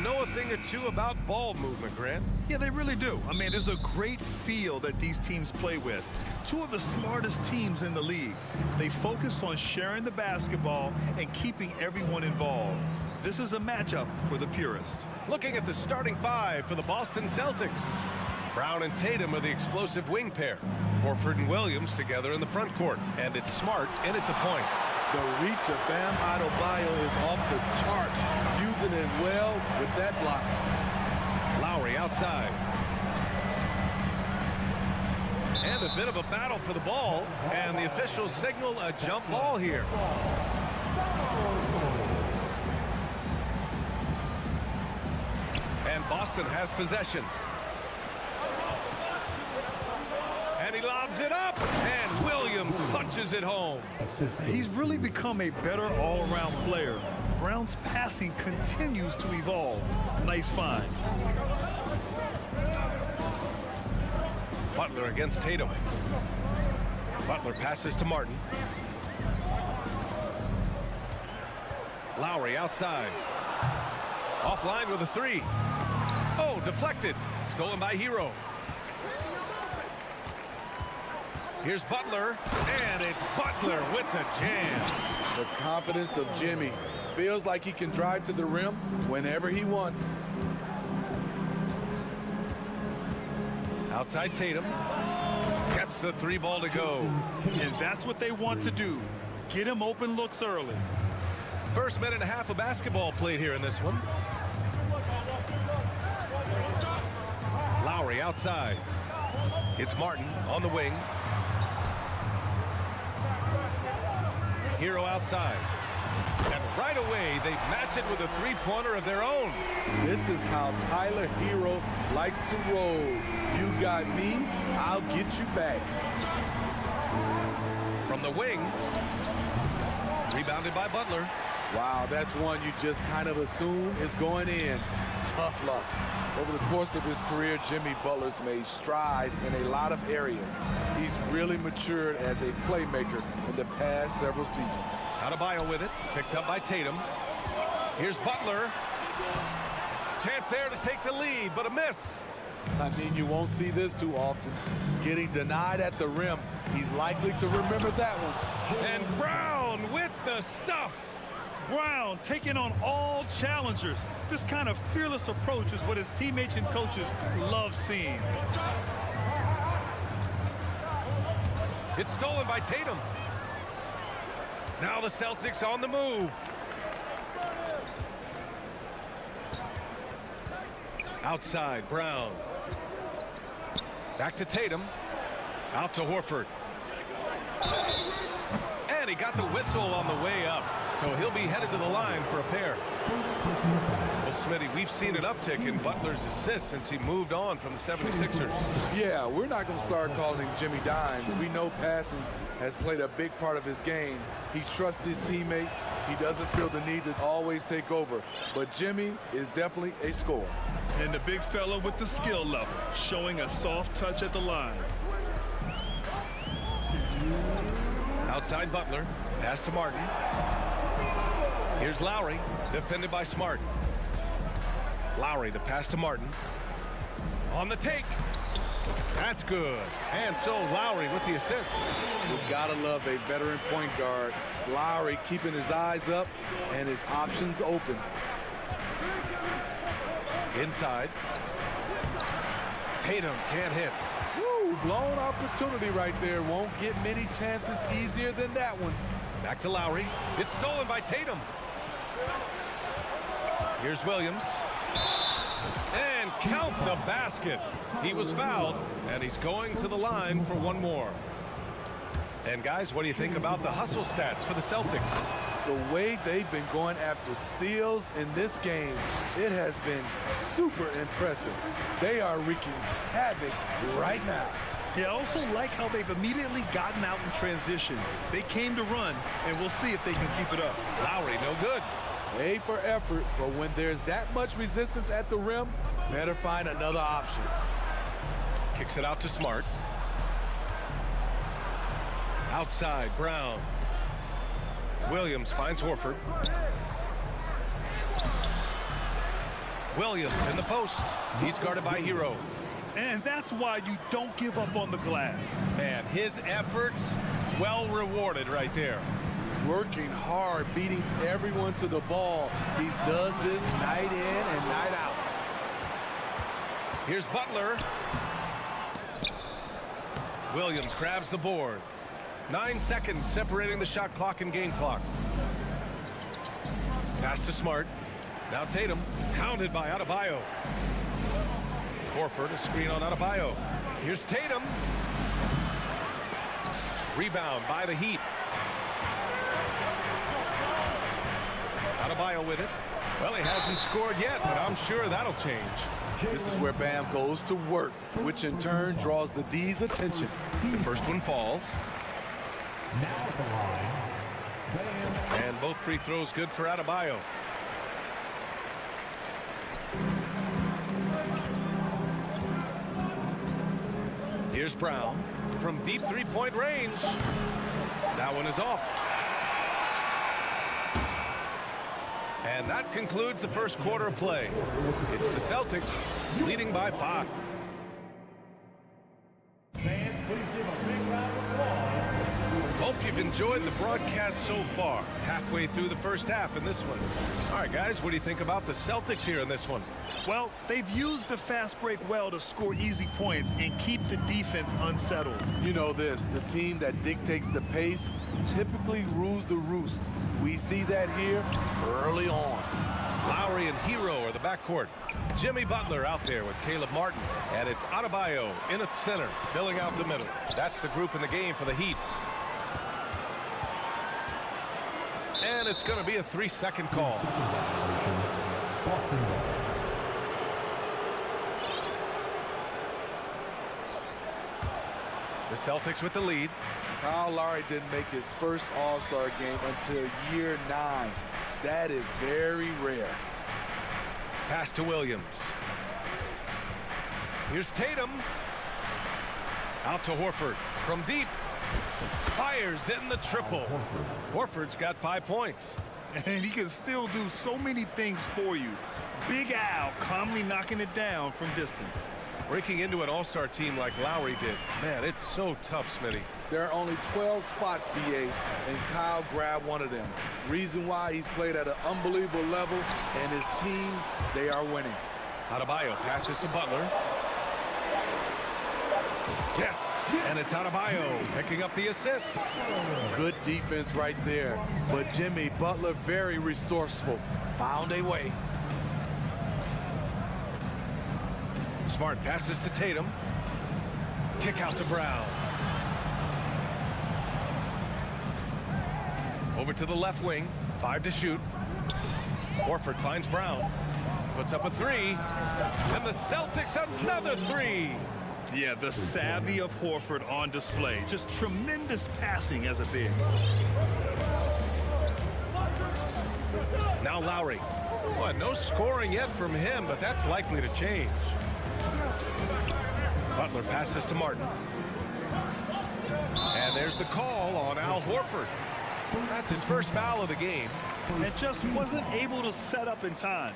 know a thing or two about ball movement, Grant. Yeah, they really do. I mean, there's a great feel that these teams play with. Two of the smartest teams in the league. They focus on sharing the basketball and keeping everyone involved. This is a matchup for the purist. Looking at the starting five for the Boston Celtics. Brown and Tatum are the explosive wing pair. Horford and Williams together in the front court. And it's Smart in at the point. The reach of Bam Adebayo is off the charts, using it well with that block. Lowry outside. And a bit of a battle for the ball, and the officials signal a jump ball here. And Boston has possession. And he lobs it up, and Williams punches it home. He's really become a better all-around player. Brown's passing continues to evolve. Nice find. Butler against Tatum. Butler passes to Martin. Lowry outside. Offline with a three. Oh, deflected. Stolen by Hero. Here's Butler, and it's Butler with the jam. The confidence of Jimmy. Feels like he can drive to the rim whenever he wants. Outside Tatum. Gets the three ball to go. And that's what they want to do. Get him open looks early. First minute and a half of basketball played here in this one. Lowry outside. It's Martin on the wing. Hero outside. And right away, they match it with a three-pointer of their own. This is how Tyler Hero likes to roll. You got me, I'll get you back. From the wing. Rebounded by Butler. Wow, that's one you just kind of assume is going in. Tough luck. Over the course of his career, Jimmy Butler's made strides in a lot of areas. He's really matured as a playmaker in the past several seasons. Adebayo with it, picked up by Tatum. Here's Butler. Chance there to take the lead, but a miss. I mean, you won't see this too often. Getting denied at the rim. He's likely to remember that one. And Brown with the stuff. Brown taking on all challengers. This kind of fearless approach is what his teammates and coaches love seeing. It's stolen by Tatum. Now the Celtics on the move. Outside, Brown. Back to Tatum. Out to Horford. And he got the whistle on the way up. So he'll be headed to the line for a pair. Well, Smitty, we've seen an uptick in Butler's assists since he moved on from the 76ers. Yeah, we're not going to start calling him Jimmy Dimes. We know passing has played a big part of his game. He trusts his teammate. He doesn't feel the need to always take over. But Jimmy is definitely a scorer. And the big fella with the skill level, showing a soft touch at the line. Outside Butler. Pass to Martin. Here's Lowry, defended by Smart. Lowry, the pass to Martin. On the take. That's good. And so Lowry with the assist. You gotta love a veteran point guard. Lowry keeping his eyes up and his options open. Inside. Tatum can't hit. Woo, blown opportunity right there. Won't get many chances easier than that one. Back to Lowry. It's stolen by Tatum. Here's Williams. And count the basket. He was fouled, and he's going to the line for one more. And guys, what do you think about the hustle stats for the Celtics? The way they've been going after steals in this game, it has been super impressive. They are wreaking havoc right now. Yeah, I also like how they've immediately gotten out in transition. They came to run, and we'll see if they can keep it up. Lowry, no good. A for effort, but when there's that much resistance at the rim, better find another option. Kicks it out to Smart. Outside, Brown. Williams finds Horford. Williams in the post. He's guarded by Hero. And that's why you don't give up on the glass. Man, his efforts well rewarded right there. Working hard, beating everyone to the ball. He does this night in and night out. Here's Butler. Williams grabs the board. 9 seconds separating the shot clock and game clock. Pass to Smart. Now Tatum, hounded by Adebayo. Horford, a screen on Adebayo. Here's Tatum. Rebound by the Heat. Adebayo with it. Well, he hasn't scored yet, but I'm sure that'll change. This is where Bam goes to work, which in turn draws the D's attention. The first one falls. Now at the line, Bam. And both free throws good for Adebayo. Here's Brown from deep three-point range. That one is off. And that concludes the first quarter of play. It's the Celtics leading by 5. Fans, please give a big round of applause. Hope you've enjoyed the broadcast so far. Halfway through the first half in this one. All right, guys, what do you think about the Celtics here in this one? Well, they've used the fast break well to score easy points and keep the defense unsettled. You know this, the team that dictates the pace typically rules the roost. We see that here early on. Lowry and Hero are the backcourt. Jimmy Butler out there with Caleb Martin. And it's Adebayo in at center, filling out the middle. That's the group in the game for the Heat. And it's going to be a 3-second call. Boston. The Celtics with the lead. Kyle Lowry didn't make his first All-Star game until year 9. That is very rare. Pass to Williams. Here's Tatum. Out to Horford from deep. Fires in the triple. Horford's got 5 points. And he can still do so many things for you. Big Al calmly knocking it down from distance. Breaking into an all-star team like Lowry did. Man, it's so tough, Smitty. There are only 12 spots, BA, and Kyle grabbed one of them. Reason why he's played at an unbelievable level, and his team, they are winning. Adebayo passes to Butler. Yes, and it's Adebayo picking up the assist. Good defense right there. But Jimmy Butler, very resourceful. Found a way. Smart passes to Tatum. Kick out to Brown. Over to the left wing. 5 to shoot. Horford finds Brown. Puts up a 3. And the Celtics another 3. Yeah, the savvy of Horford on display. Just tremendous passing as a big. Now Lowry. Well, no scoring yet from him, but that's likely to change. Butler passes to Martin. And there's the call on Al Horford. That's his first foul of the game. And just wasn't able to set up in time.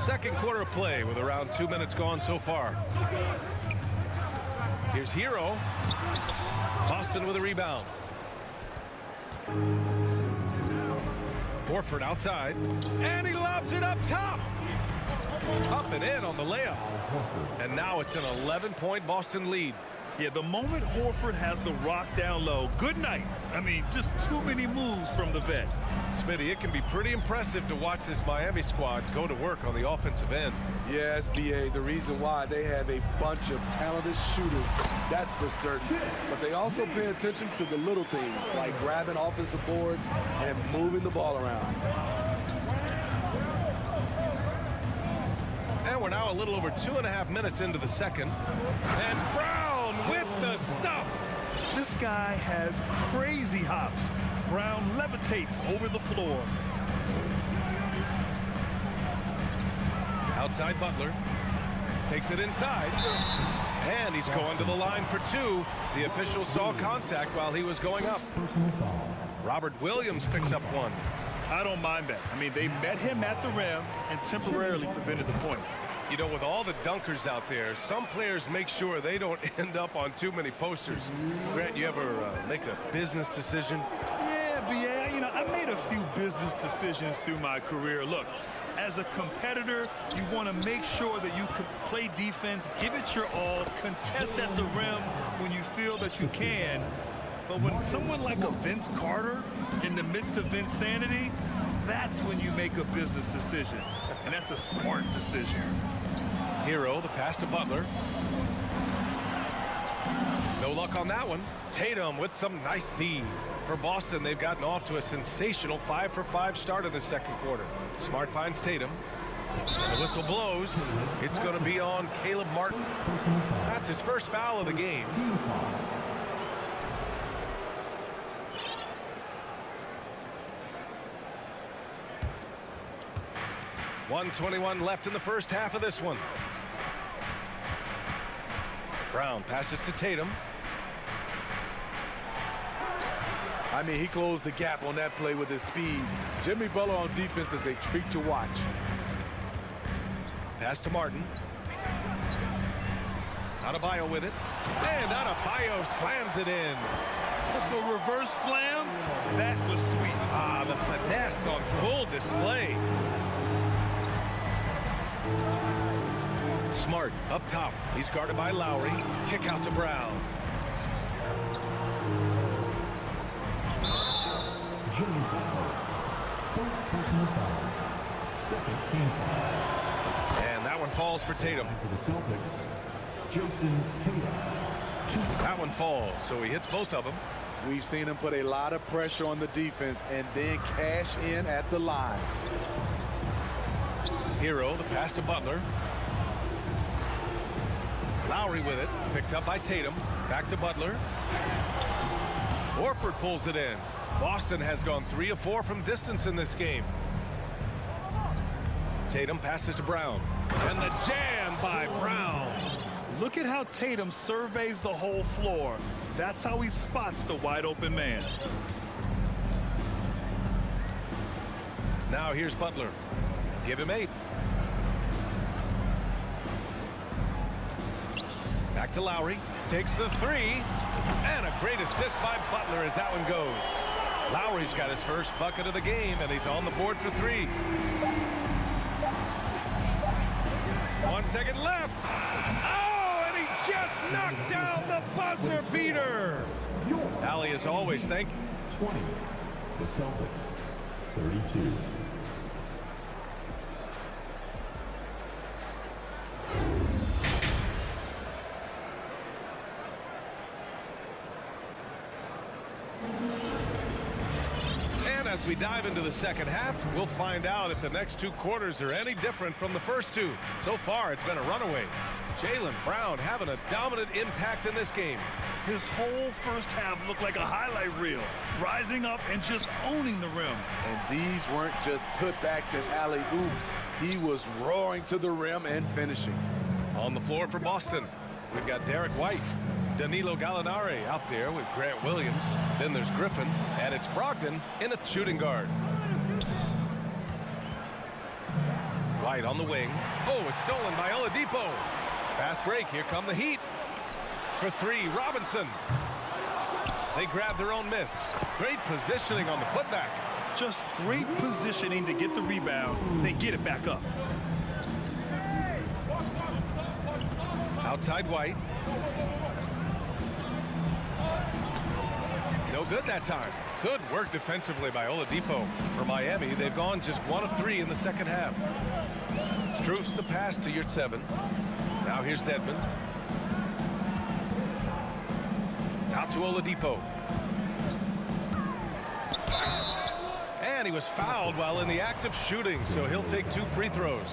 Second quarter of play with around 2 minutes gone so far. Here's Hero. Boston with a rebound. Horford outside. And he lobs it up top. Up and in on the layup. And now it's an 11-point Boston lead. Yeah, the moment Horford has the rock down low, good night. I mean, just too many moves from the vet. Smitty, it can be pretty impressive to watch this Miami squad go to work on the offensive end. Yes, BA, the reason why they have a bunch of talented shooters, that's for certain. But they also pay attention to the little things, like grabbing offensive boards and moving the ball around. And we're now a little over 2.5 minutes into the second. And Brown with the stuff. This guy has crazy hops. Brown levitates over the floor. Outside Butler. Takes it inside. And he's going to the line for 2. The official saw contact while he was going up. Personal foul. Robert Williams picks up 1. I don't mind that. I mean, they met him at the rim and temporarily prevented the points. You know, with all the dunkers out there, some players make sure they don't end up on too many posters. Grant, you ever make a business decision? Yeah, B.A., you know, I made a few business decisions through my career. Look, as a competitor, you want to make sure that you can play defense, give it your all, contest at the rim when you feel that you can. But when someone like a Vince Carter in the midst of Vinsanity, that's when you make a business decision. And that's a smart decision. Hero, the pass to Butler. No luck on that one. Tatum with some nice D. For Boston, they've gotten off to a sensational 5-for-5 start in the second quarter. Smart finds Tatum. The whistle blows. It's going to be on Caleb Martin. That's his first foul of the game. 1:21 left in the first half of this one. Brown passes to Tatum. I mean, he closed the gap on that play with his speed. Jimmy Butler on defense is a treat to watch. Pass to Martin. Adebayo with it. And Adebayo slams it in. The reverse slam, that was sweet. Ah, the finesse on full display. Smart up top. He's guarded by Lowry. Kick out to Brown. Jimmy Butler. First personal foul. Second team foul. And that one falls for Tatum. For the Celtics, Jason Tatum. That one falls, so he hits both of them. We've seen him put a lot of pressure on the defense and then cash in at the line. Hero, the pass to Butler. Lowry with it, picked up by Tatum. Back to Butler. Horford pulls it in. Boston has gone 3 of 4 from distance in this game. Tatum passes to Brown. And the jam by Brown. Look at how Tatum surveys the whole floor. That's how he spots the wide open man. Now here's Butler. Give him 8. Back to Lowry. Takes the 3. And a great assist by Butler as that one goes. Lowry's got his first bucket of the game, and he's on the board for 3. 1 second left. Oh, and he just knocked down the buzzer beater. Allie, as always, thank you. 20. The Celtics, 32. As we dive into the second half, we'll find out if the next 2 quarters are any different from the first 2. So far, it's been a runaway. Jaylen Brown having a dominant impact in this game. His whole first half looked like a highlight reel, rising up and just owning the rim. And these weren't just putbacks and alley-oops. He was roaring to the rim and finishing. On the floor for Boston, we've got Derek White. Danilo Gallinari out there with Grant Williams. Then there's Griffin, and it's Brogdon in a shooting guard. White on the wing. Oh, it's stolen by Oladipo. Fast break. Here come the Heat. For 3, Robinson. They grab their own miss. Great positioning on the putback. Just great positioning to get the rebound, then get it back up. Outside White. No good that time. Good work defensively by Oladipo. For Miami, they've gone just 1 of 3 in the second half. Strus the pass to Yurtseven. Now here's Dedmon. Out to Oladipo. And he was fouled while in the act of shooting, so he'll take 2 free throws.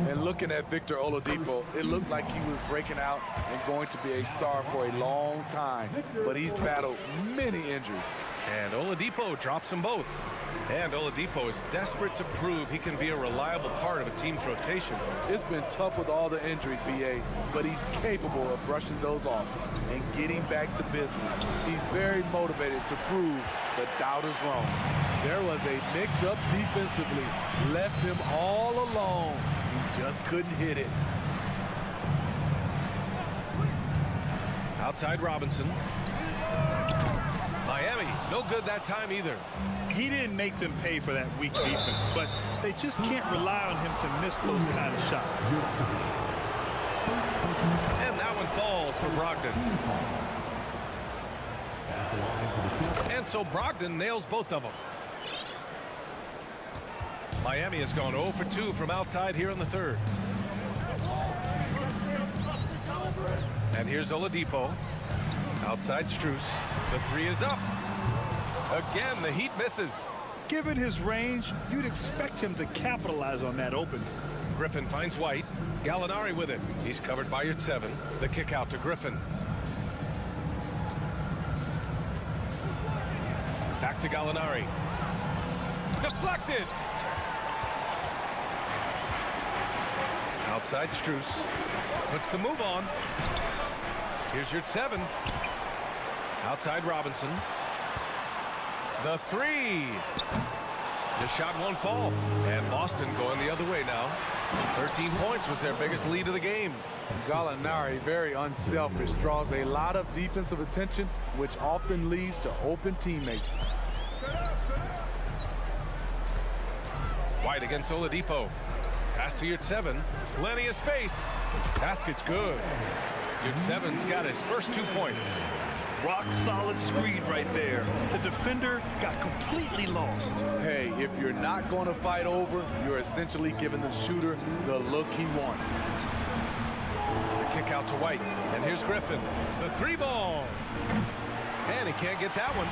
And looking at Victor Oladipo, it looked like he was breaking out and going to be a star for a long time. But he's battled many injuries. And Oladipo drops them both. And Oladipo is desperate to prove he can be a reliable part of a team's rotation. It's been tough with all the injuries, B.A., but he's capable of brushing those off and getting back to business. He's very motivated to prove the doubters wrong. There was a mix-up defensively. Left him all alone. He just couldn't hit it. Outside Robinson. Miami, no good that time either. He didn't make them pay for that weak defense, but they just can't rely on him to miss those kind of shots. And that one falls for Brogdon. And so Brogdon nails both of them. Miami has gone 0 for 2 from outside here in the third. And here's Oladipo. Outside Strus. The three is up. Again, the Heat misses. Given his range, you'd expect him to capitalize on that opening. Griffin finds White. Gallinari with it. He's covered by Yurtseven. The kick out to Griffin. Back to Gallinari. Deflected. Outside Strus. Puts the move on. Here's Yurtseven. Outside Robinson. The three. The shot won't fall. And Boston going the other way now. 13 points was their biggest lead of the game. Gallinari, very unselfish, draws a lot of defensive attention, which often leads to open teammates. White against Oladipo. Pass to Yurtseven. Plenty of space. Basket's good. Yurtseven's got his first 2 points. Rock solid screen right there. The defender got completely lost. Hey, if you're not going to fight over, you're essentially giving the shooter the look he wants. The kick out to White. And here's Griffin. The three ball. And he can't get that one.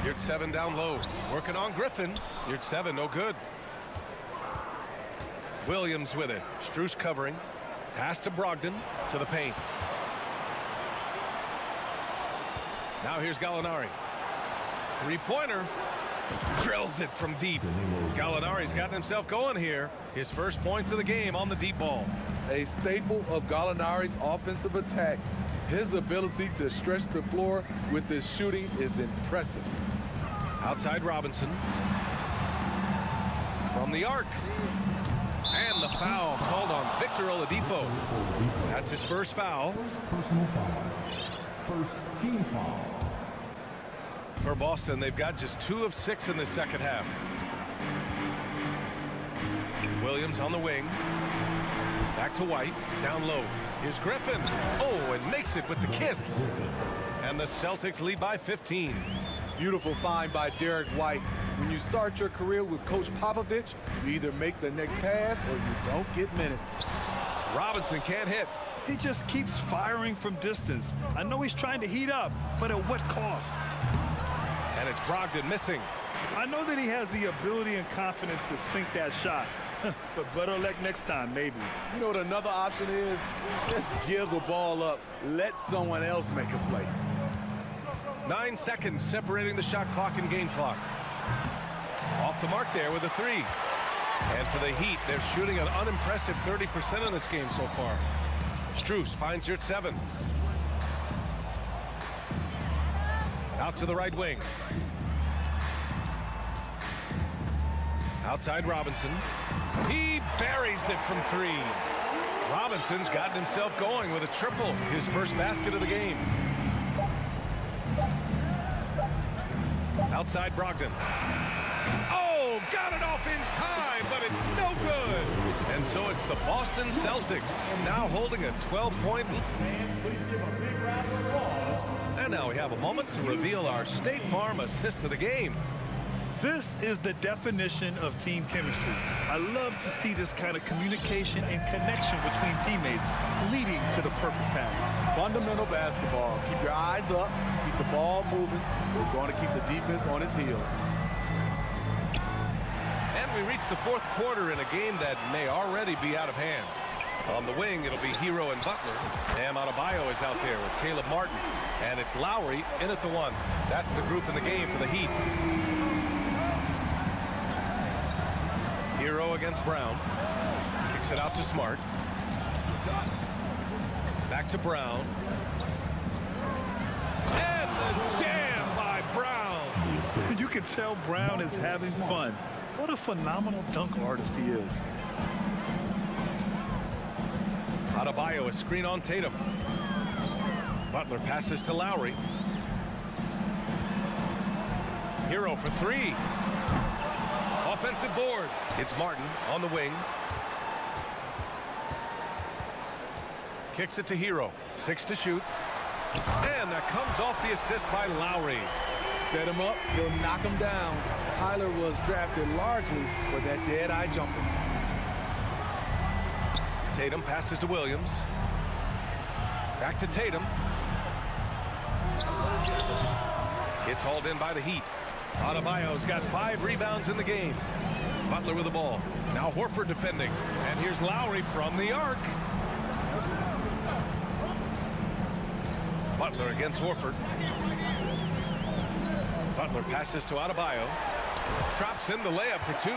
Yurtseven down low. Working on Griffin. Yurtseven no good. Williams with it. Strus covering. Pass to Brogdon to the paint. Now here's Gallinari. Three-pointer. Drills it from deep. Gallinari's gotten himself going here. His first points of the game on the deep ball. A staple of Gallinari's offensive attack. His ability to stretch the floor with his shooting is impressive. Outside Robinson. From the arc. And the foul called on Victor Oladipo. That's his first foul. Personal foul. First team foul. For Boston, they've got just 2 of 6 in the second half. Williams on the wing. Back to White. Down low. Here's Griffin. Oh, and makes it with the kiss. And the Celtics lead by 15. Beautiful find by Derek White. When you start your career with Coach Popovich, you either make the next pass or you don't get minutes. Robinson can't hit. He just keeps firing from distance. I know he's trying to heat up, but at what cost? And it's Brogdon missing. I know that he has the ability and confidence to sink that shot. But better luck next time, maybe. You know what another option is? Just give the ball up. Let someone else make a play. 9 seconds separating the shot clock and game clock. Off the mark there with a three. And for the Heat, they're shooting an unimpressive 30% in this game so far. Strus finds Yurtseven. Out to the right wing. Outside Robinson. He buries it from three. Robinson's gotten himself going with a triple, his first basket of the game. Outside Brogdon. Oh, got it off in time, but it's no good. And so it's the Boston Celtics now holding a 12-point lead. Please give a big round of applause. And now we have a moment to reveal our State Farm assist of the game. This is the definition of team chemistry. I love to see this kind of communication and connection between teammates leading to the perfect pass. Fundamental basketball. Keep your eyes up. Keep the ball moving. We're going to keep the defense on its heels. And we reach the fourth quarter in a game that may already be out of hand. On the wing, it'll be Hero and Butler. Bam Adebayo is out there with Caleb Martin. And it's Lowry in at the one. That's the group in the game for the Heat. Hero against Brown. Kicks it out to Smart. Back to Brown. And the jam can tell Brown is having fun. What a phenomenal dunk artist he is. Adebayo, a screen on Tatum. Butler passes to Lowry. Hero for three. Offensive board. It's Martin on the wing. Kicks it to Hero. 6 to shoot. And that comes off the assist by Lowry. Set him up, he'll knock him down. Tyler was drafted largely for that dead-eye jumper. Tatum passes to Williams. Back to Tatum. It's hauled in by the Heat. Adebayo's got 5 rebounds in the game. Butler with the ball. Now Horford defending. And here's Lowry from the arc. Butler against Horford. Butler passes to Adebayo. Drops in the layup for 2.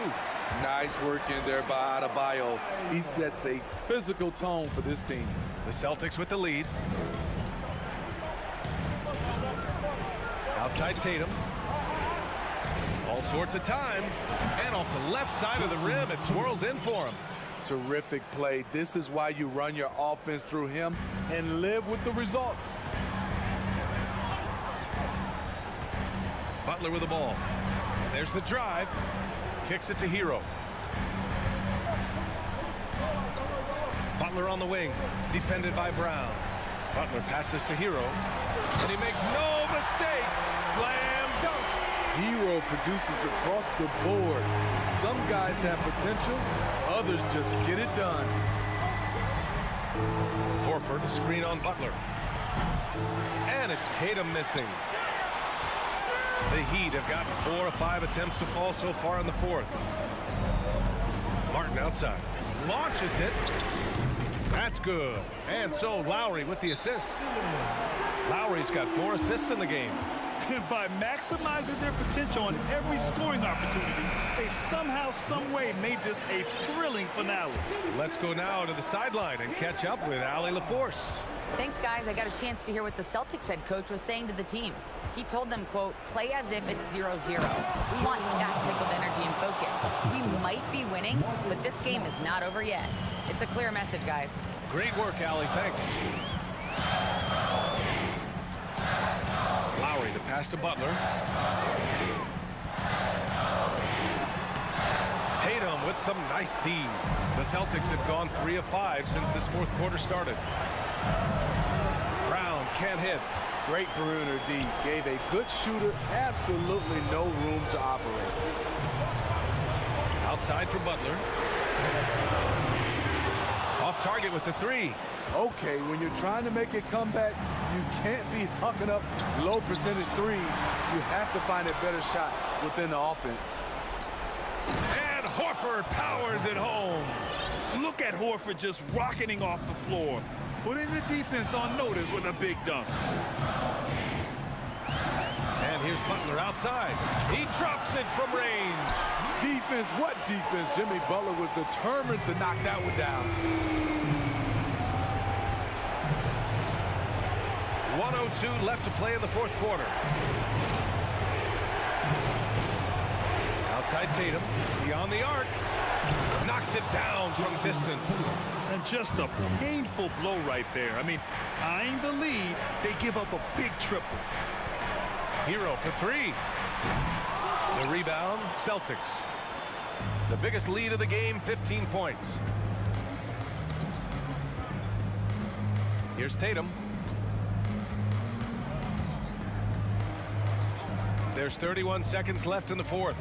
Nice work in there by Adebayo. He sets a physical tone for this team. The Celtics with the lead. Outside Tatum. All sorts of time. And off the left side of the rim, it swirls in for him. Terrific play. This is why you run your offense through him and live with the results. Butler with the ball. There's the drive. Kicks it to Hero. Butler on the wing. Defended by Brown. Butler passes to Hero. And he makes no mistake. Slam dunk. Hero produces across the board. Some guys have potential. Others just get it done. Horford, a screen on Butler. And it's Tatum missing. The Heat have gotten 4 of 5 attempts to fall so far in the 4th. Martin outside. Launches it. That's good. And so Lowry with the assist. Lowry's got 4 assists in the game. By maximizing their potential on every scoring opportunity, they've somehow, some way made this a thrilling finale. Let's go now to the sideline and catch up with Allie LaForce. Thanks, guys. I got a chance to hear what the Celtics head coach was saying to the team. He told them, quote, play as if it's 0-0. We want that type of energy and focus. We might be winning, but this game is not over yet. It's a clear message, guys. Great work, Allie. Thanks. Lowry, the pass to Butler. Tatum with some nice D. The Celtics have gone 3 of 5 since this 4th quarter started. Brown can't hit. Great perimeter D. Gave a good shooter absolutely no room to operate. Outside for Butler. Off target with the 3. Okay, when you're trying to make a comeback, you can't be hucking up low percentage threes. You have to find a better shot within the offense. And Horford powers it home. Look at Horford just rocketing off the floor, putting the defense on notice with a big dunk. And here's Butler outside. He drops it from range. Defense, what defense? Jimmy Butler was determined to knock that one down. 1:02 left to play in the 4th quarter. Outside Tatum, beyond the arc. Knocks it down from distance. And just a painful blow right there. I mean, tying the lead, they give up a big triple. Hero for 3. The rebound, Celtics. The biggest lead of the game, 15 points. Here's Tatum. There's 31 seconds left in the 4th.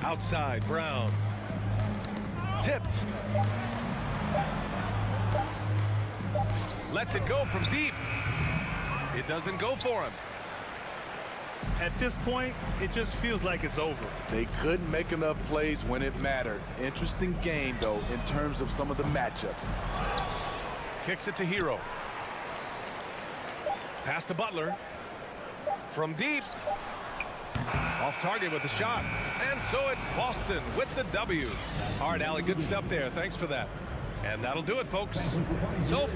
Outside, Brown. Tipped. Lets it go from deep. It doesn't go for him. At this point, it just feels like it's over. They couldn't make enough plays when it mattered. Interesting game, though, in terms of some of the matchups. Kicks it to Hero. Pass to Butler. From deep. Off target with the shot. And so it's Boston with the W. All right, Allie, good stuff there. Thanks for that. And that'll do it, folks. So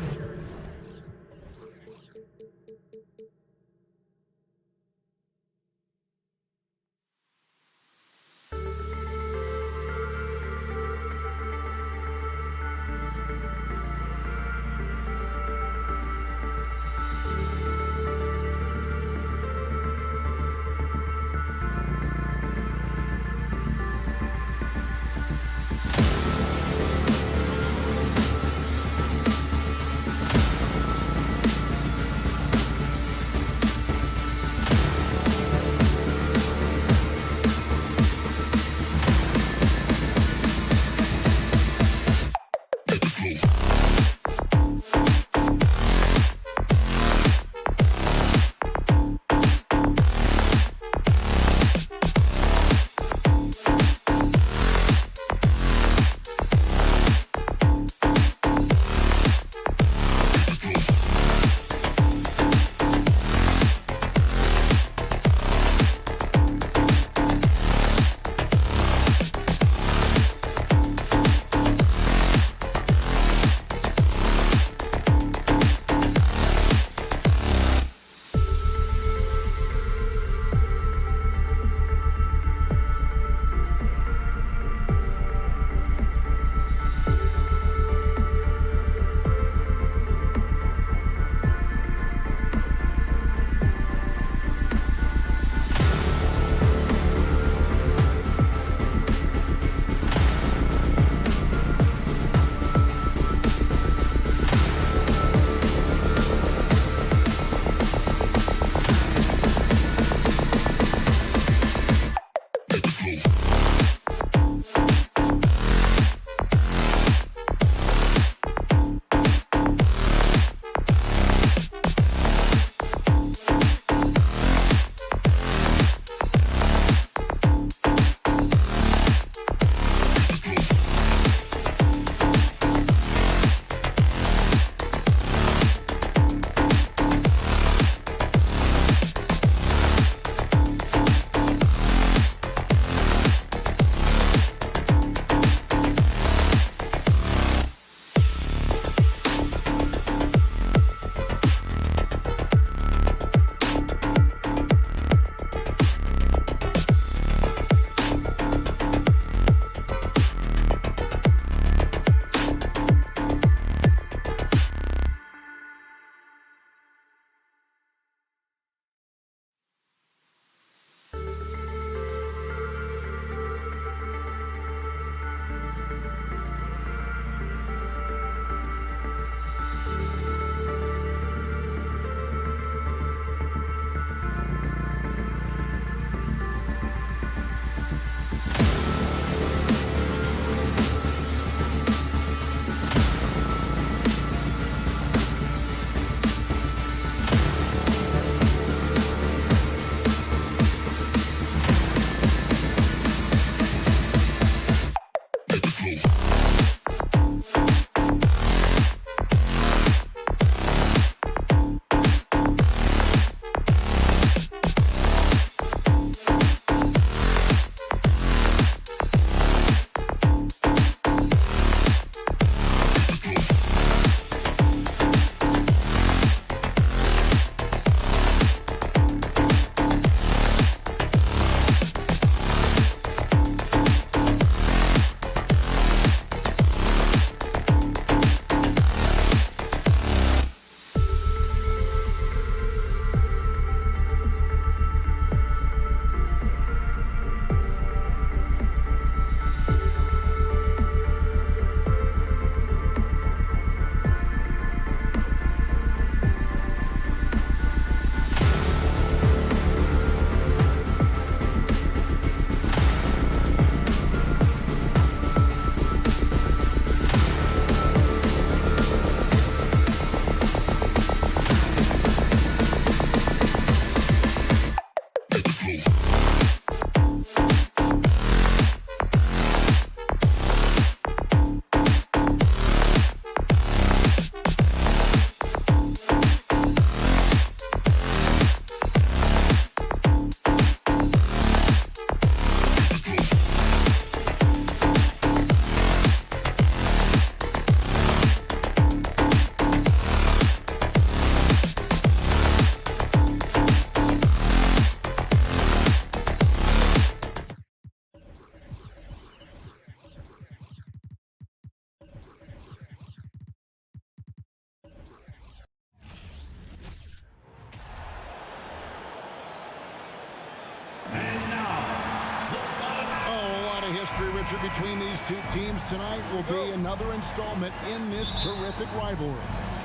Richard, between these two teams tonight will be another installment in this terrific rivalry.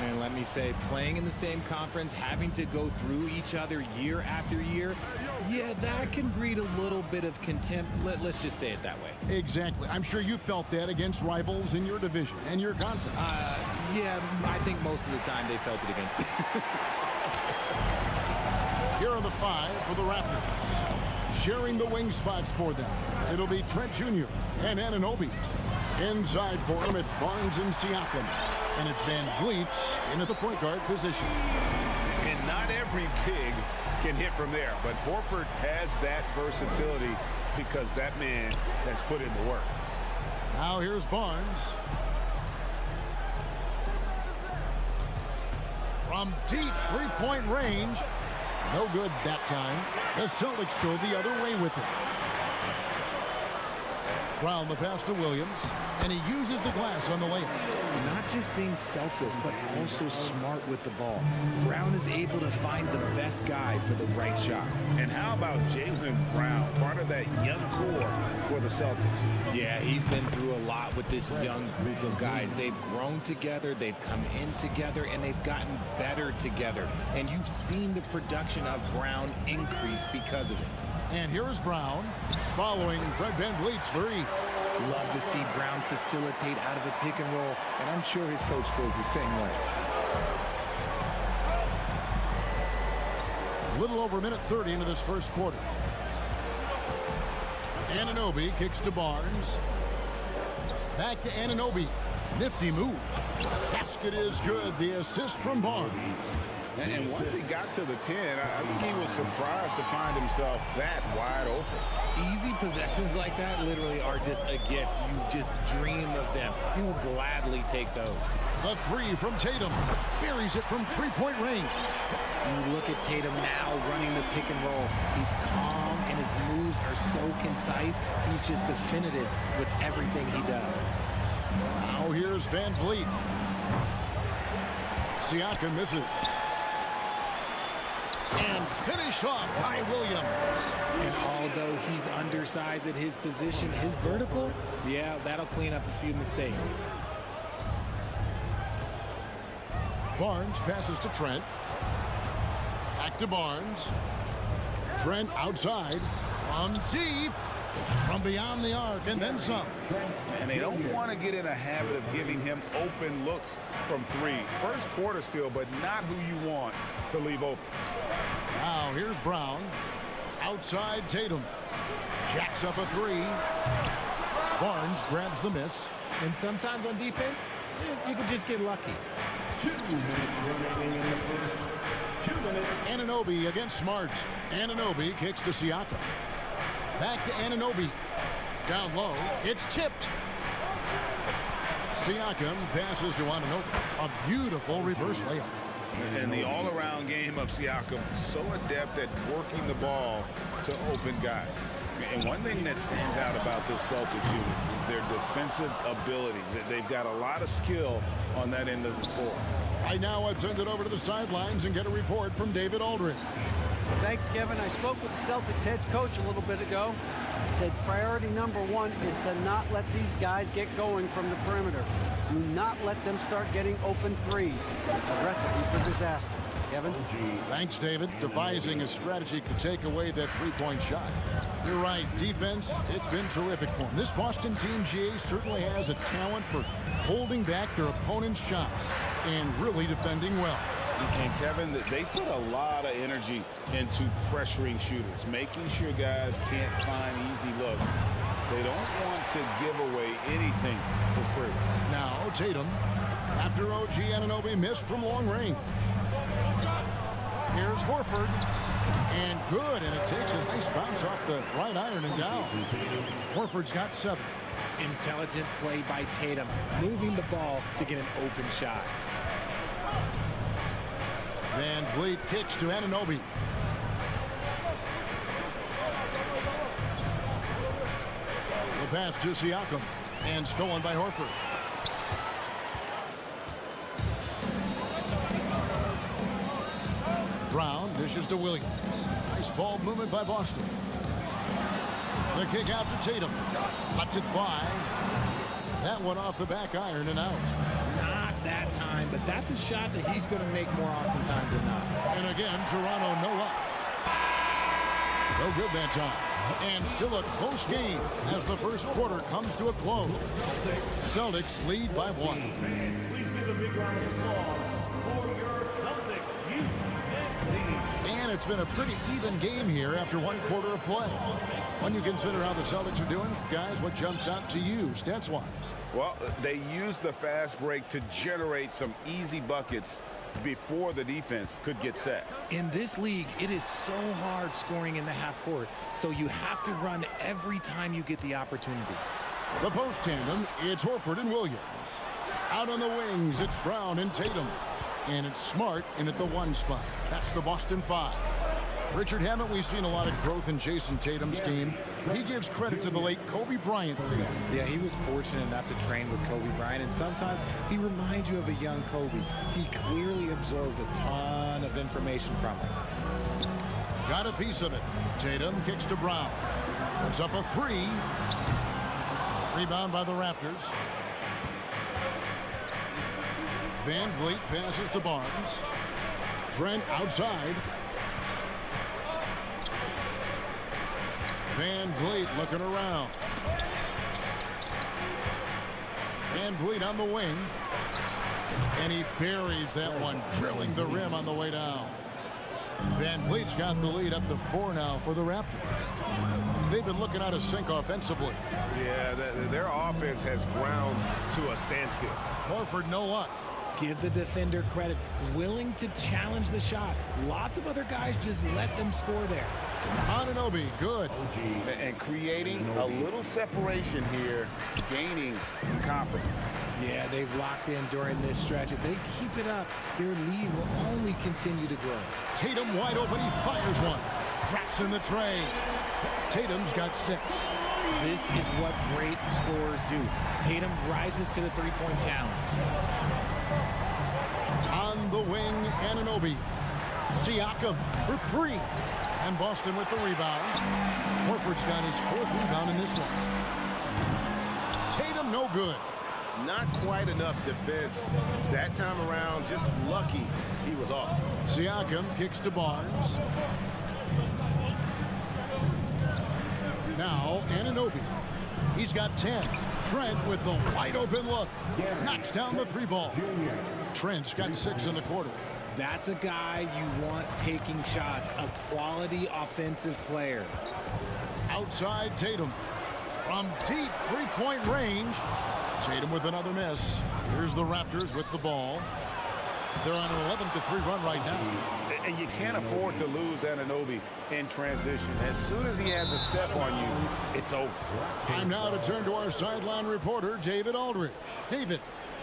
And let me say, playing in the same conference, having to go through each other year after year, yeah, that can breed a little bit of contempt. Let's just say it that way. Exactly. I'm sure you felt that against rivals in your division and your conference. Yeah, I think most of the time they felt it against me. Here are the 5 for the Raptors. Sharing the wing spots for them, it'll be Trent Jr. and Anunoby. Inside for them, it's Barnes and Siakam. And it's Van Vliet into the point guard position. And not every big can hit from there, but Horford has that versatility because that man has put in the work. Now here's Barnes. From deep three-point range. No good that time. The Celtics go the other way with it. Brown the pass to Williams, and he uses the glass on the layup. Not just being selfless, but also smart with the ball. Brown is able to find the best guy for the right shot. And how about Jaylen Brown, part of that young core for the Celtics? Yeah, he's been through a lot with this young group of guys. They've grown together, they've come in together, and they've gotten better together. And you've seen the production of Brown increase because of it. And here is Brown following Fred VanVleet's three. Love to see Brown facilitate out of a pick and roll, and I'm sure his coach feels the same way. A little over a minute 30 into this first quarter. Anunoby kicks to Barnes. Back to Anunoby. Nifty move. Basket is good. The assist from Barnes. And once he got to the 10, I think he was surprised to find himself that wide open. Easy possessions like that literally are just a gift. You just dream of them. He'll gladly take those. The three from Tatum. Buries it from three-point range. You look at Tatum now running the pick and roll. He's calm and his moves are so concise. He's just definitive with everything he does. Now here's VanVleet. Siakam misses. And finished off by Williams. And although he's undersized at his position, his vertical, yeah, that'll clean up a few mistakes. Barnes passes to Trent. Back to Barnes. Trent outside. On deep. From beyond the arc and then some. And they don't want to get in a habit of giving him open looks from three. First quarter still, but not who you want to leave open. Now here's Brown. Outside Tatum. Jacks up a three. Barnes grabs the miss. And sometimes on defense, you can just get lucky. 2 minutes remaining in the first. 2 minutes. Anunoby against Smart. Anunoby kicks to Siakam. Back to Anunoby. Down low. It's tipped. Siakam passes to Anunoby. A beautiful reverse layup. And the all-around game of Siakam, so adept at working the ball to open guys. And one thing that stands out about this Celtics unit, their defensive abilities. They've got a lot of skill on that end of the floor. Right now, I'd send it over to the sidelines and get a report from David Aldridge. Thanks, Kevin. I spoke with the Celtics head coach a little bit ago. He said priority number one is to not let these guys get going from the perimeter. Do not let them start getting open threes. It's a recipe for disaster. Kevin? Thanks, David. Devising a strategy to take away that three-point shot. You're right. Defense, it's been terrific for them. This Boston team, GA, certainly has a talent for holding back their opponent's shots and really defending well. And Kevin, they put a lot of energy into pressuring shooters, making sure guys can't find easy looks. They don't want to give away anything for free. Now Tatum, after OG Anunoby missed from long range. Here's Horford, and good, and it takes a nice bounce off the right iron and down. Horford's got 7. Intelligent play by Tatum, moving the ball to get an open shot. Van Vliet kicks to Anunoby. The pass to Siakam, and stolen by Horford. Brown dishes to Williams. Nice ball movement by Boston. The kick out to Tatum. Lets it fly. That one off the back iron and out. Not that time, but that's a shot that he's going to make more oftentimes than not. And again, Toronto no luck. No good that time. And still a close game as the first quarter comes to a close. Celtics lead by 1. And it's been a pretty even game here after 1 quarter of play. When you consider how the Celtics are doing, guys, what jumps out to you stats-wise? Well, they used the fast break to generate some easy buckets before the defense could get set. In this league, it is so hard scoring in the half court, so you have to run every time you get the opportunity. The post tandem, it's Horford and Williams. Out on the wings, it's Brown and Tatum. And it's Smart in at the 1 spot. That's the Boston 5. Richard, haven't we seen a lot of growth in Jason Tatum's game? He gives credit to the late Kobe Bryant for that. Yeah, he was fortunate enough to train with Kobe Bryant, and sometimes he reminds you of a young Kobe. He clearly absorbed a ton of information from him. Got a piece of it. Tatum kicks to Brown. Puts up a 3. Rebound by the Raptors. Van Vliet passes to Barnes. Trent outside. Van Vliet looking around. Van Vliet on the wing. And he buries that one, drilling the rim on the way down. Van Vliet's got the lead up to 4 now for the Raptors. They've been looking out of sync offensively. Yeah, their offense has ground to a standstill. Horford no luck. Give the defender credit, willing to challenge the shot. Lots of other guys just let them score there. Anunoby, good. And creating a little separation here, gaining some confidence. Yeah, they've locked in during this stretch. If they keep it up, their lead will only continue to grow. Tatum wide open, he fires one. Drops in the tray. Tatum's got 6. This is what great scorers do. Tatum rises to the three-point challenge. On the wing, Anunoby. Siakam for 3. And Boston with the rebound. Horford's got his 4th rebound in this one. Tatum no good. Not quite enough defense that time around. Just lucky he was off. Siakam kicks to Barnes. Now Anunoby. He's got 10. Trent with the wide open look. Knocks down the 3 ball. Trent's got 6 in the quarter. That's a guy you want taking shots, a quality offensive player. Outside Tatum. From deep 3-point range. Tatum with another miss. Here's the Raptors with the ball. They're on an 11-3 run right now. And you can't afford to lose Anunoby in transition. As soon as he has a step on you, it's over. Time now to turn to our sideline reporter, David Aldridge. David.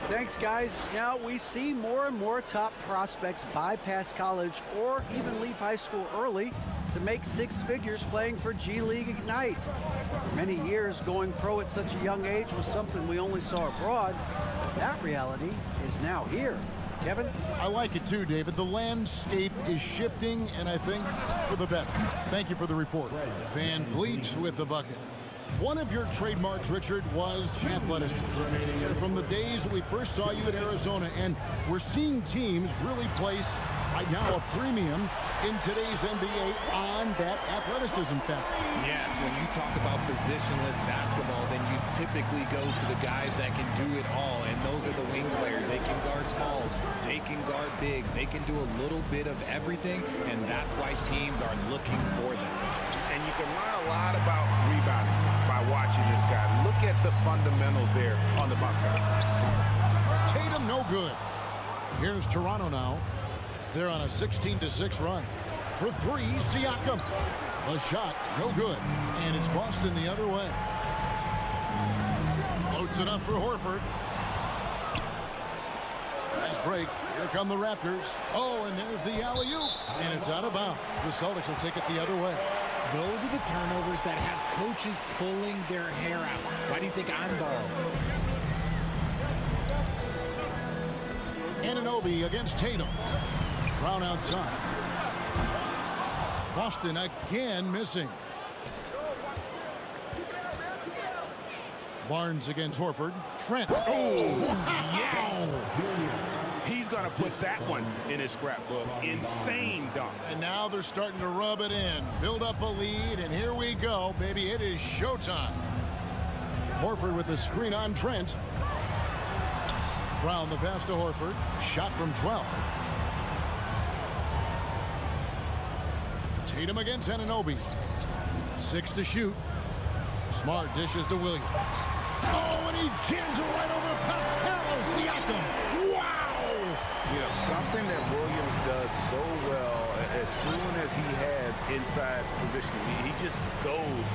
Thanks, guys. Now, we see more and more top prospects bypass college or even leave high school early to make 6 figures playing for G League Ignite. For many years, going pro at such a young age was something we only saw abroad, but that reality is now here. Kevin? I like it too, David. The landscape is shifting, and I think for the better. Thank you for the report. Van Vliet with the bucket. One of your trademarks, Richard, was athleticism. From the days that we first saw you at Arizona, and we're seeing teams really place Right now, a premium in today's NBA on that athleticism factor. Yes, when you talk about positionless basketball, then you typically go to the guys that can do it all, and those are the wing players. They can guard smalls, they can guard bigs, they can do a little bit of everything, and that's why teams are looking for them. And you can learn a lot about rebounding by watching this guy. Look at the fundamentals there on the Bucks side. Tatum, no good. Here's Toronto now. They're on a 16-6 run. For three, Siakam. A shot, no good. And it's Boston the other way. Floats it up for Horford. Nice break. Here come the Raptors. Oh, and there's the alley-oop. And it's out of bounds. The Celtics will take it the other way. Those are the turnovers that have coaches pulling their hair out. Why do you think I'm bald? Anunoby against Tatum. Brown outside. Boston again missing. Barnes against Horford. Trent. Oh, yes! He's going to put that one in his scrapbook. Insane dunk. And now they're starting to rub it in. Build up a lead, and here we go, baby. It is showtime. Horford with the screen on Trent. Brown the pass to Horford. Shot from 12. Tatum against Anunoby. 6 to shoot. Smart dishes to Williams. Oh, and he jams it right over Pascal Siakam. Wow! You know, something that Williams does so well as soon as he has inside positioning, he just goes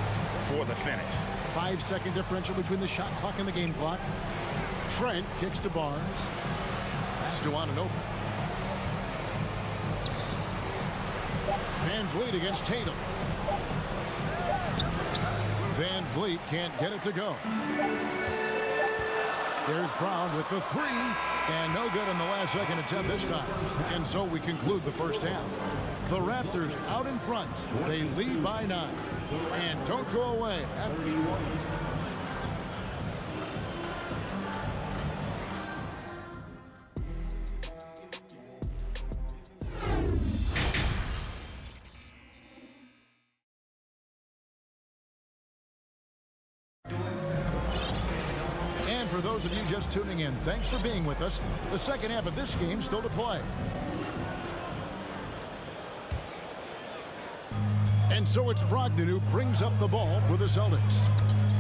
for the finish. 5-second differential between the shot clock and the game clock. Trent kicks to Barnes. Pass to Anunoby. Van Vliet against Tatum. Van Vliet can't get it to go. There's Brown with the three, and no good in the last second attempt this time. And so we conclude the first half. The Raptors out in front. They lead by 9. And don't go away. For those of you just tuning in, thanks for being with us. The second half of this game still to play. And so it's Brogdon who brings up the ball for the Celtics.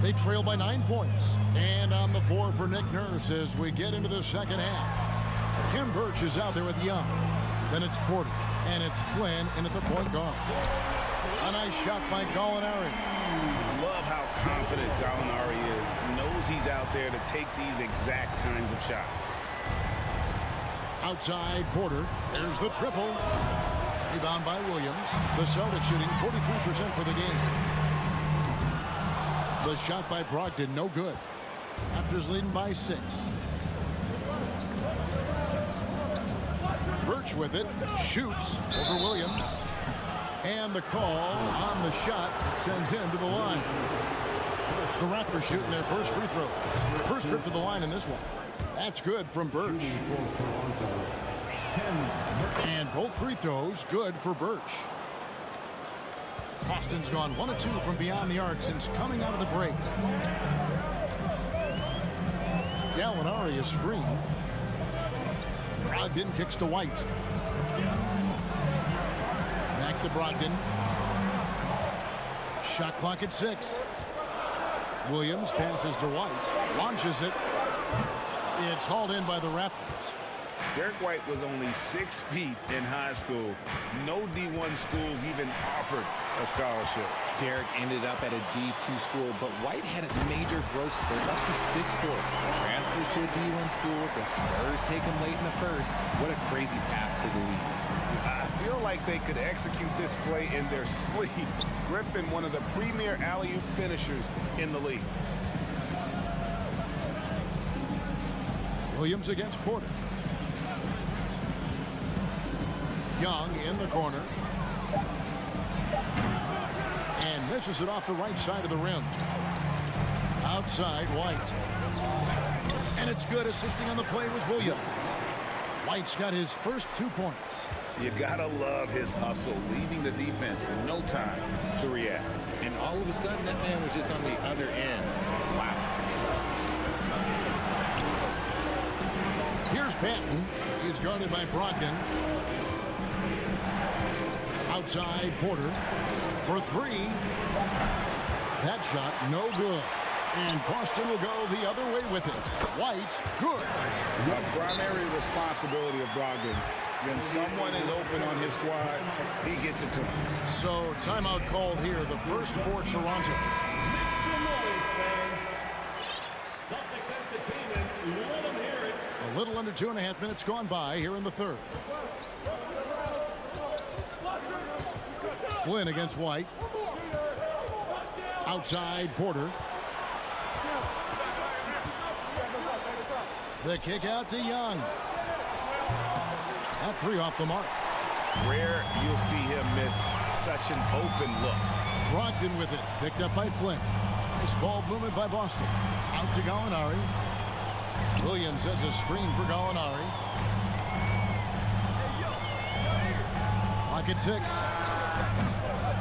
They trail by 9 points. And on the floor for Nick Nurse as we get into the second half. Kim Birch is out there with Young. Then it's Porter. And it's Flynn in at the point guard. A nice shot by Gallinari. Love how confident Gallinari is. Knows he's out there to take these exact kinds of shots. Outside Porter. There's the triple. Rebound by Williams. The Celtics shooting 43% for the game. The shot by Brogdon, no good. Raptors leading by 6. Birch with it. Shoots over Williams. And the call on the shot that sends him to the line. The Raptors shooting their first free throws. First trip to the line in this one. That's good from Birch. And both free throws good for Birch. Boston's gone 1 of 2 from beyond the arc since coming out of the break. Gallinari is screened. Brogdon kicks to White. Back to Brogdon. Shot clock at 6. Williams passes to White. Launches it. It's hauled in by the Raptors. Derek White was only 6 feet in high school. No D1 schools even offered a scholarship. Derek ended up at a D2 school, but White had a major growth spurt up to 6'4". Transfers to a D1 school. The Spurs take him late in the first. What a crazy path to the league. I feel like they could execute this play in their sleep. Griffin, one of the premier alley-oop finishers in the league. Williams against Porter. Young in the corner. And misses it off the right side of the rim. Outside, White. And it's good. Assisting on the play was Williams. White's got his first 2 points. You gotta love his hustle, leaving the defense no time to react. And all of a sudden, that man was just on the other end. Wow. Here's Patton. He's guarded by Brogdon. Outside Porter for 3. That shot no good. And Boston will go the other way with it. White, good. A primary responsibility of Brogdon's. When someone is open on his squad, he gets it to him. So timeout called here, the first for Toronto. A little under 2.5 minutes gone by here in the third. Flynn against White. Outside Porter. The kick out to Young. That 3 off the mark. Rare you'll see him miss such an open look. Brogdon with it. Picked up by Flynn. Nice ball movement by Boston. Out to Gallinari. Williams sets a screen for Gallinari. Clock at 6.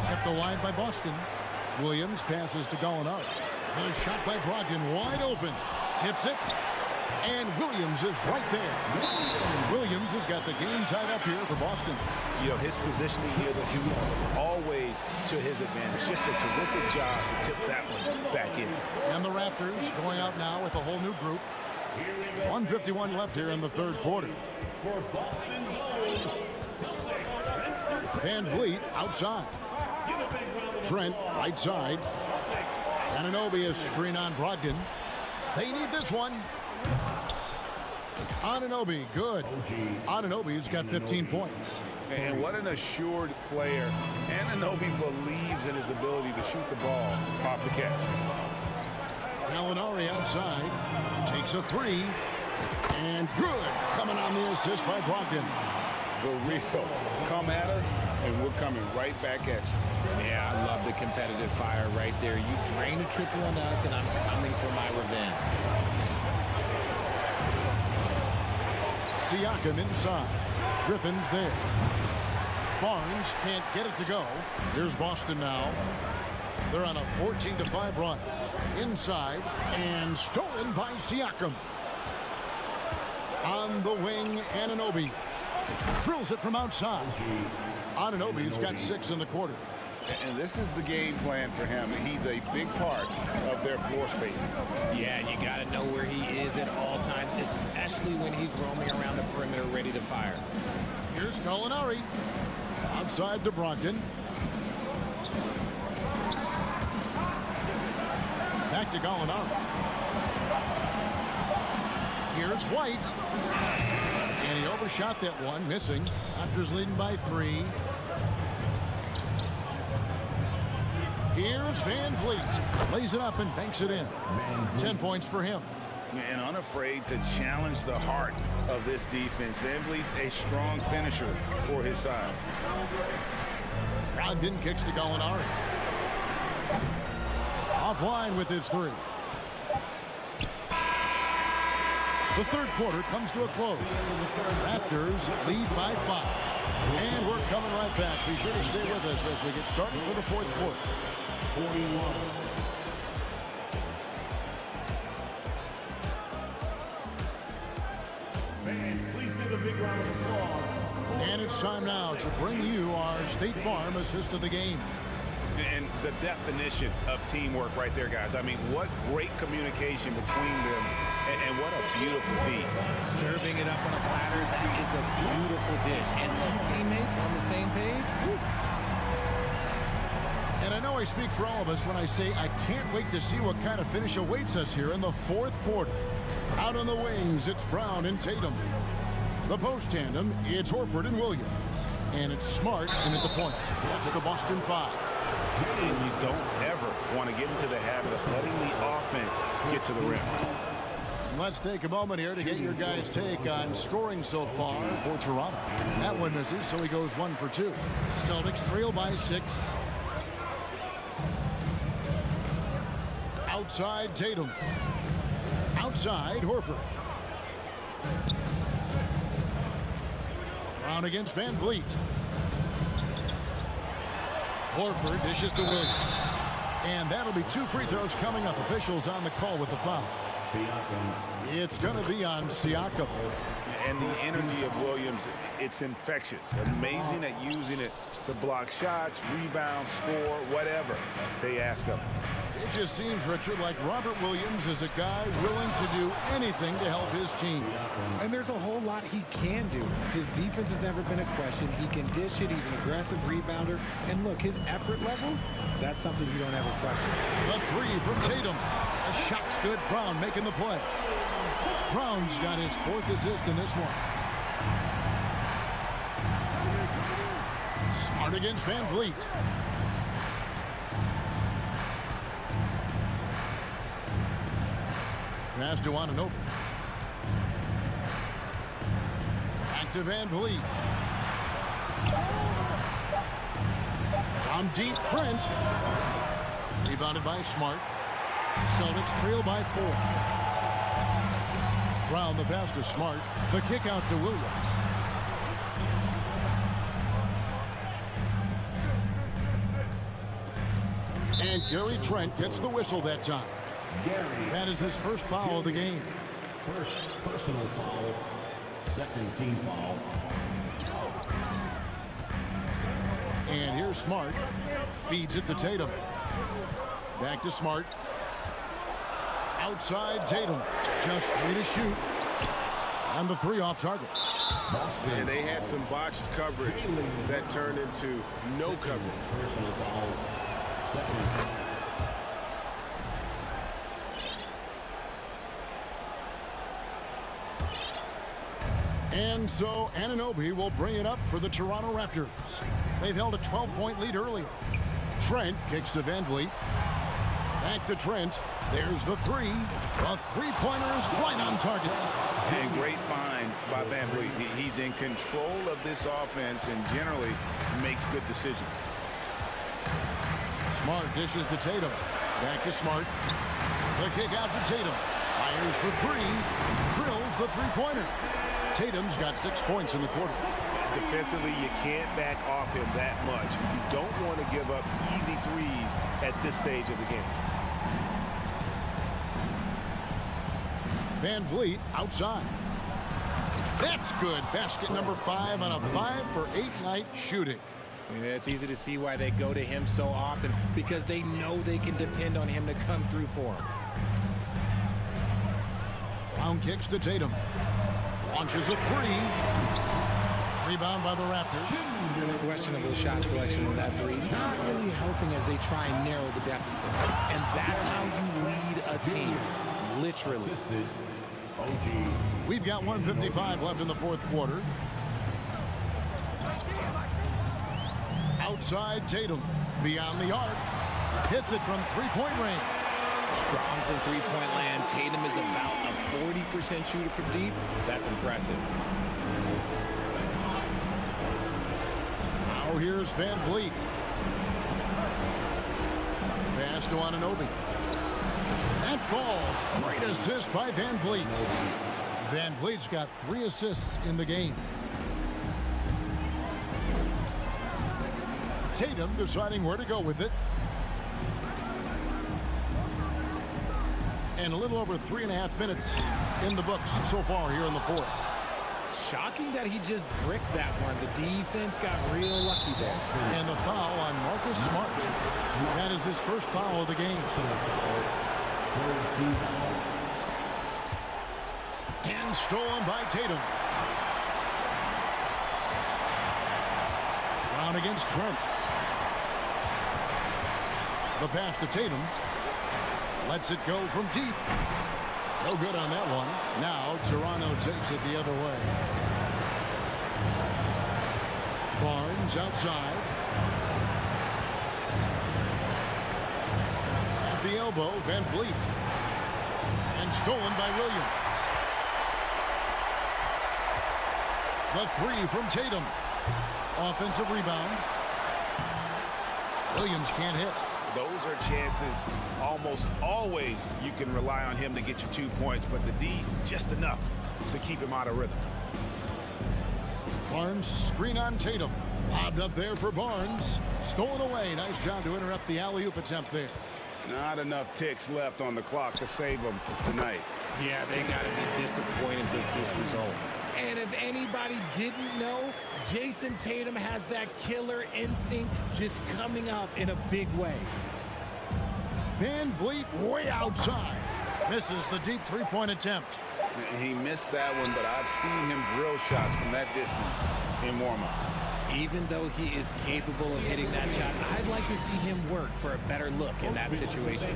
Kept alive by Boston. Williams passes to Gallinari. The shot by Brogdon wide open. Tips it. And Williams is right there. Williams has got the game tied up here for Boston. You know, his positioning here, the Heat, always to his advantage. Just a terrific job to tip that one back in. And the Raptors going out now with a whole new group. 1:51 left here in the third quarter. Van Vliet outside. Trent right side. Anunoby is screen on Brogdon. They need this one. Anunoby, good. Anunoby's got 15 points. And what an assured player. Anunoby believes in his ability to shoot the ball off the catch. Gallinari outside. Takes a 3. And good. Coming on the assist by Brogdon. The real. Come at us, and we're coming right back at you. Yeah, I love the competitive fire right there. You drain a triple on us, and I'm coming for my revenge. Siakam inside. Griffin's there. Barnes can't get it to go. Here's Boston now. They're on a 14-5 run. Inside and stolen by Siakam. On the wing, Anunoby. Drills it from outside. Anunoby's got 6 in the quarter. And this is the game plan for him. He's a big part of their floor spacing. Yeah, and you got to know where he is at all times, especially when he's roaming around the perimeter ready to fire. Here's Gallinari. Outside to Brogdon. Back to Gallinari. Here's White. And he overshot that one, missing. Raptors leading by 3. Here's Van Vliet. Lays it up and banks it in. 10 points for him. And unafraid to challenge the heart of this defense. Van Vliet's a strong finisher for his size. Brogdon kicks to Gallinari. Offline with his 3. The third quarter comes to a close. Raptors lead by 5. And we're coming right back. Be sure to stay with us as we get started for the fourth quarter. 41. Please give a big round of applause. And it's time now to bring you our State Farm assist of the game. And the definition of teamwork right there, guys. I mean, what great communication between them, and what a beautiful feat. Serving it up on a platter, that is a beautiful dish. And 2 teammates on the same page. Woo. And I know I speak for all of us when I say I can't wait to see what kind of finish awaits us here in the fourth quarter. Out on the wings, it's Brown and Tatum. The post tandem, it's Horford and Williams. And it's Smart in at the point. That's the Boston 5. And you don't ever want to get into the habit of letting the offense get to the rim. Let's take a moment here to get your guys' take on scoring so far for Toronto. That one misses, so he goes 1 for 2. Celtics trail by 6. Outside Tatum. Outside Horford. Brown against Van Vliet. Horford dishes to Williams. And that'll be 2 free throws coming up. Officials on the call with the foul. It's going to be on Siakam. And the energy of Williams, it's infectious. Amazing at using it to block shots, rebound, score, whatever they ask of him. It just seems, Richard, like Robert Williams is a guy willing to do anything to help his team. And there's a whole lot he can do. His defense has never been a question. He can dish it. He's an aggressive rebounder. And look, his effort level, that's something you don't ever question. A 3 from Tatum. A shot's good. Brown making the play. Brown's got his 4th assist in this one. Smart against Van Vliet. Pass to Anunoby. Back to Van Vliet. On deep, Trent. Rebounded by Smart. Celtics trail by 4. Brown the pass to Smart. The kick out to Williams. And Gary Trent gets the whistle that time. That is his first foul of the game. First personal foul, second team foul. And here's Smart. Feeds it to Tatum. Back to Smart. Outside Tatum. Just 3 to shoot. And the 3 off target. And they had some botched coverage that turned into no coverage. Personal foul, second. And so Anunoby will bring it up for the Toronto Raptors. They've held a 12-point lead earlier. Trent kicks to Van Vliet. Back to Trent. There's the 3. A 3-pointer is right on target. And great find by Van Vliet. He's in control of this offense and generally makes good decisions. Smart dishes to Tatum. Back to Smart. The kick out to Tatum. Fires for 3. Drills the 3-pointer. Tatum's got 6 points in the quarter. Defensively, you can't back off him that much. You don't want to give up easy threes at this stage of the game. Van Vliet outside. That's good. Basket number 5 on a 5-for-8 night shooting. Yeah, it's easy to see why they go to him so often, because they know they can depend on him to come through for them. Brown kicks to Tatum. Launches a 3. Rebound by the Raptors. Questionable shot selection in that 3. Not really helping as they try and narrow the deficit. And that's how you lead a team. Literally. We've got 1:55 left in the 4th quarter. Outside Tatum. Beyond the arc. Hits it from 3-point range. Strong from 3-point land. Tatum is about a 40% shooter from deep. That's impressive. Now here's Van Vliet. Pass to Anunoby. That falls. Great assist by Van Vliet. Van Vliet's got 3 assists in the game. Tatum deciding where to go with it. And a little over 3.5 minutes in the books so far here in the 4th. Shocking that he just bricked that one. The defense got real lucky there. And the foul on Marcus Smart. That is his first foul of the game. And stolen by Tatum. Brown against Trent. The pass to Tatum. Lets it go from deep. No good on that one. Now Toronto takes it the other way. Barnes outside. At the elbow, Van Vliet. And stolen by Williams. The 3 from Tatum. Offensive rebound. Williams can't hit. Those are chances almost always you can rely on him to get you 2 points, but the D just enough to keep him out of rhythm. Barnes, screen on Tatum. Lobbed up there for Barnes. Stolen away. Nice job to interrupt the alley-oop attempt there. Not enough ticks left on the clock to save them tonight. Yeah, they got to be disappointed with this result. And if anybody didn't know, Jason Tatum has that killer instinct just coming up in a big way. Van Vliet way outside. Misses the deep three-point attempt. He missed that one, but I've seen him drill shots from that distance in warm-up. Even though he is capable of hitting that shot, I'd like to see him work for a better look in that situation.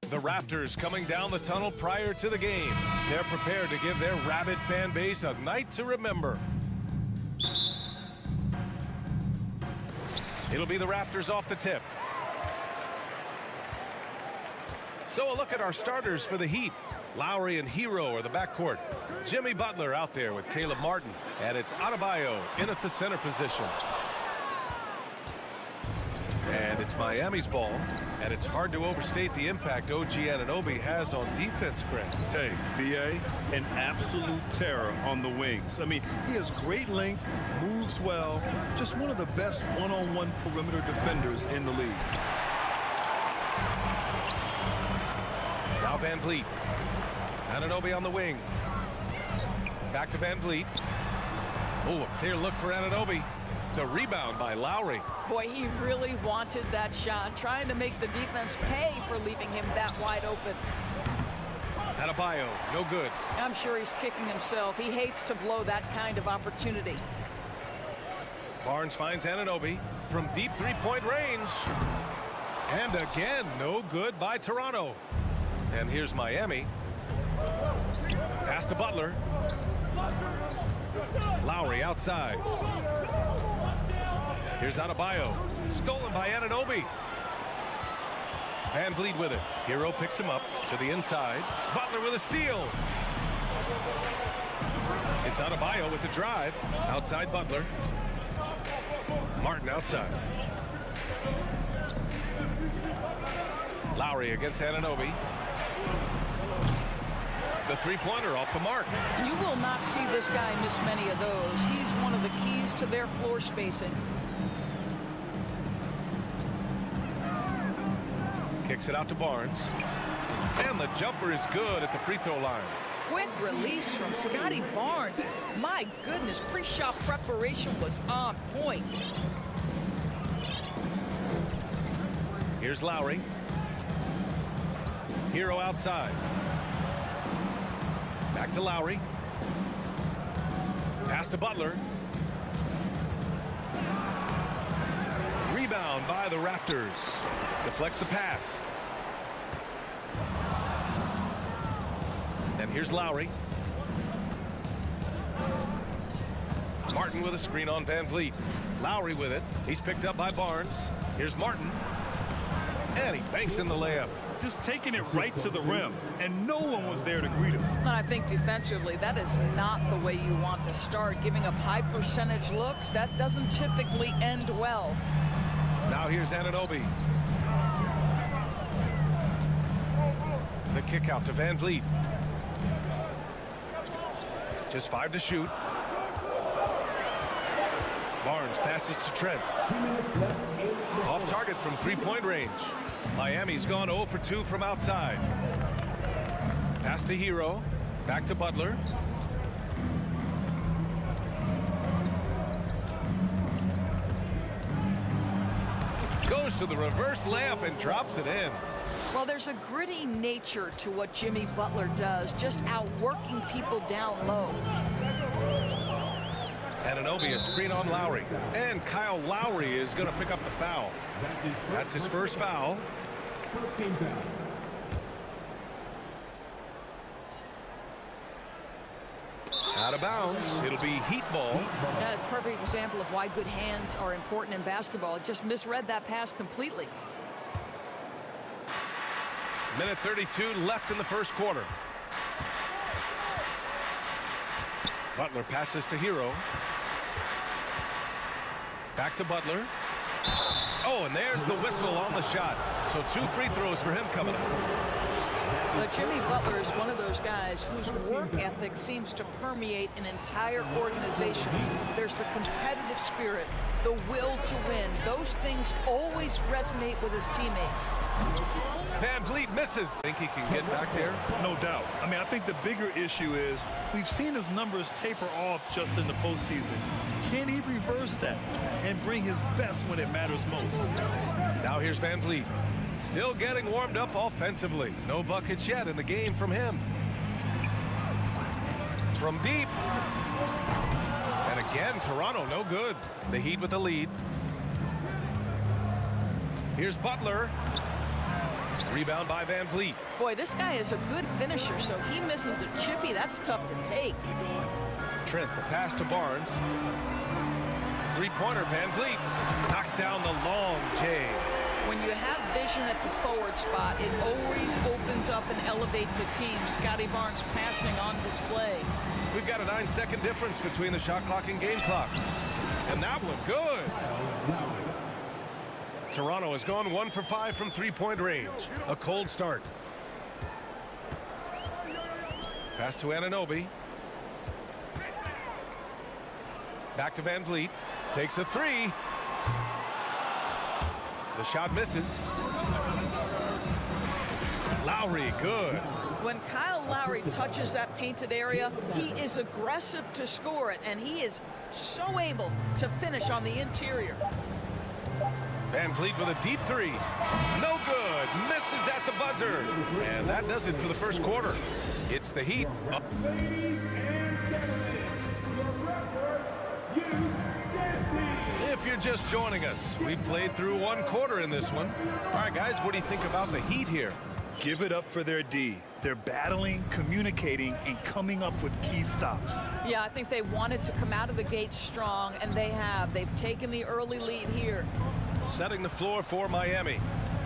The Raptors coming down the tunnel prior to the game. They're prepared to give their rabid fan base a night to remember. It'll be the Raptors off the tip. So a look at our starters for the Heat. Lowry and Hero are the backcourt. Jimmy Butler out there with Caleb Martin. And it's Adebayo in at the center position. And it's Miami's ball. And it's hard to overstate the impact OG Anunoby has on defense, Grant. Hey, B.A., an absolute terror on the wings. I mean, he has great length, moves well, just one of the best one-on-one perimeter defenders in the league. Now Van Vliet. Anunoby on the wing. Back to Van Vliet. Oh, a clear look for Anunoby. The rebound by Lowry. Boy, he really wanted that shot, trying to make the defense pay for leaving him that wide open. Adebayo, no good. I'm sure he's kicking himself. He hates to blow that kind of opportunity. Barnes finds Anunoby from deep three-point range. And again, no good by Toronto. And here's Miami. Pass to Butler. Lowry outside. Here's Adebayo. Stolen by Anunoby. Van Vliet with it. Hero picks him up to the inside. Butler with a steal. It's Adebayo with the drive. Outside Butler. Martin outside. Lowry against Anunoby. The three-pointer off the mark. You will not see this guy miss many of those. He's one of the keys to their floor spacing. Kicks it out to Barnes. And the jumper is good at the free throw line. Quick release from Scotty Barnes. My goodness, pre-shot preparation was on point. Here's Lowry. Hero outside. Back to Lowry. Pass to Butler. Rebound by the Raptors. Deflects the pass. And here's Lowry. Martin with a screen on Van Vliet. Lowry with it. He's picked up by Barnes. Here's Martin. And he banks in the layup. Just taking it right to the rim, and no one was there to greet him. And I think defensively, that is not the way you want to start. Giving up high percentage looks, that doesn't typically end well. Now here's Anunoby. The kick out to Van Vliet. Just 5 to shoot. Barnes passes to Trent. Off target from three-point range. Miami's gone 0 for 2 from outside. Pass to Hero. Back to Butler. Goes to the reverse layup and drops it in. Well, there's a gritty nature to what Jimmy Butler does, just outworking people down low. Anunoby, a screen on Lowry. And Kyle Lowry is going to pick up the foul. That's his first foul. First team foul. Out of bounds. It'll be Heat ball. That's a perfect example of why good hands are important in basketball. It just misread that pass completely. Minute 32 left in the first quarter. Butler passes to Hero. Back to Butler. Oh, and there's the whistle on the shot. So 2 free throws for him coming up. But Jimmy Butler is one of those guys whose work ethic seems to permeate an entire organization. There's the competitive spirit, the will to win. Those things always resonate with his teammates. Van Vliet misses. Think he can get back there? No doubt. I mean, I think the bigger issue is we've seen his numbers taper off just in the postseason. Can he reverse that and bring his best when it matters most? Now here's Van Vliet. Still getting warmed up offensively. No buckets yet in the game from him. From deep. And again, Toronto no good. The Heat with the lead. Here's Butler. Rebound by Van Vliet. Boy, this guy is a good finisher, so he misses a chippy. That's tough to take. Trent, the pass to Barnes. Three-pointer, Van Vliet knocks down the long J. When you have vision at the forward spot, it always opens up and elevates a team. Scotty Barnes passing on display. We've got a 9-second difference between the shot clock and game clock. And that one, good. Toronto has gone 1 for 5 from three-point range. A cold start. Pass to Anunoby. Back to Van Vliet. Takes a three. The shot misses. Lowry, good. When Kyle Lowry touches that painted area, he is aggressive to score it, and he is so able to finish on the interior. Van Vliet with a deep three. No good. Misses at the buzzer. And that does it for the first quarter. It's the Heat. If you're just joining us, we played through one quarter in this one. All right, guys, what do you think about the Heat here? Give it up for their D. They're battling, communicating, and coming up with key stops. Yeah, I think they wanted to come out of the gate strong, and they have. They've taken the early lead here. Setting the floor for Miami.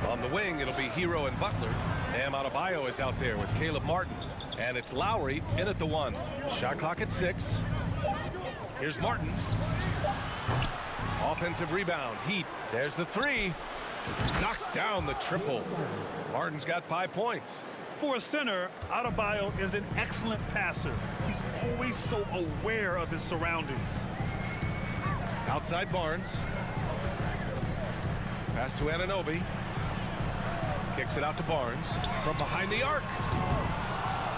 On the wing, it'll be Hero and Butler. Bam Adebayo is out there with Caleb Martin. And it's Lowry in at the 1. Shot clock at 6. Here's Martin. Offensive rebound. Heat. There's the 3. Knocks down the triple. Martin's got 5 points. For a center, Adebayo is an excellent passer. He's always so aware of his surroundings. Outside Barnes. Pass to Anunoby. Kicks it out to Barnes. From behind the arc.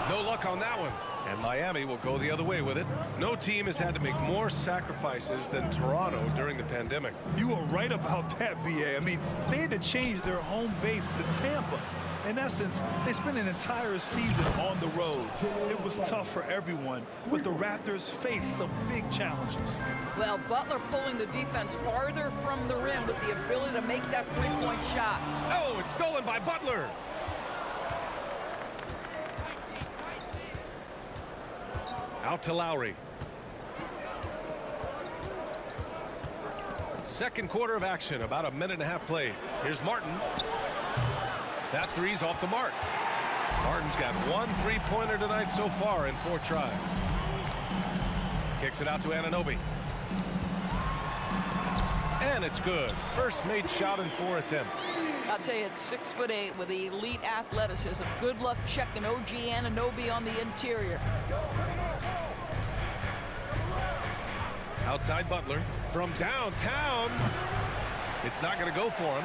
No luck on that one. And Miami will go the other way with it. No team has had to make more sacrifices than Toronto during the pandemic. You are right about that, B.A. I mean, they had to change their home base to Tampa. In essence, they spent an entire season on the road. It was tough for everyone, but the Raptors faced some big challenges. Well, Butler pulling the defense farther from the rim with the ability to make that three-point shot. Oh, it's stolen by Butler. Out to Lowry. Second quarter of action, about a minute and a half played. Here's Martin. That three's off the mark. Martin's got 1 3-pointer tonight so far in 4 tries. Kicks it out to Anunoby. And it's good. First made shot in 4 attempts. I'll tell you, it's 6'8" with elite athleticism. Good luck checking OG Anunoby on the interior. Outside Butler from downtown. It's not going to go for him.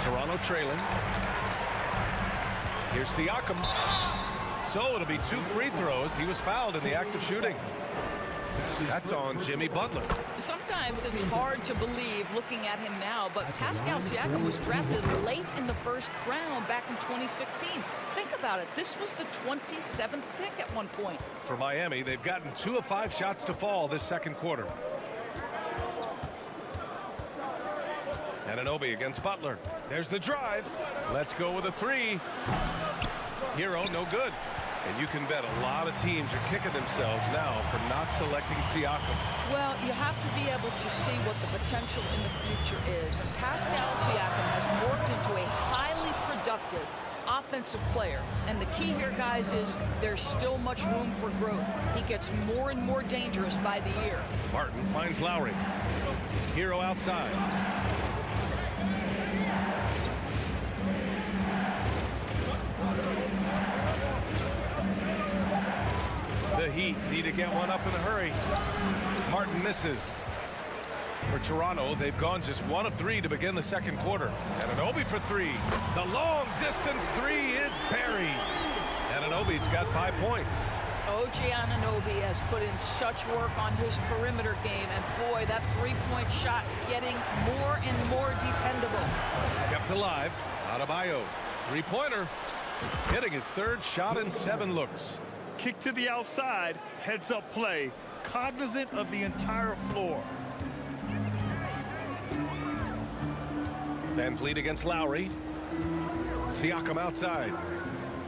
Toronto trailing. Here's Siakam. So it'll be 2 free throws. He was fouled in the act of shooting. That's on Jimmy Butler. Sometimes it's hard to believe looking at him now, but Pascal Siakam was drafted late in the first round back in 2016. Think about it. This was the 27th pick at one point. For Miami, they've gotten 2 of 5 shots to fall this second quarter. Anunoby against Butler. There's the drive. Let's go with a 3. Hero, no good. And you can bet a lot of teams are kicking themselves now for not selecting Siakam. Well, you have to be able to see what the potential in the future is. And Pascal Siakam has morphed into a highly productive offensive player. And the key here, guys, is there's still much room for growth. He gets more and more dangerous by the year. Martin finds Lowry. Hero outside. The Heat need to get one up in a hurry. Martin misses. For Toronto, they've gone just 1 of 3 to begin the second quarter. Anunoby for 3. The long distance 3 is buried. Anunoby's got 5 points. OG Anunoby has put in such work on his perimeter game, and boy, that three-point shot getting more and more dependable. Kept alive. Adebayo. 3-pointer. Hitting his 3rd shot in 7 looks. Kick to the outside, heads-up play, cognizant of the entire floor. Van Vliet against Lowry. Siakam outside.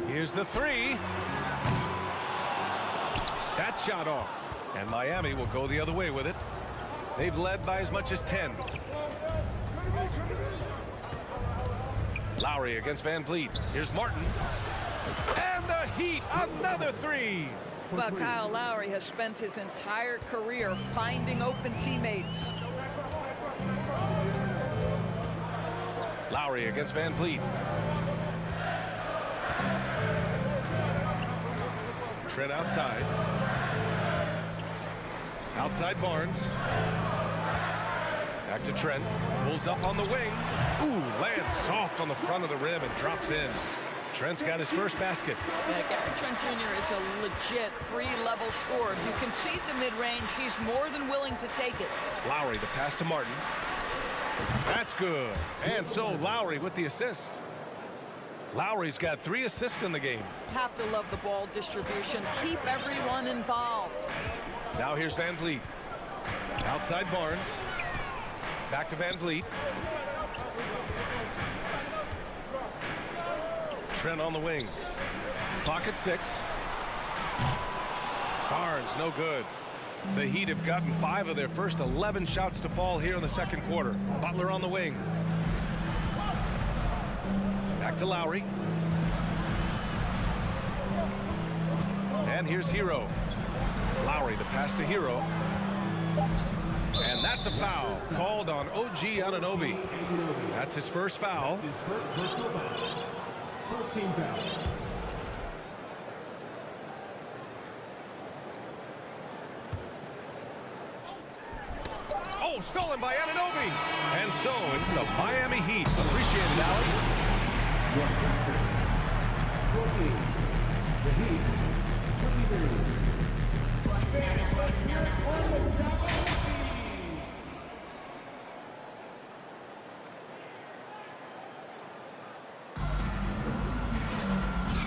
Here's the three. That shot off. And Miami will go the other way with it. They've led by as much as 10. Lowry against Van Vliet. Here's Martin. And the Heat, another three. Well, Kyle Lowry has spent his entire career finding open teammates. Lowry against Van Vliet. Trent outside. Outside Barnes. Back to Trent. Pulls up on the wing. Ooh, lands soft on the front of the rim and drops in. Trent's got his first basket. Yeah, Gary Trent Jr. is a legit three-level scorer. If you concede the mid-range, he's more than willing to take it. Lowry, the pass to Martin. That's good. And so Lowry with the assist. Lowry's got 3 assists in the game. Have to love the ball distribution. Keep everyone involved. Now here's Van Vliet. Outside Barnes. Back to Van Vliet. Trent on the wing. Clock at 6. Barnes, no good. The Heat have gotten 5 of their first 11 shots to fall here in the second quarter. Butler on the wing. Back to Lowry. And here's Hero. Lowry, the pass to Hero. And that's a foul called on OG Anunoby. That's his first foul. His first personal foul. First team foul. Oh, stolen by Anunoby. And so it's the Miami Heat. Appreciate it, Allie. 14. The Heat. 23.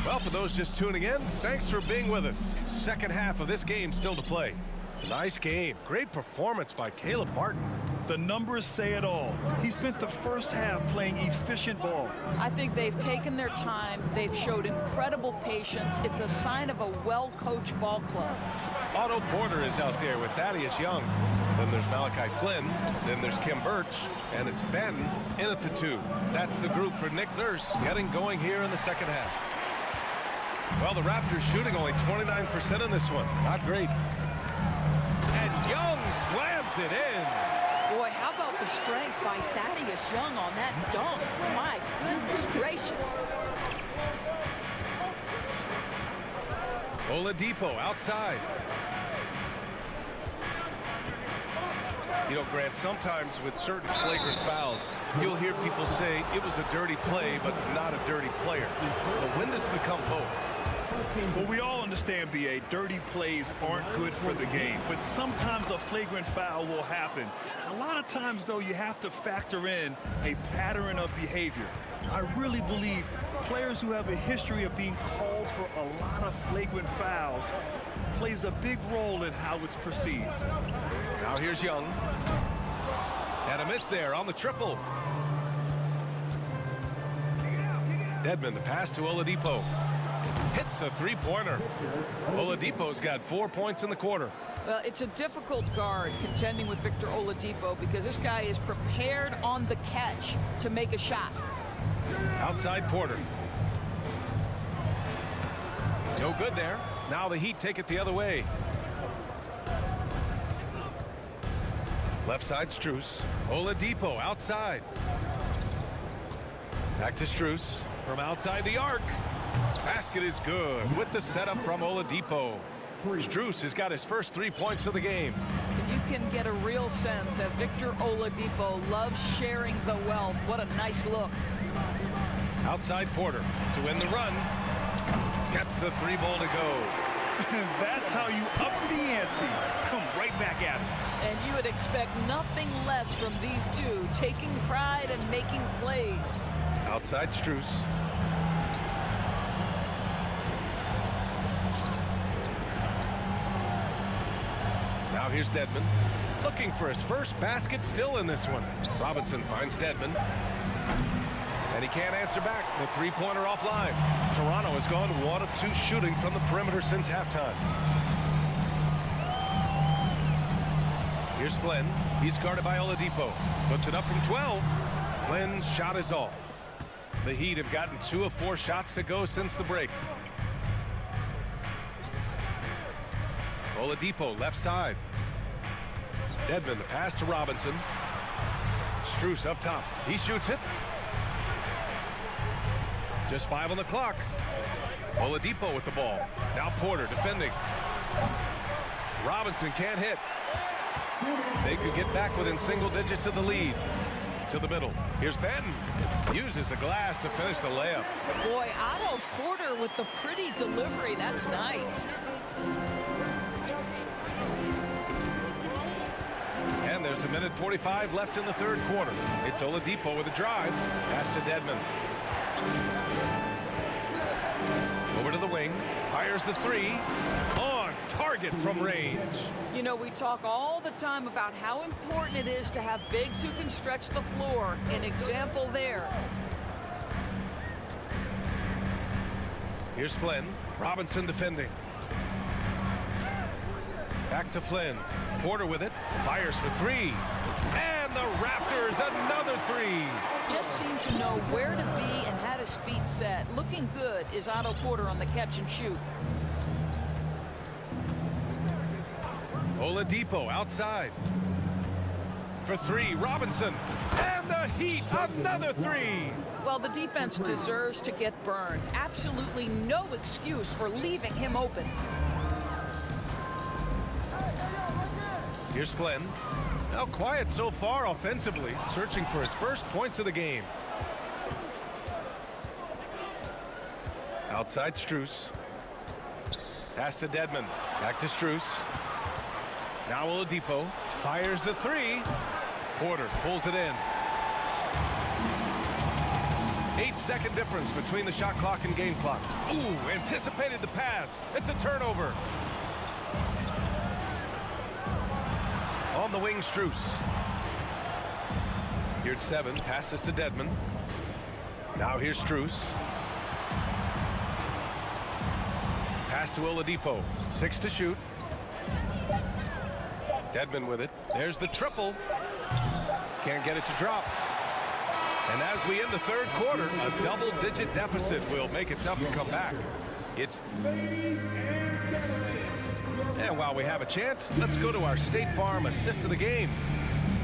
Well, for those just tuning in, thanks for being with us. Second half of this game still to play. Nice game. Great performance by Caleb Martin. The numbers say it all. He spent the first half playing efficient ball. I think they've taken their time. They've showed incredible patience. It's a sign of a well-coached ball club. Otto Porter is out there with Thaddeus Young. Then there's Malachi Flynn. Then there's Kim Birch. And it's Ben in at the 2. That's the group for Nick Nurse getting going here in the second half. Well, the Raptors shooting only 29% in this one. Not great. And Young slams it in. Boy, how about the strength by Thaddeus Young on that dunk? My goodness gracious. Oladipo outside. You know, Grant, sometimes with certain flagrant fouls, you'll hear people say it was a dirty play, but not a dirty player. But when does it become both? Well, we all understand, B.A., dirty plays aren't good for the game, but sometimes a flagrant foul will happen. A lot of times, though, you have to factor in a pattern of behavior. I really believe players who have a history of being called for a lot of flagrant fouls plays a big role in how it's perceived. Now here's Young. And a miss there on the triple. Dedmon, the pass to Oladipo. Hits the three-pointer. Oladipo's got 4 points in the quarter. Well, it's a difficult guard contending with Victor Oladipo because this guy is prepared on the catch to make a shot. Outside Porter. No good there. Now the Heat take it the other way. Left side Strus. Oladipo outside. Back to Strus from outside the arc. Basket is good with the setup from Oladipo. Strus has got his first 3 points of the game. You can get a real sense that Victor Oladipo loves sharing the wealth. What a nice look. Outside Porter to win the run. Gets the 3-ball to go. That's how you up the ante. Come right back at it. And you would expect nothing less from these two, taking pride and making plays. Outside Strus. Now here's Dedmon. Looking for his first basket still in this one. Robinson finds Dedmon. And he can't answer back. The three-pointer offline. Toronto has gone 1 of 2 shooting from the perimeter since halftime. Here's Flynn. He's guarded by Oladipo. Puts it up from 12. Flynn's shot is off. The Heat have gotten 2 of 4 shots to go since the break. Oladipo left side. Dedmon, the pass to Robinson. Strus up top. He shoots it. Just 5 on the clock. Oladipo with the ball. Now Porter defending. Robinson can't hit. They could get back within single digits of the lead. To the middle. Here's Benton. Uses the glass to finish the layup. Boy, Otto Porter with the pretty delivery. That's nice. And there's 1:45 left in the third quarter. It's Oladipo with a drive. Pass to Dedmon. Over to the wing. Fires the three. On target from range. You know, we talk all the time about how important it is to have bigs who can stretch the floor. An example there. Here's Flynn. Robinson defending. Back to Flynn. Porter with it. Fires for 3. And the Raptors another 3. Just seemed to know where to be and had his feet set. Looking good is Otto Porter on the catch and shoot. Oladipo outside. For 3, Robinson. And the Heat, another 3. Well, the defense deserves to get burned. Absolutely no excuse for leaving him open. Here's Flynn. Now quiet so far offensively, searching for his first points of the game. Outside Strus. Pass to Dedmon. Back to Strus. Now Oladipo fires the 3. Porter pulls it in. 8-second difference between the shot clock and game clock. Ooh, anticipated the pass. It's a turnover. On the wing, Strus. Here's 7. Passes to Dedmon. Now here's Strus. Pass to Oladipo. 6 to shoot. Dedmon with it. There's the triple. Can't get it to drop. And as we end the third quarter, a double-digit deficit will make it tough to come back. And while we have a chance, let's go to our State Farm assist of the game.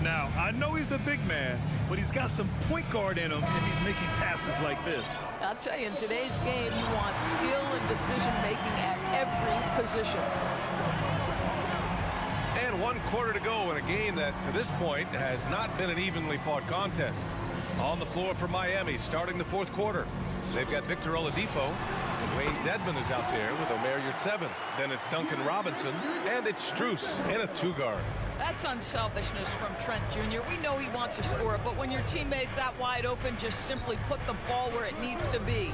Now, I know he's a big man, but he's got some point guard in him, and he's making passes like this. I'll tell you, in today's game, you want skill and decision-making at every position. And 1 quarter to go in a game that, to this point, has not been an evenly fought contest. On the floor for Miami, starting the fourth quarter. They've got Victor Oladipo. Wayne Dedmon is out there with Omer Yurtseven. Then it's Duncan Robinson, and it's Strus in a 2-guard. That's unselfishness from Trent Jr. We know he wants to score it, but when your teammate's that wide open, just simply put the ball where it needs to be.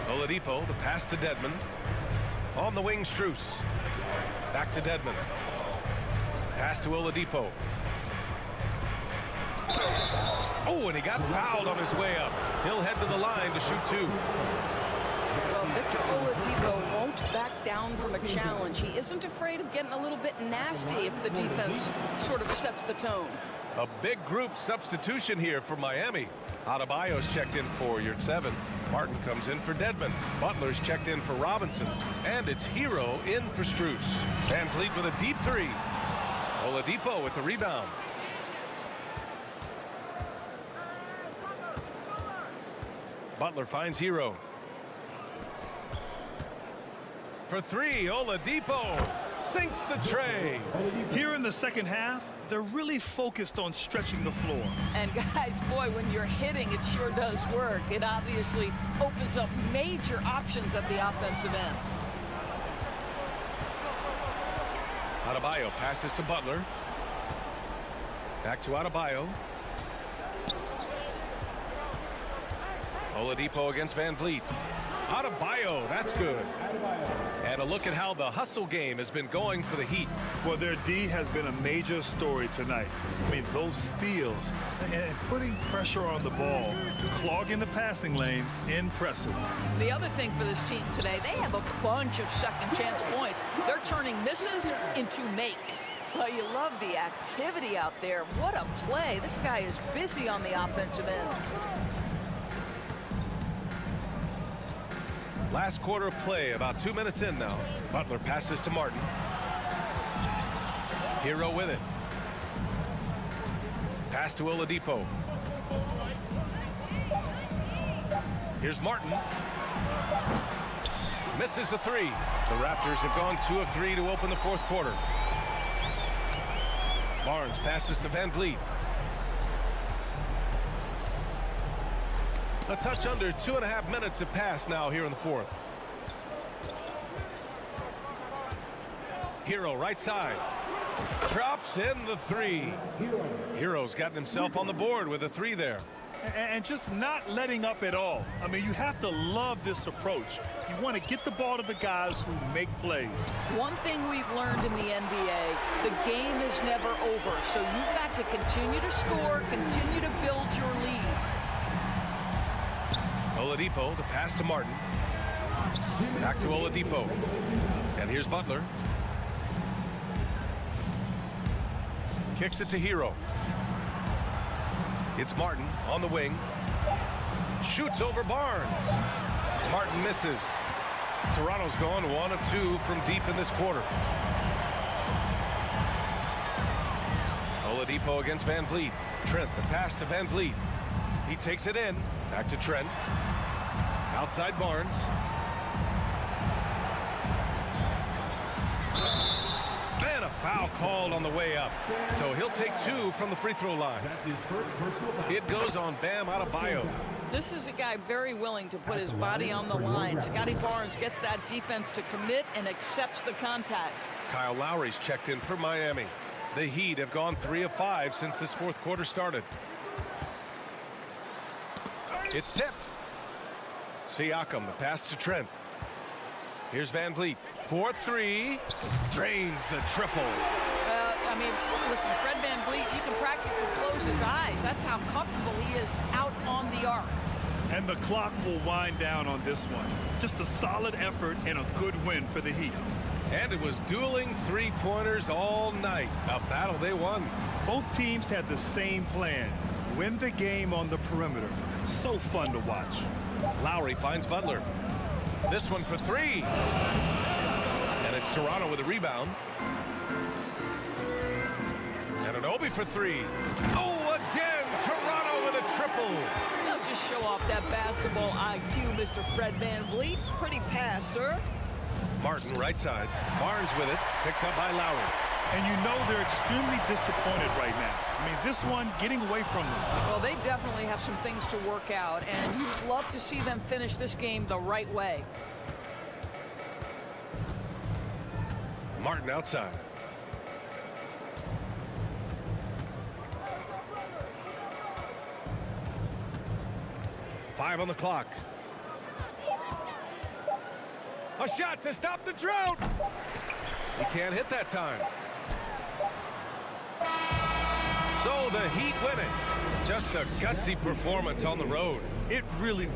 Oladipo, the pass to Dedmon. On the wing, Strus. Back to Dedmon. Pass to Oladipo. Oh, and he got fouled on his way up. He'll head to the line to shoot 2. Well, Victor Oladipo won't back down from a challenge. He isn't afraid of getting a little bit nasty if the defense sort of sets the tone. A big group substitution here for Miami. Adebayo's checked in for Yurtseven. Martin comes in for Dedmon. Butler's checked in for Robinson. And it's Hero in for Strus. Van Vliet with a deep 3. Oladipo with the rebound. Butler finds Hero. For 3, Oladipo sinks the tray. Here in the second half, they're really focused on stretching the floor. And guys, boy, when you're hitting, it sure does work. It obviously opens up major options at the offensive end. Adebayo passes to Butler. Back to Adebayo. Oladipo against Van Vliet. Adebayo, that's good. And a look at how the hustle game has been going for the Heat. Well, their D has been a major story tonight. I mean, those steals and putting pressure on the ball, clogging the passing lanes, impressive. The other thing for this team today, they have a bunch of second chance points. They're turning misses into makes. Well, you love the activity out there. What a play. This guy is busy on the offensive end. Last quarter of play, about 2 minutes in now. Butler passes to Martin. Hero with it. Pass to Oladipo. Here's Martin. Misses the three. The Raptors have gone 2 of 3 to open the fourth quarter. Barnes passes to Van Vliet. A touch under 2.5 minutes have passed now here in the fourth. Hero right side. Drops in the three. Hero's gotten himself on the board with a three there. And just not letting up at all. I mean, you have to love this approach. You want to get the ball to the guys who make plays. One thing we've learned in the NBA, the game is never over. So you've got to continue to score, continue to build your lead. Oladipo, the pass to Martin. Back to Oladipo. And here's Butler. Kicks it to Hero. It's Martin on the wing. Shoots over Barnes. Martin misses. Toronto's gone 1 of 2 from deep in this quarter. Oladipo against Van Vliet. Trent, the pass to Van Vliet. He takes it in. Back to Trent. Outside Barnes. And a foul called on the way up. So he'll take 2 from the free throw line. It goes on Bam Adebayo. This is a guy very willing to put his body on the line. Scotty Barnes gets that defense to commit and accepts the contact. Kyle Lowry's checked in for Miami. The Heat have gone 3 of 5 since this fourth quarter started. It's tipped. Siakam, the pass to Trent. Here's Van Vliet. 4-3. Drains the triple. I mean, listen, Fred Van Vliet, you can practically close his eyes. That's how comfortable he is out on the arc. And the clock will wind down on this one. Just a solid effort and a good win for the Heat. And it was dueling three-pointers all night. A battle they won. Both teams had the same plan. Win the game on the perimeter. So fun to watch. Lowry finds Butler. This one for 3. And it's Toronto with a rebound. And an Obi for 3. Oh, again, Toronto with a triple. Don't just show off that basketball IQ, Mr. Fred Van Vliet. Pretty pass, sir. Martin right side. Barnes with it. Picked up by Lowry. And you know they're extremely disappointed right now. I mean, this one getting away from them. Well, they definitely have some things to work out, and you'd love to see them finish this game the right way. Martin outside. Five on the clock. A shot to stop the drought. He can't hit that time. So the Heat win it. Just a gutsy performance on the road. It really...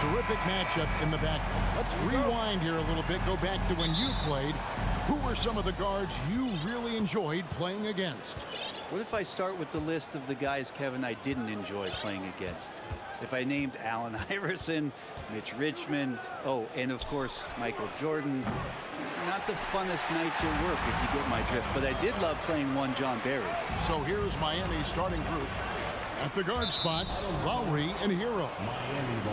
Terrific matchup in the back. Let's rewind here a little bit. Go back to when you played. Who were some of the guards you really enjoyed playing against? What if I start with the list of the guys, Kevin, I didn't enjoy playing against? If I named Allen Iverson, Mitch Richmond, oh, and of course, Michael Jordan. Not the funnest nights at work, if you get my drift, but I did love playing one John Barry. So here's Miami's starting group. At the guard spots, Lowry and Hero.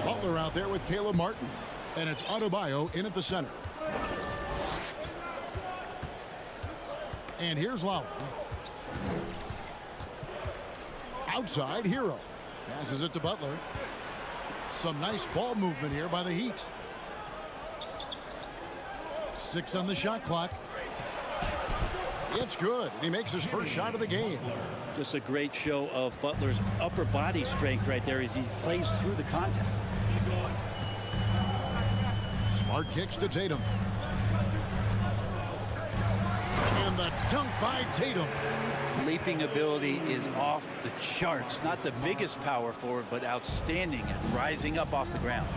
Butler out there with Caleb Martin. And it's Adebayo in at the center. And here's Lowry. Outside, Hero. Passes it to Butler. Some nice ball movement here by the Heat. 6 on the shot clock. It's good. And he makes his first shot of the game. Just a great show of Butler's upper body strength right there as he plays through the contact. Smart kicks to Tatum. And the dunk by Tatum. Leaping ability is off the charts. Not the biggest power forward, but outstanding at rising up off the ground.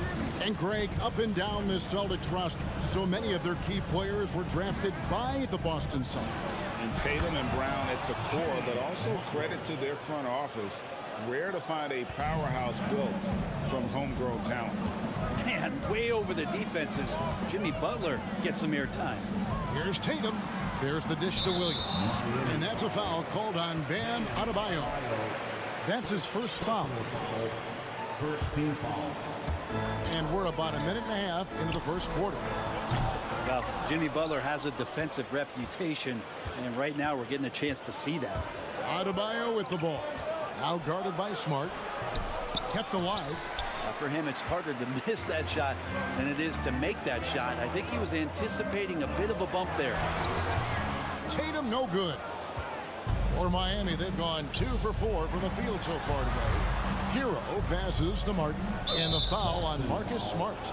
And Greg, up and down this Celtics roster, so many of their key players were drafted by the Boston Celtics. And Tatum and Brown at the core, but also credit to their front office. Rare to find a powerhouse built from homegrown talent. Man, way over the defenses. Jimmy Butler gets some airtime. Here's Tatum. There's the dish to Williams. And that's a foul called on Bam Adebayo. That's his first foul. First team foul. And we're about a minute and a half into the first quarter. Well, Jimmy Butler has a defensive reputation, and right now we're getting a chance to see that. Adebayo with the ball. Now guarded by Smart. Kept alive. For him, it's harder to miss that shot than it is to make that shot. I think he was anticipating a bit of a bump there. Tatum, no good. For Miami, they've gone 2 for 4 from the field so far today. Hero passes to Martin, and the foul on Marcus Smart.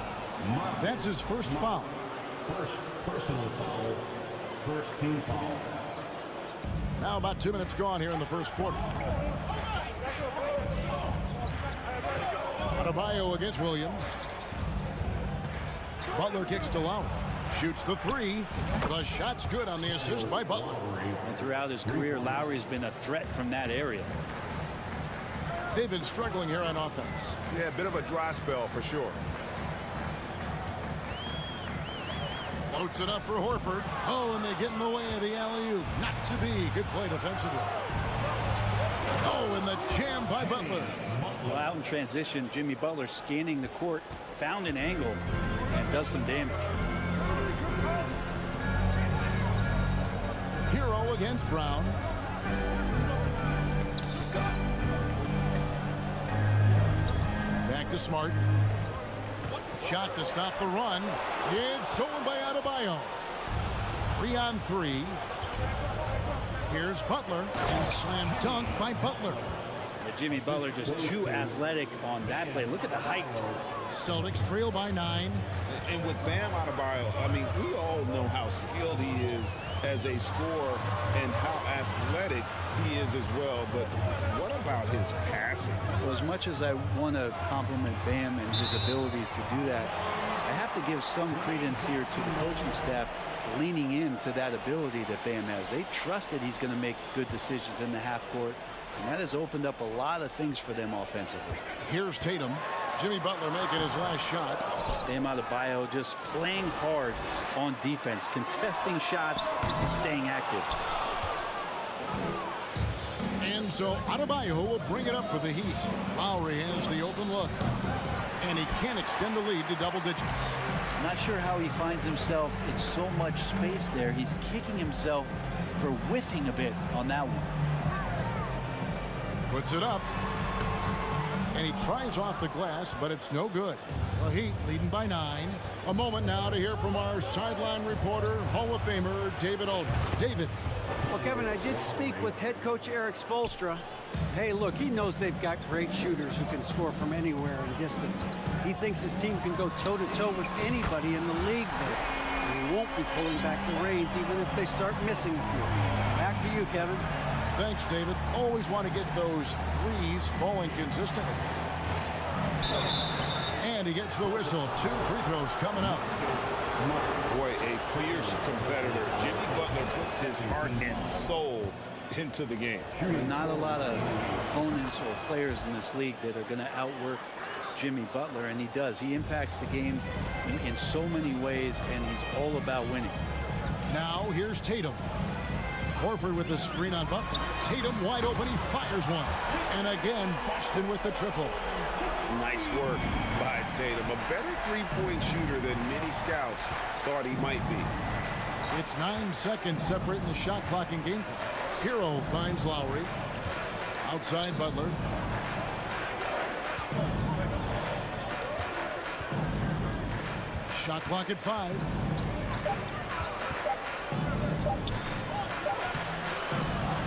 That's his first foul. First personal foul. First team foul. Now about 2 minutes gone here in the first quarter. Adebayo against Williams. Butler kicks to Lowry. Shoots the 3. The shot's good on the assist by Butler. And throughout his career, Lowry's been a threat from that area. They've been struggling here on offense. Yeah, a bit of a dry spell for sure. Floats it up for Horford. Oh, and they get in the way of the alley-oop. Not to be. Good play defensively. Oh, and the jam by Butler. Well, out in transition, Jimmy Butler scanning the court, found an angle, and does some damage. Hero against Brown. Back to Smart. Shot to stop the run. It's stolen by Adebayo. 3 on 3. Here's Butler. And slam dunk by Butler. Jimmy Butler just too athletic on that play. Look at the height. Celtics trail by 9. And with Bam Adebayo, I mean, we all know how skilled he is as a scorer and how athletic he is as well. But what about his passing? Well, as much as I want to compliment Bam and his abilities to do that, I have to give some credence here to the coaching staff leaning into that ability that Bam has. They trust that he's going to make good decisions in the half court. And that has opened up a lot of things for them offensively. Here's Tatum. Jimmy Butler making his last shot. Bam Adebayo just playing hard on defense, contesting shots, and staying active. And so Adebayo will bring it up for the Heat. Lowry has the open look. And he can extend the lead to double digits. Not sure how he finds himself in so much space there. He's kicking himself for whiffing a bit on that one. Puts it up. And he tries off the glass, but it's no good. The Heat leading by 9. A moment now to hear from our sideline reporter, Hall of Famer David Aldridge. David. Well, Kevin, I did speak with head coach Eric Spoelstra. Hey, look, he knows they've got great shooters who can score from anywhere in distance. He thinks his team can go toe-to-toe with anybody in the league there. And he won't be pulling back the reins even if they start missing a few. Back to you, Kevin. Thanks, David. Always want to get those threes falling consistently. And And he gets the whistle. 2 free throws coming up. Boy, a fierce competitor. Jimmy Butler puts his heart and soul into the game. Not a lot of opponents or players in this league that are going to outwork Jimmy Butler, and he does. He impacts the game in so many ways, and he's all about winning. Now here's Tatum. Horford with the screen on Butler. Tatum wide open. He fires one. And again, Boston with the triple. Nice work by Tatum. A better three-point shooter than many scouts thought he might be. It's 9 seconds separating the shot clock and game clock. Hero finds Lowry. Outside Butler. Shot clock at 5.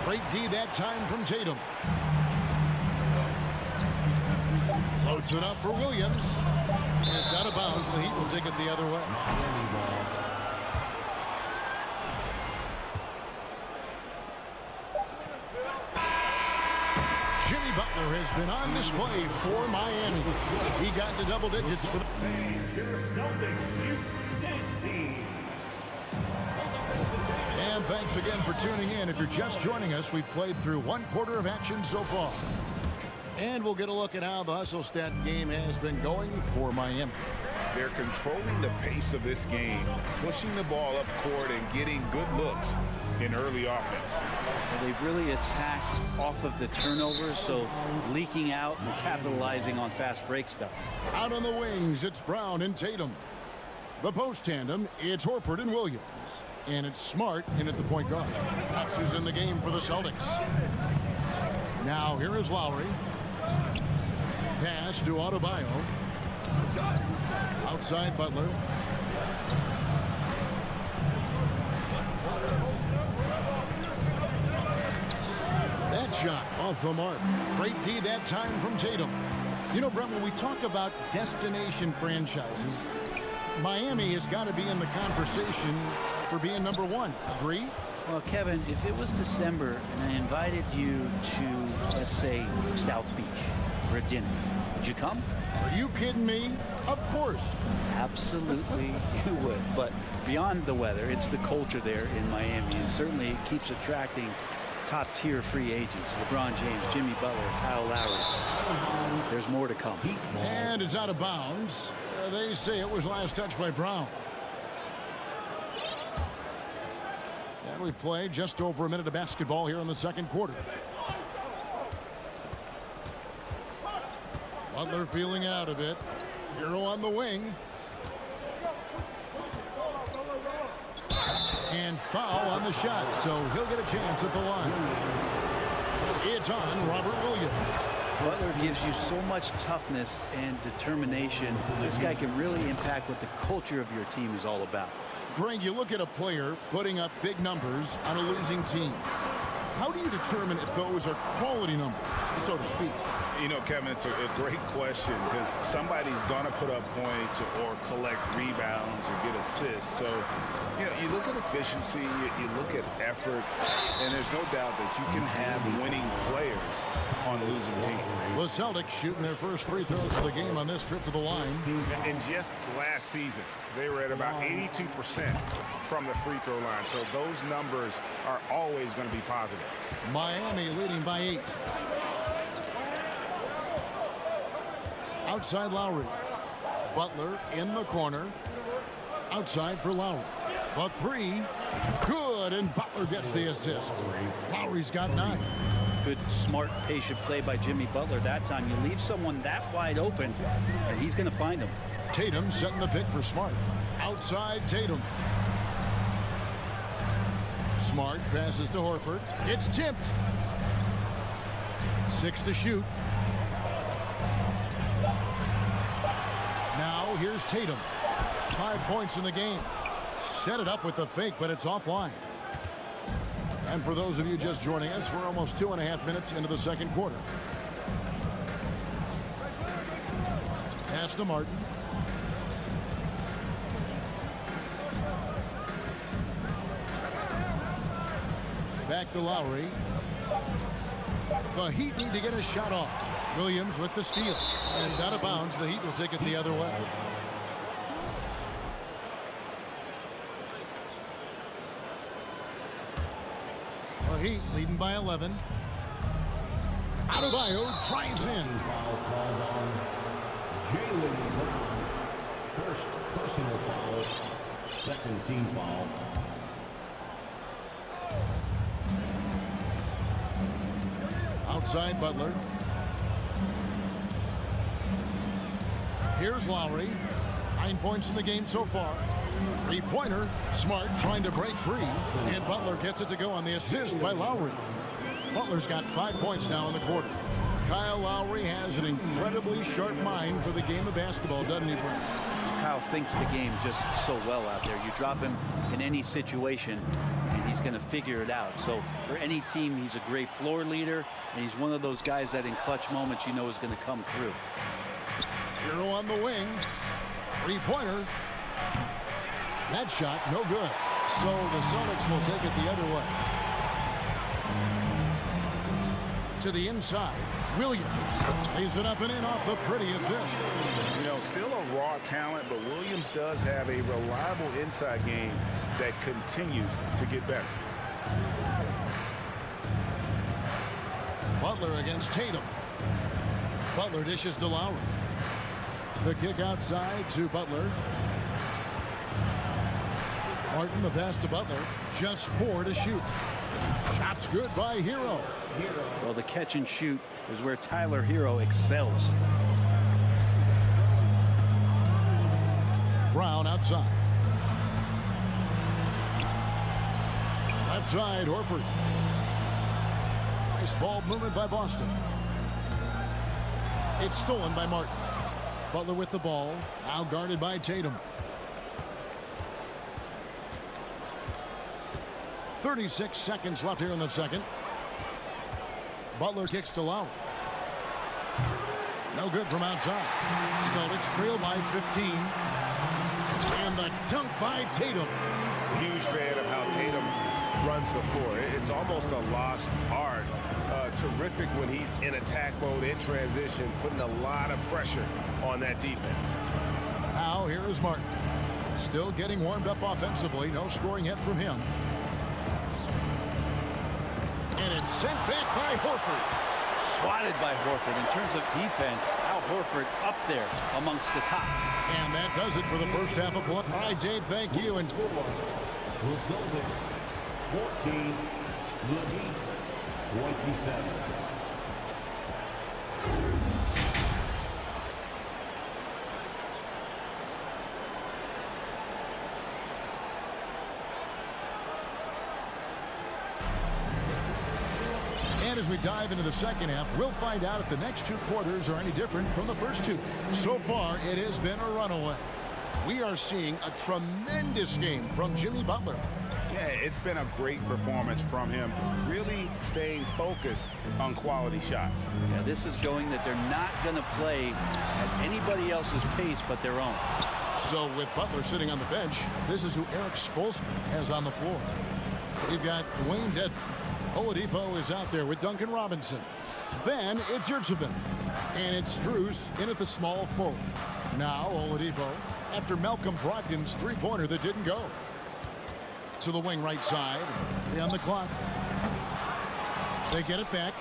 Great D that time from Tatum. Floats it up for Williams. And it's out of bounds. The Heat will take it the other way. Jimmy Butler has been on display for Miami. He got into double digits for the And thanks again for tuning in. If you're just joining us, we've played through 1/4 of action so far. And we'll get a look at how the hustle stat game has been going for Miami. They're controlling the pace of this game, pushing the ball up court and getting good looks in early offense. Well, they've really attacked off of the turnovers, so leaking out and capitalizing on fast break stuff. Out on the wings, it's Brown and Tatum. The post tandem, it's Horford and Williams. And it's Smart in at the point guard. Cox is in the game for the Celtics. Now here is Lowry. Pass to Adebayo. Outside Butler. That shot off the mark. Great D that time from Tatum. You know, Brett, when we talk about destination franchises, Miami has got to be in the conversation for being number 1. Agree? Well, Kevin, if it was December and I invited you to, let's say, South Beach for a dinner, would you come? Are you kidding me? Of course. Absolutely you would. But beyond the weather, it's the culture there in Miami, and certainly it keeps attracting top-tier free agents. LeBron James, Jimmy Butler, Kyle Lowry. There's more to come. And it's out of bounds. They say it was last touched by Brown. And we've played just over a minute of basketball here in the second quarter. Butler feeling it out a bit. Hero on the wing. And foul on the shot, so he'll get a chance at the line. It's on Robert Williams. Butler gives you so much toughness and determination. This guy can really impact what the culture of your team is all about. Greg, you look at a player putting up big numbers on a losing team. How do you determine if those are quality numbers, so to speak? You know, Kevin, it's a great question because somebody's going to put up points or collect rebounds or get assists. So, you know, you look at efficiency, you look at effort, and there's no doubt that you can have winning players on losing teams. The Celtics shooting their first free throws of the game on this trip to the line. And just last season, they were at about 82% from the free throw line. So those numbers are always going to be positive. Miami leading by 8. Outside Lowry. Butler in the corner. Outside for Lowry. The 3. Good, and Butler gets the assist. Lowry's got 9. Good, smart, patient play by Jimmy Butler that time. You leave someone that wide open, and he's going to find him. Tatum setting the pick for Smart. Outside Tatum. Smart passes to Horford. It's tipped. 6 to shoot. Now here's Tatum. 5 points in the game. Set it up with the fake, but it's offline. And for those of you just joining us, we're almost 2.5 minutes into the second quarter. Pass to Martin. Back to Lowry. The Heat need to get a shot off. Williams with the steal. And it's out of bounds. The Heat will take it the other way. The Heat leading by 11. Adebayo drives in. Foul called on Jalen Brown. First personal foul. Second team foul. Outside Butler. Here's Lowry. 9 points in the game so far. Three-pointer. Smart trying to break free. And Butler gets it to go on the assist by Lowry. Butler's got 5 points now in the quarter. Kyle Lowry has an incredibly sharp mind for the game of basketball, doesn't he, Brent? Kyle thinks the game just so well out there. You drop him in any situation, and he's going to figure it out. So for any team, he's a great floor leader, and he's one of those guys that in clutch moments you know is going to come through. Hero on the wing. Three-pointer. That shot, no good. So the Celtics will take it the other way. To the inside. Williams lays it up and in off the pretty assist. You know, still a raw talent, but Williams does have a reliable inside game that continues to get better. Butler against Tatum. Butler dishes to Lowry. The kick outside to Butler. Martin, the pass to Butler. Just 4 to shoot. Shots good by Hero. Well, the catch and shoot is where Tyler Hero excels. Brown outside. Left side, Horford. Nice ball movement by Boston. It's stolen by Martin. Butler with the ball. Now guarded by Tatum. 36 seconds left here in the second. Butler kicks to Lowry. No good from outside. Celtics trail by 15. And the dunk by Tatum. Huge fan of how Tatum runs the floor. It's almost a lost art. Terrific when he's in attack mode, in transition, putting a lot of pressure on that defense. Now here is Martin. Still getting warmed up offensively. No scoring yet from him. And it's sent back by Horford. Swatted by Horford. In terms of defense, Al Horford up there amongst the top. And that does it for the first half of play. All right, Dave, thank you. And The Celtics 14, the Heat 27. And as we dive into the second half, we'll find out if the next 2 quarters are any different from the first 2. So far, it has been a runaway. We are seeing a tremendous game from Jimmy Butler. Yeah, it's been a great performance from him, really staying focused on quality shots. Yeah, this is showing that they're not going to play at anybody else's pace but their own. So with Butler sitting on the bench, this is who Eric Spoelstra has on the floor. We've got Dwayne Dedmon. Oladipo is out there with Duncan Robinson. Then it's Yurtseven. And it's Strus in at the small forward. Now Oladipo after Malcolm Brogdon's three-pointer that didn't go. To the wing right side. They on the clock. They get it back.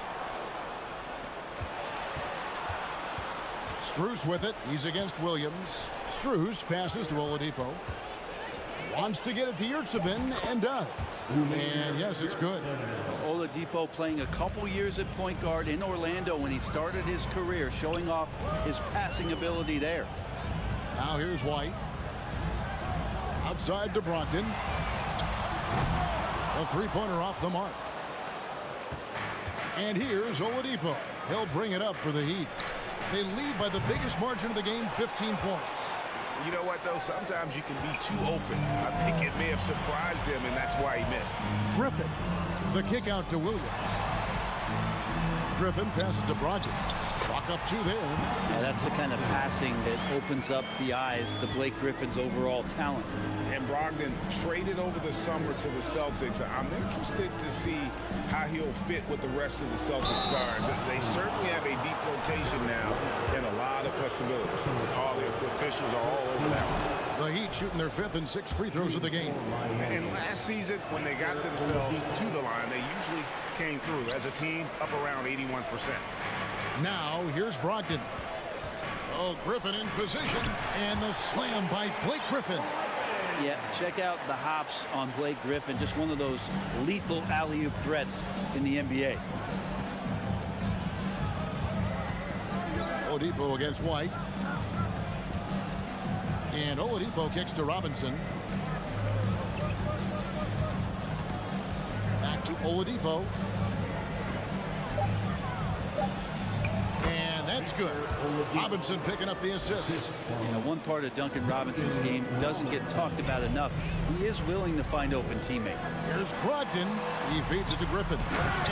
Strus with it. He's against Williams. Strus passes to Oladipo. Wants to get it to Yurtseven and does. And yes, it's good. Oladipo playing a couple years at point guard in Orlando when he started his career, showing off his passing ability there. Now here's White. Outside to Brogdon. A three-pointer off the mark. And here's Oladipo. He'll bring it up for the Heat. They lead by the biggest margin of the game, 15 points. You know what, though? Sometimes you can be too open. I think it may have surprised him, and that's why he missed. Griffin, the kick out to Williams. Griffin passes to Brogdon. Clock up 2 there. Yeah, that's the kind of passing that opens up the eyes to Blake Griffin's overall talent. And Brogdon traded over the summer to the Celtics. I'm interested to see how he'll fit with the rest of the Celtics guards. They certainly have a deep rotation now and a lot of flexibility. All the officials are all over that one. The Heat shooting their 5th and 6th free throws of the game. And last season, when they got themselves to the line, they usually came through as a team up around 81%. Now, here's Brogdon. Oh, Griffin in position, and the slam by Blake Griffin. Yeah, check out the hops on Blake Griffin. Just one of those lethal alley-oop threats in the NBA. Oladipo against White. And Oladipo kicks to Robinson. Back to Oladipo. And that's good. Robinson picking up the assist. You know, one part of Duncan Robinson's game doesn't get talked about enough. He is willing to find open teammates. Here's Brogdon. He feeds it to Griffin.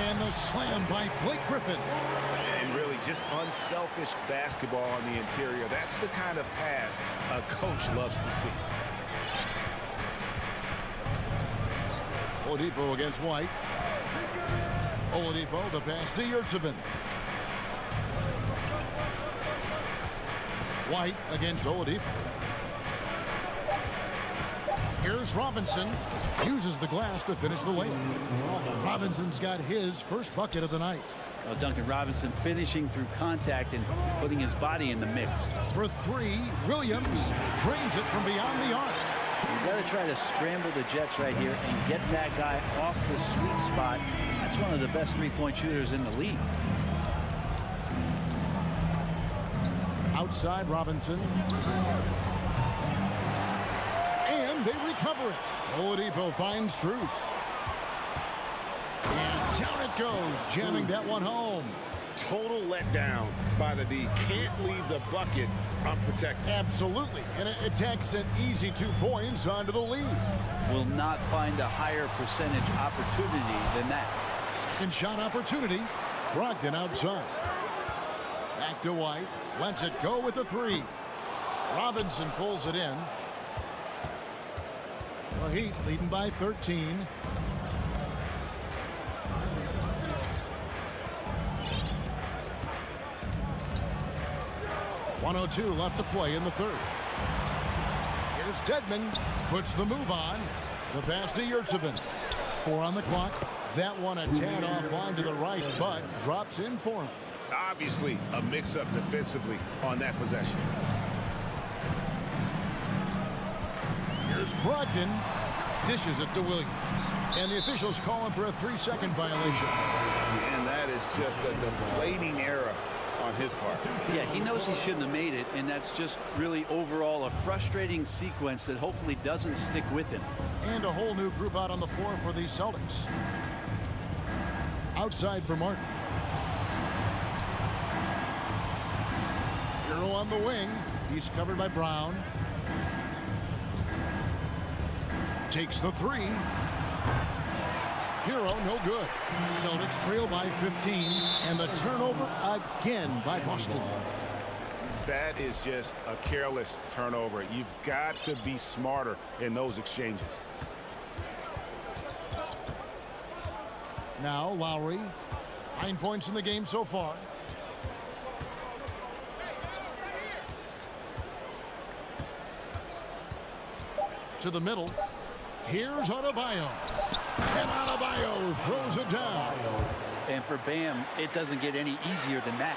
And the slam by Blake Griffin. And really just unselfish basketball on the interior. That's the kind of pass a coach loves to see. Oladipo against White. Oladipo, the pass to Yurtseven. White against Oladipo. Here's Robinson. Uses the glass to finish the layup. Robinson's got his first bucket of the night. Well, Duncan Robinson finishing through contact and putting his body in the mix. For 3, Williams drains it from beyond the arc. You've got to try to scramble the Jets right here and get that guy off the sweet spot. That's one of the best three-point shooters in the league. Outside Robinson. And they recover it. Oladipo finds Strus. And down it goes, jamming that one home. Total letdown by the D. Can't leave the bucket unprotected. Absolutely. And it takes an easy 2 points onto the lead. Will not find a higher percentage opportunity than that. Second shot opportunity. Brogdon outside. Back to White. Lets it go with the 3. Robinson pulls it in. The Heat leading by 13. .102 left to play in the 3rd. Here's Dedmon. Puts the move on. The pass to Yurtseven. 4 on the clock. That one a tad offline to the right, but drops in for him. Obviously, a mix-up defensively on that possession. Here's Brogdon. Dishes it to Williams. And the officials calling for a 3-second violation. And that is just a deflating error on his part. Yeah, he knows he shouldn't have made it, and that's just really overall a frustrating sequence that hopefully doesn't stick with him. And a whole new group out on the floor for the Celtics. Outside for Martin. Hero on the wing. He's covered by Brown. Takes the 3. Hero, no good. Celtics trail by 15, and the turnover again by Boston. That is just a careless turnover. You've got to be smarter in those exchanges. Now Lowry. 9 points in the game so far. To the middle. Here's Adebayo. And Adebayo throws it down. And for Bam, it doesn't get any easier than that.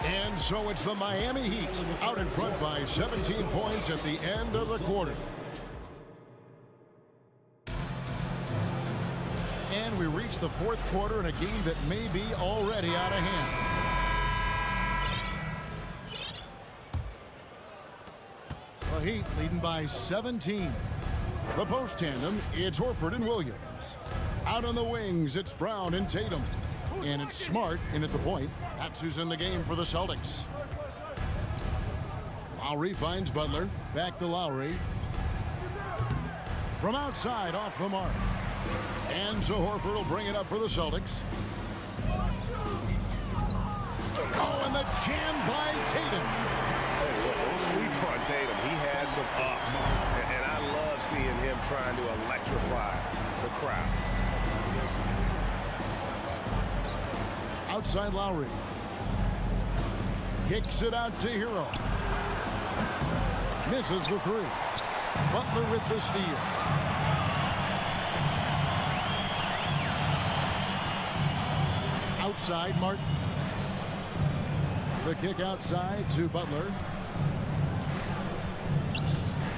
And so it's the Miami Heat out in front by 17 points at the end of the quarter. And we reach the 4th quarter in a game that may be already out of hand. The Heat leading by 17. The post tandem, it's Horford and Williams. Out on the wings, it's Brown and Tatum. And it's Smart in at the point. That's who's in the game for the Celtics. Lowry finds Butler. Back to Lowry. From outside, off the mark. And so Horford will bring it up for the Celtics. Oh, and the jam by Tatum. Tell you what, don't sleep on Tatum. He has some ups. And I love seeing him trying to electrify the crowd. Outside Lowry. Kicks it out to Hero. Misses the three. Butler with the steal. Outside Martin. The kick outside to Butler.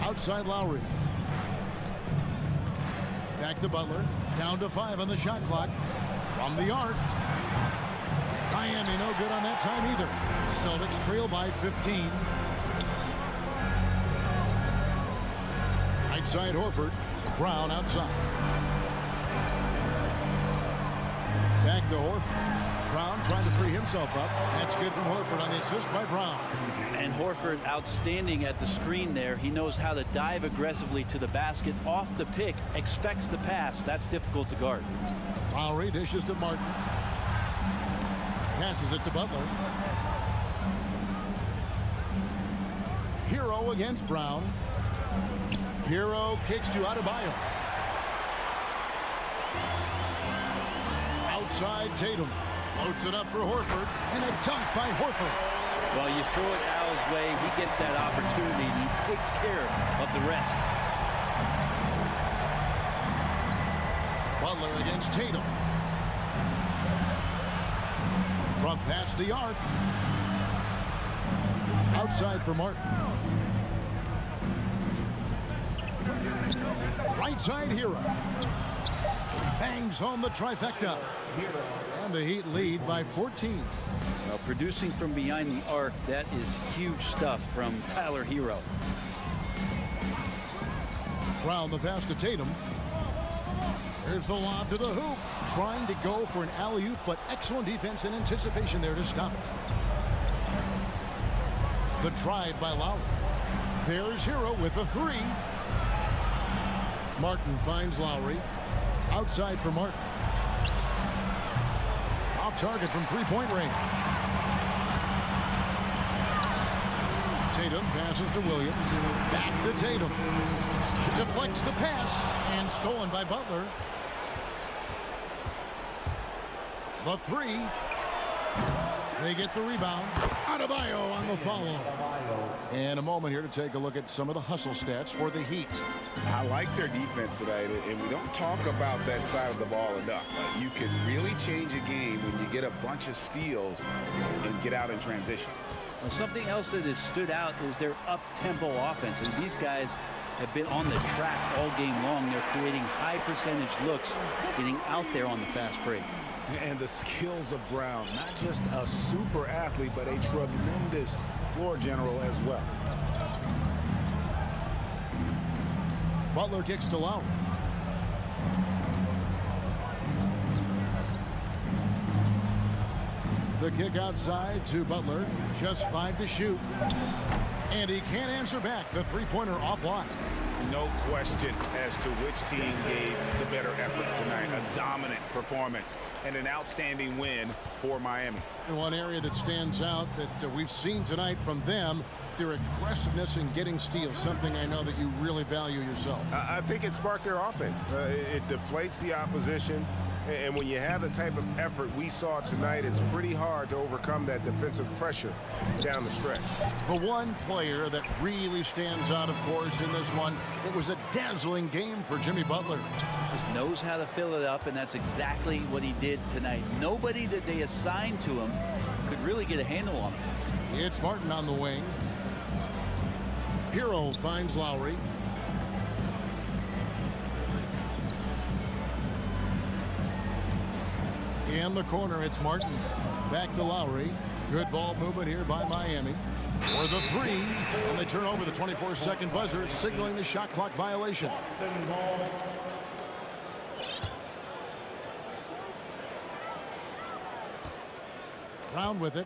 Outside Lowry. Back to Butler. Down to 5 on the shot clock. From the arc. Miami no good on that time either. Celtics trail by 15. Outside Horford. Brown outside. Back to Horford. Brown trying to free himself up. That's good from Horford on the assist by Brown. And Horford outstanding at the screen there. He knows how to dive aggressively to the basket off the pick, expects the pass. That's difficult to guard. Lowry dishes to Martin. Passes it to Butler. Hero against Brown. Hero kicks to Adebayo. Outside Tatum. Floats it up for Horford. And a dunk by Horford. Well, you throw it Al's way, he gets that opportunity, and he takes care of the rest. Butler against Tatum. From past the arc. Outside for Martin. Right side Hero. Bangs home the trifecta. And the Heat lead by 14. Well, producing from behind the arc, that is huge stuff from Tyler Hero. Brown the pass to Tatum. There's the lob to the hoop. Trying to go for an alley-oop, but excellent defense and anticipation there to stop it. The drive by Lowry. There's Hero with the three. Martin finds Lowry. Outside for Martin. Off target from three-point range. Tatum passes to Williams. Back to Tatum. Deflects the pass and stolen by Butler. The three. They get the rebound. Adebayo on the follow. And a moment here to take a look at some of the hustle stats for the Heat. I like their defense tonight, and we don't talk about that side of the ball enough. You can really change a game when you get a bunch of steals and get out in transition. Well, something else that has stood out is their up-tempo offense. And these guys have been on the track all game long. They're creating high percentage looks, getting out there on the fast break. And the skills of Brown, not just a super athlete, but a tremendous floor general as well. Butler kicks to Lowry. The kick outside to Butler. Just 5 to shoot. And he can't answer back. The three-pointer offline. No question as to which team gave the better effort tonight. A dominant performance and an outstanding win for Miami. One area that stands out that we've seen tonight from them, their aggressiveness in getting steals, something I know that you really value yourself. I think it sparked their offense. It deflates the opposition. And when you have the type of effort we saw tonight, it's pretty hard to overcome that defensive pressure down the stretch. The one player that really stands out, of course, in this one, it was a dazzling game for Jimmy Butler. Just knows how to fill it up, and that's exactly what he did tonight. Nobody that they assigned to him could really get a handle on him. It's Martin on the wing. Hero finds Lowry. In the corner, it's Martin. Back to Lowry. Good ball movement here by Miami. For the three. And they turn over the 24-second buzzer, signaling the shot clock violation. Brown with it.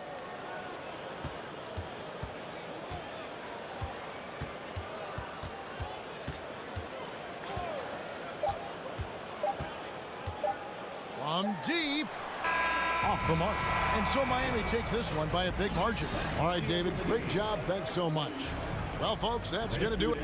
From deep. off the mark. And so Miami takes this one by a big margin. All right, David, great job. Thanks so much. Well, folks, that's going to do it.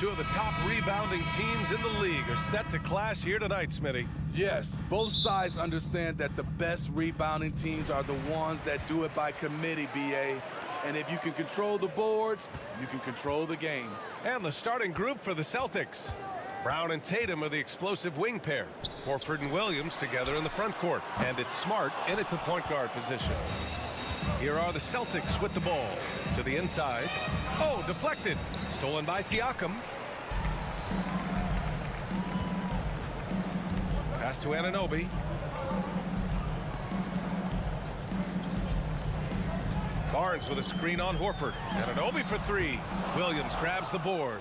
Two of the top rebounding teams in the league are set to clash here tonight, Smitty. Yes, both sides understand that the best rebounding teams are the ones that do it by committee, BA. And if you can control the boards, you can control the game. And the starting group for the Celtics. Brown and Tatum are the explosive wing pair. Horford and Williams together in the front court. And it's Smart in at the point guard position. Here are the Celtics with the ball. To the inside. Oh, deflected. Stolen by Siakam. Pass to Anunoby. Barnes with a screen on Horford. Anunoby for three. Williams grabs the board.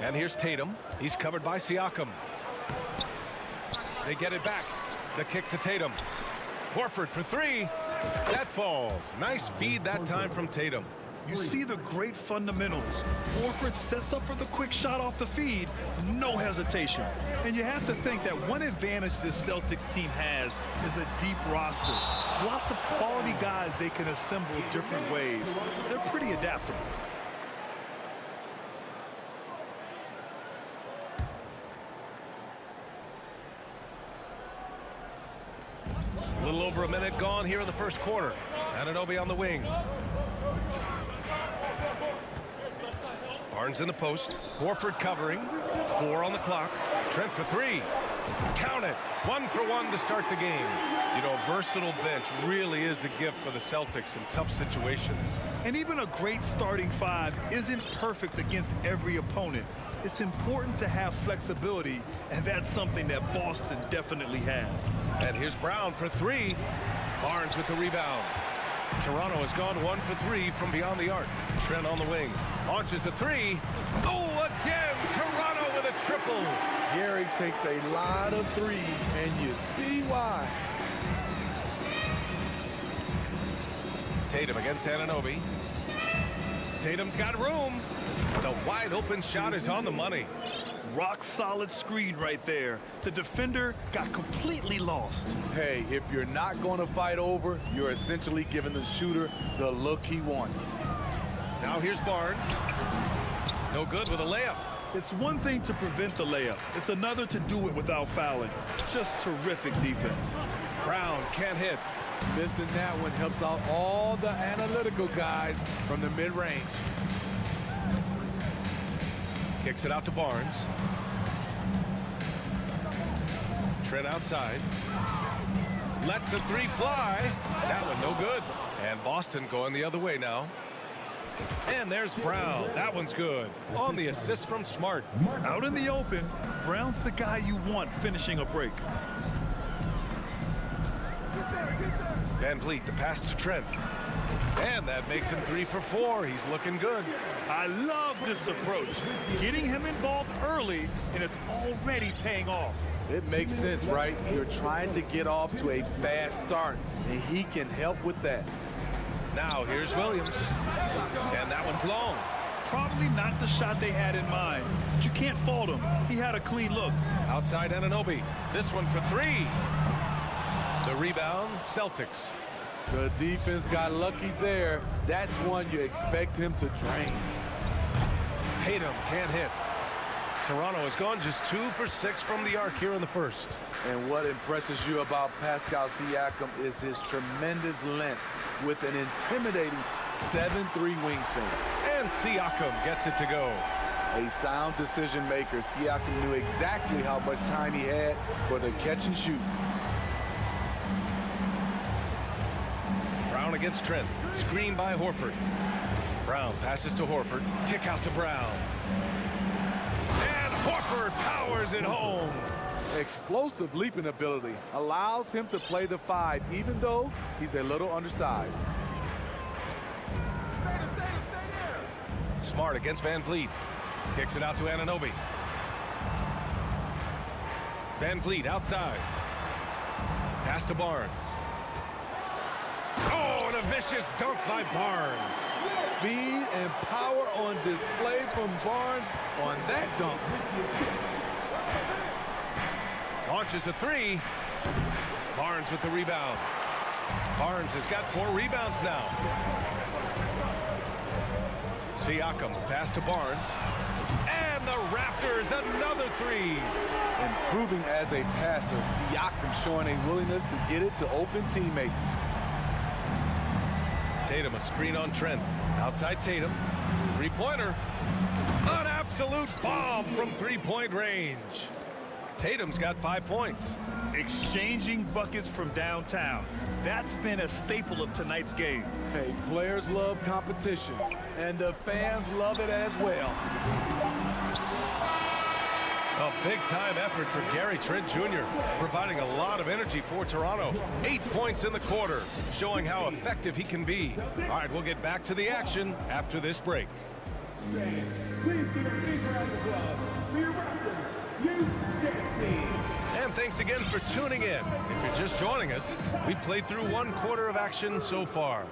And here's Tatum. He's covered by Siakam. They get it back. The kick to Tatum. Horford for three. That falls. Nice feed that time from Tatum. You see the great fundamentals. Horford sets up for the quick shot off the feed. No hesitation. And you have to think that one advantage this Celtics team has is a deep roster. Lots of quality guys they can assemble different ways. They're pretty adaptable. A little over a minute gone here in the first quarter. Anunoby on the wing. Barnes in the post. Horford covering. 4 on the clock. Trent for three. Count it. 1 for 1 to start the game. You know, a versatile bench really is a gift for the Celtics in tough situations. And even a great starting five isn't perfect against every opponent. It's important to have flexibility, and that's something that Boston definitely has. And here's Brown for three. Barnes with the rebound. Toronto has gone 1 for 3 from beyond the arc. Trent on the wing. Launches a three. Oh, again! Toronto with a triple. Gary takes a lot of threes, and you see why. Tatum against Anunoby. Tatum's got room. The wide open shot is on the money. Rock solid screen right there. The defender got completely lost. Hey, if you're not going to fight over, you're essentially giving the shooter the look he wants. Now here's Barnes. No good with a layup. It's one thing to prevent the layup. It's another to do it without fouling. Just terrific defense. Brown can't hit. Missing that one helps out all the analytical guys from the mid-range. Kicks it out to Barnes. Trent outside. Lets the three fly. That one no good. And Boston going the other way now. And there's Brown. That one's good. On the assist from Smart. Out in the open, Brown's the guy you want finishing a break. Van Vliet, the pass to Trent. And that makes him 3 for 4. He's looking good. I love this approach. Getting him involved early, and it's already paying off. It makes sense, right? You're trying to get off to a fast start, and he can help with that. Now here's Williams. And that one's long. Probably not the shot they had in mind, but you can't fault him. He had a clean look. Outside Anunoby. This one for 3. The rebound, Celtics. The defense got lucky there. That's one you expect him to drain. Tatum can't hit. Toronto has gone just 2 for 6 from the arc here in the first. And what impresses you about Pascal Siakam is his tremendous length with an intimidating 7'3" wingspan. And Siakam gets it to go. A sound decision maker. Siakam knew exactly how much time he had for the catch and shoot. Brown against Trent. Screen by Horford. Brown passes to Horford. Kick out to Brown. And Horford powers it home. Explosive leaping ability allows him to play the 5, even though he's a little undersized. Smart against Van Vliet. Kicks it out to Anunoby. Van Vliet outside. Pass to Barnes. Oh, and a vicious dunk by Barnes. Speed and power on display from Barnes on that dunk. Launches a 3. Barnes with the rebound. Barnes has got 4 rebounds now. Siakam, pass to Barnes. And the Raptors, another three. Improving as a passer, Siakam showing a willingness to get it to open teammates. Tatum, a screen on Trent. Outside Tatum. Three-pointer. An absolute bomb from three-point range. Tatum's got 5 points. Exchanging buckets from downtown. That's been a staple of tonight's game. Hey, players love competition, and the fans love it as well. A big-time effort for Gary Trent Jr., providing a lot of energy for Toronto. 8 points in the quarter, showing how effective he can be. All right, we'll get back to the action after this break. And thanks again for tuning in. If you're just joining us, we played through 1 quarter of action so far.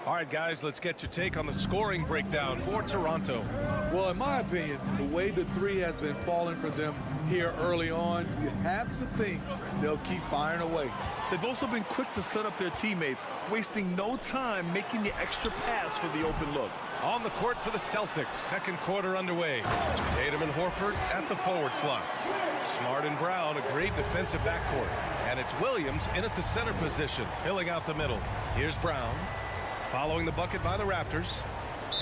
All right, guys, let's get your take on the scoring breakdown for Toronto. Well, in my opinion, the way the three has been falling for them here early on, you have to think they'll keep firing away. They've also been quick to set up their teammates, wasting no time making the extra pass for the open look. On the court for the Celtics, second quarter underway. Tatum and Horford at the forward slots. Smart and Brown, a great defensive backcourt. And it's Williams in at the center position, filling out the middle. Here's Brown, following the bucket by the Raptors.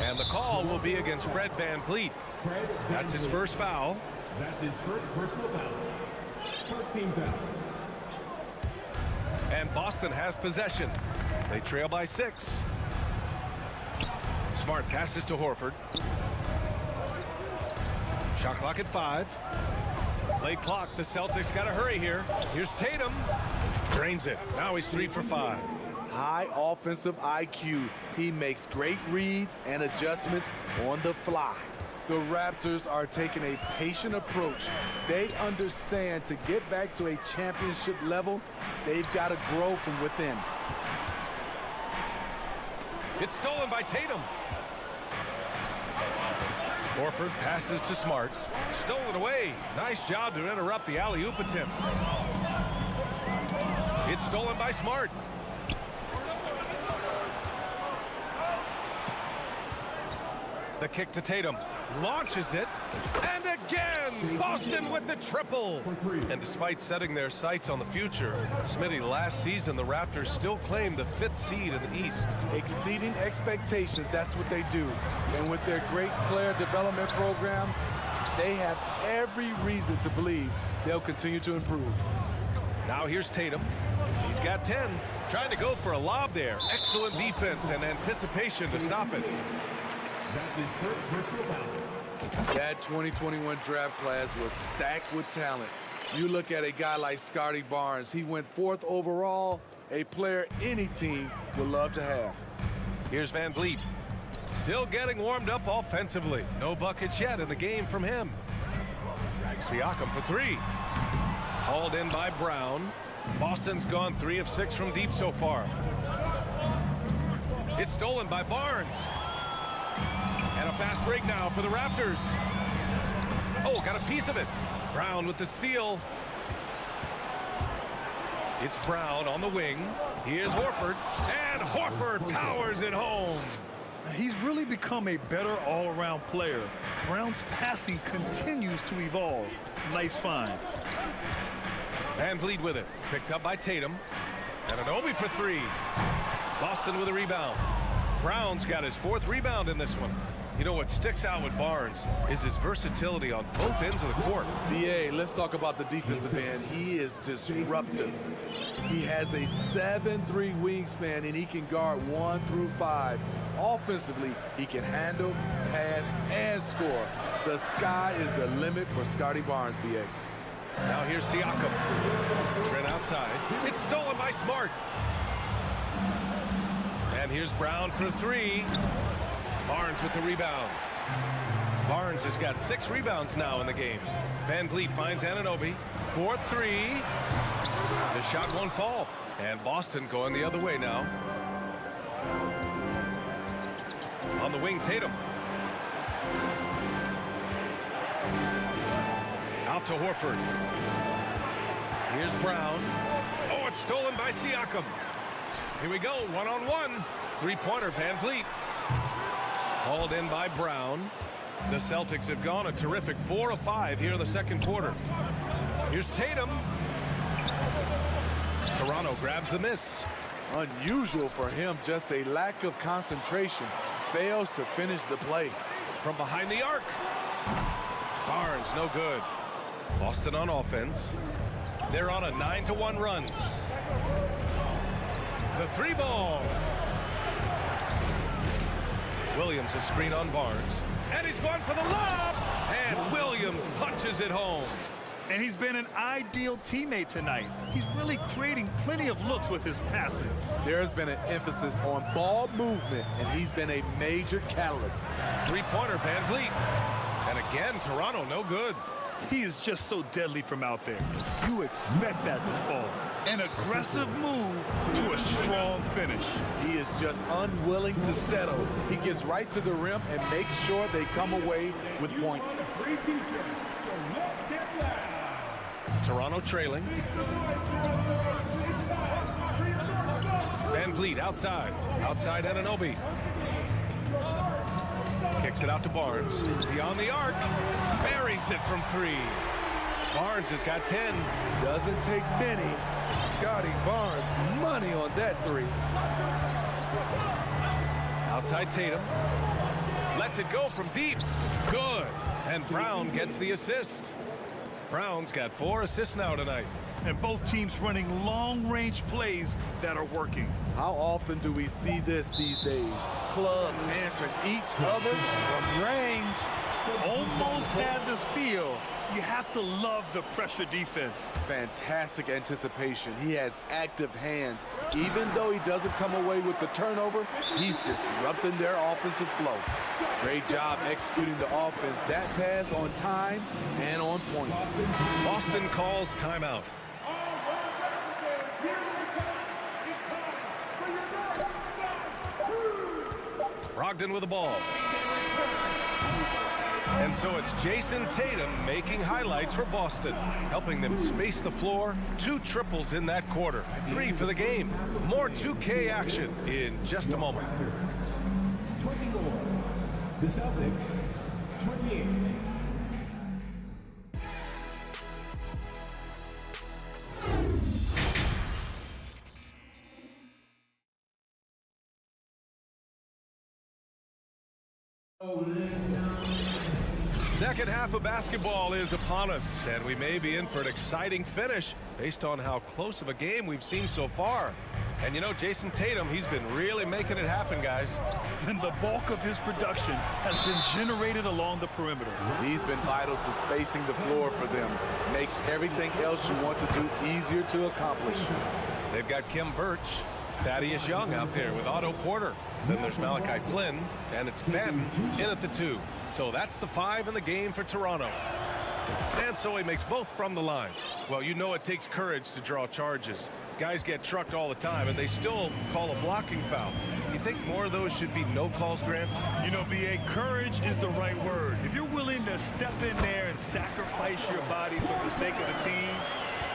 And the call will be against Fred VanVleet. That's his first foul. That's his first personal foul. First team foul. And Boston has possession. They trail by 6. Smart passes to Horford. Shot clock at 5. Late clock. The Celtics got to hurry here. Here's Tatum. Drains it. Now he's 3 for 5. High offensive IQ. He makes great reads and adjustments on the fly. The Raptors are taking a patient approach. They understand to get back to a championship level, they've got to grow from within. It's stolen by Tatum. Horford passes to Smart. Stolen away. Nice job to interrupt the alley-oop attempt. It's stolen by Smart. The kick to Tatum. Launches it. And again, Boston with the triple. And despite setting their sights on the future, Smitty, last season the Raptors still claimed the 5th seed in the East. Exceeding expectations, that's what they do. And with their great player development program, they have every reason to believe they'll continue to improve. Now here's Tatum. He's got 10. Trying to go for a lob there. Excellent defense and anticipation to stop it. That's his first personal foul. That 2021 draft class was stacked with talent. You look at a guy like Scotty Barnes, he went 4th overall, a player any team would love to have. Here's VanVleet. Still getting warmed up offensively. No buckets yet in the game from him. Siakam for 3. Hauled in by Brown. Boston's gone 3 of 6 from deep so far. It's stolen by Barnes. And a fast break now for the Raptors. Oh, got a piece of it. Brown with the steal. It's Brown on the wing. Here's Horford. And Horford powers it home. He's really become a better all-around player. Brown's passing continues to evolve. Nice find. VanVleet with it. Picked up by Tatum. And an Obi for 3. Boston with a rebound. Brown's got his 4th rebound in this one. You know what sticks out with Barnes is his versatility on both ends of the court. BA, let's talk about the defensive end. He is disruptive. He has a 7'3" wingspan, and he can guard 1 through 5. Offensively, he can handle, pass, and score. The sky is the limit for Scotty Barnes, BA. Now here's Siakam. Trent outside. It's stolen by Smart. And here's Brown for 3. Barnes with the rebound. Barnes has got 6 rebounds now in the game. VanVleet finds Anunoby. 4-3. The shot won't fall. And Boston going the other way now. On the wing, Tatum. Out to Horford. Here's Brown. Oh, it's stolen by Siakam. Here we go, 1-on-1. 3-pointer, VanVleet. Hauled in by Brown. The Celtics have gone a terrific 4 of 5 here in the second quarter. Here's Tatum. Toronto grabs the miss. Unusual for him, just a lack of concentration. Fails to finish the play. From behind the arc. Barnes, no good. Boston on offense. They're on a 9-1 run. The 3-ball. Williams a screen on Barnes. And he's going for the lob. And Williams punches it home. And he's been an ideal teammate tonight. He's really creating plenty of looks with his passing. There's been an emphasis on ball movement, and he's been a major catalyst. Three-pointer, Van Vliet. And again, Toronto, no good. He is just so deadly from out there. You expect that to fall. An aggressive move to a strong finish. He is just unwilling to settle. He gets right to the rim and makes sure they come away with points. Toronto trailing. Van Vliet outside. Outside Anunoby. Kicks it out to Barnes. Beyond the arc. Buries it from 3. Barnes has got 10. Doesn't take many. Scotty Barnes, money on that 3. Outside Tatum. Lets it go from deep. Good. And Brown gets the assist. Brown's got 4 assists now tonight. And both teams running long-range plays that are working. How often do we see this these days? Clubs answering each other from range. Almost had the steal. You have to love the pressure defense. Fantastic anticipation. He has active hands. Even though he doesn't come away with the turnover, he's disrupting their offensive flow. Great job executing the offense. That pass on time and on point. Boston calls timeout. Brogdon with the ball. And so it's Jason Tatum making highlights for Boston, helping them space the floor. 2 triples in that quarter. 3 for the game. More 2K action in just a moment. 24. The Celtics, 28. Second half of basketball is upon us, and we may be in for an exciting finish based on how close of a game we've seen so far. And you know, Jason Tatum, he's been really making it happen, guys. And the bulk of his production has been generated along the perimeter. He's been vital to spacing the floor for them. Makes everything else you want to do easier to accomplish. They've got Kim Birch, Thaddeus Young out there with Otto Porter. Then there's Malachi Flynn, and it's Ben in at the 2. So that's the 5 in the game for Toronto. And so he makes both from the line. Well, you know it takes courage to draw charges. Guys get trucked all the time, and they still call a blocking foul. You think more of those should be no calls, Grant? You know, B.A., courage is the right word. If you're willing to step in there and sacrifice your body for the sake of the team,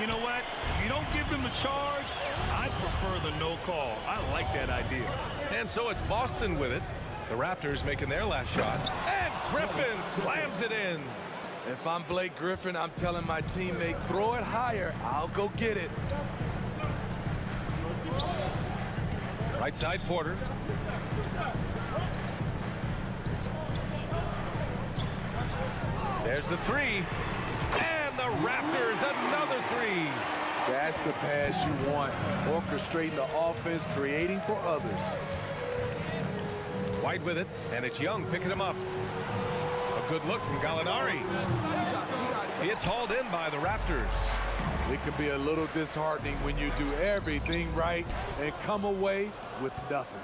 you know what? You don't give them a charge. I prefer the no call. I like that idea. And so it's Boston with it. The Raptors making their last shot. And Griffin slams it in. If I'm Blake Griffin, I'm telling my teammate, throw it higher. I'll go get it. Right side Porter. There's the 3. And the Raptors, another 3. That's the pass you want. Orchestrating the offense, creating for others. White with it, and it's Young picking him up. A good look from Gallinari. It's hauled in by the Raptors. It can be a little disheartening when you do everything right and come away with nothing.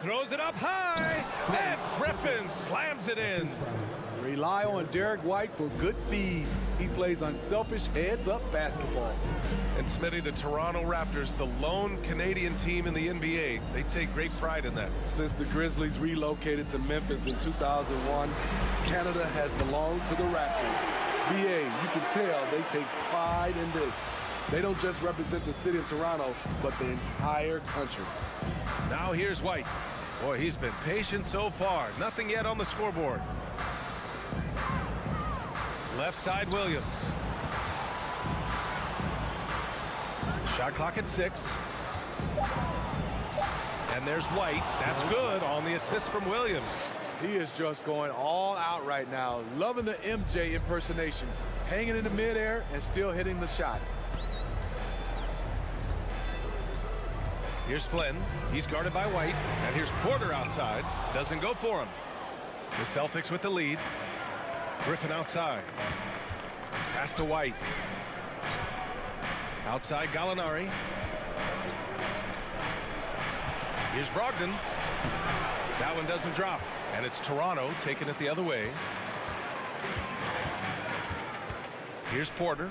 Throws it up high, and Griffin slams it in. Rely on Derek White for good feeds. He plays unselfish heads-up basketball. And Smitty, the Toronto Raptors, the lone Canadian team in the NBA, they take great pride in that. Since the Grizzlies relocated to Memphis in 2001, Canada has belonged to the Raptors. BA, you can tell they take pride in this. They don't just represent the city of Toronto, but the entire country. Now here's White. Boy, he's been patient so far. Nothing yet on the scoreboard. Left side, Williams. Shot clock at 6. And there's White. That's good on the assist from Williams. He is just going all out right now. Loving the MJ impersonation. Hanging in the midair and still hitting the shot. Here's Flynn. He's guarded by White. And here's Porter outside. Doesn't go for him. The Celtics with the lead. Griffin outside. Pass to White. Outside Gallinari. Here's Brogdon. That one doesn't drop. And it's Toronto taking it the other way. Here's Porter.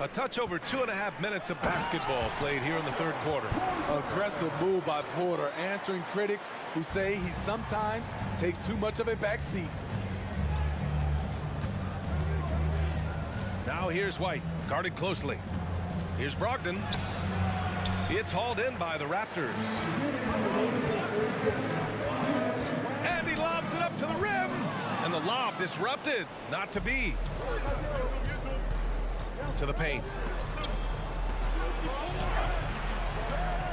A touch over 2.5 minutes of basketball played here in the third quarter. Aggressive move by Porter, answering critics who say he sometimes takes too much of a back seat. Now here's White, guarded closely. Here's Brogdon. It's hauled in by the Raptors. And he lobs it up to the rim. And the lob disrupted. Not to be. To the paint.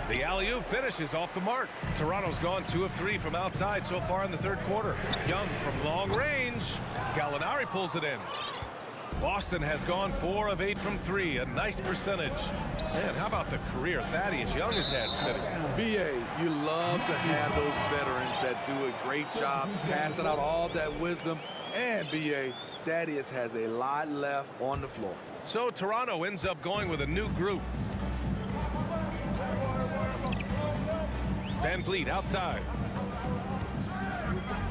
The alley-oop finishes off the mark. Toronto's gone 2 of 3 from outside so far in the third quarter. Young from long range. Gallinari pulls it in. Boston has gone 4 of 8 from 3, a nice percentage. Man, how about the career Thaddeus Young has had, Smitty? B.A., you love to have those veterans that do a great job passing out all that wisdom. And B.A., Thaddeus has a lot left on the floor. So Toronto ends up going with a new group. Van Vliet outside.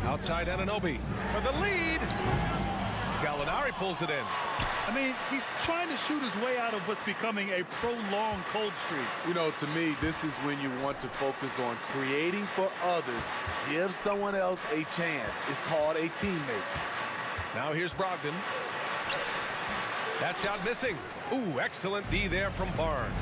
Outside Anunoby for the lead. Gallinari pulls it in. I mean, he's trying to shoot his way out of what's becoming a prolonged cold streak. You know, to me, this is when you want to focus on creating for others. Give someone else a chance. It's called a teammate. Now here's Brogdon. That shot missing. Ooh, excellent D there from Barnes.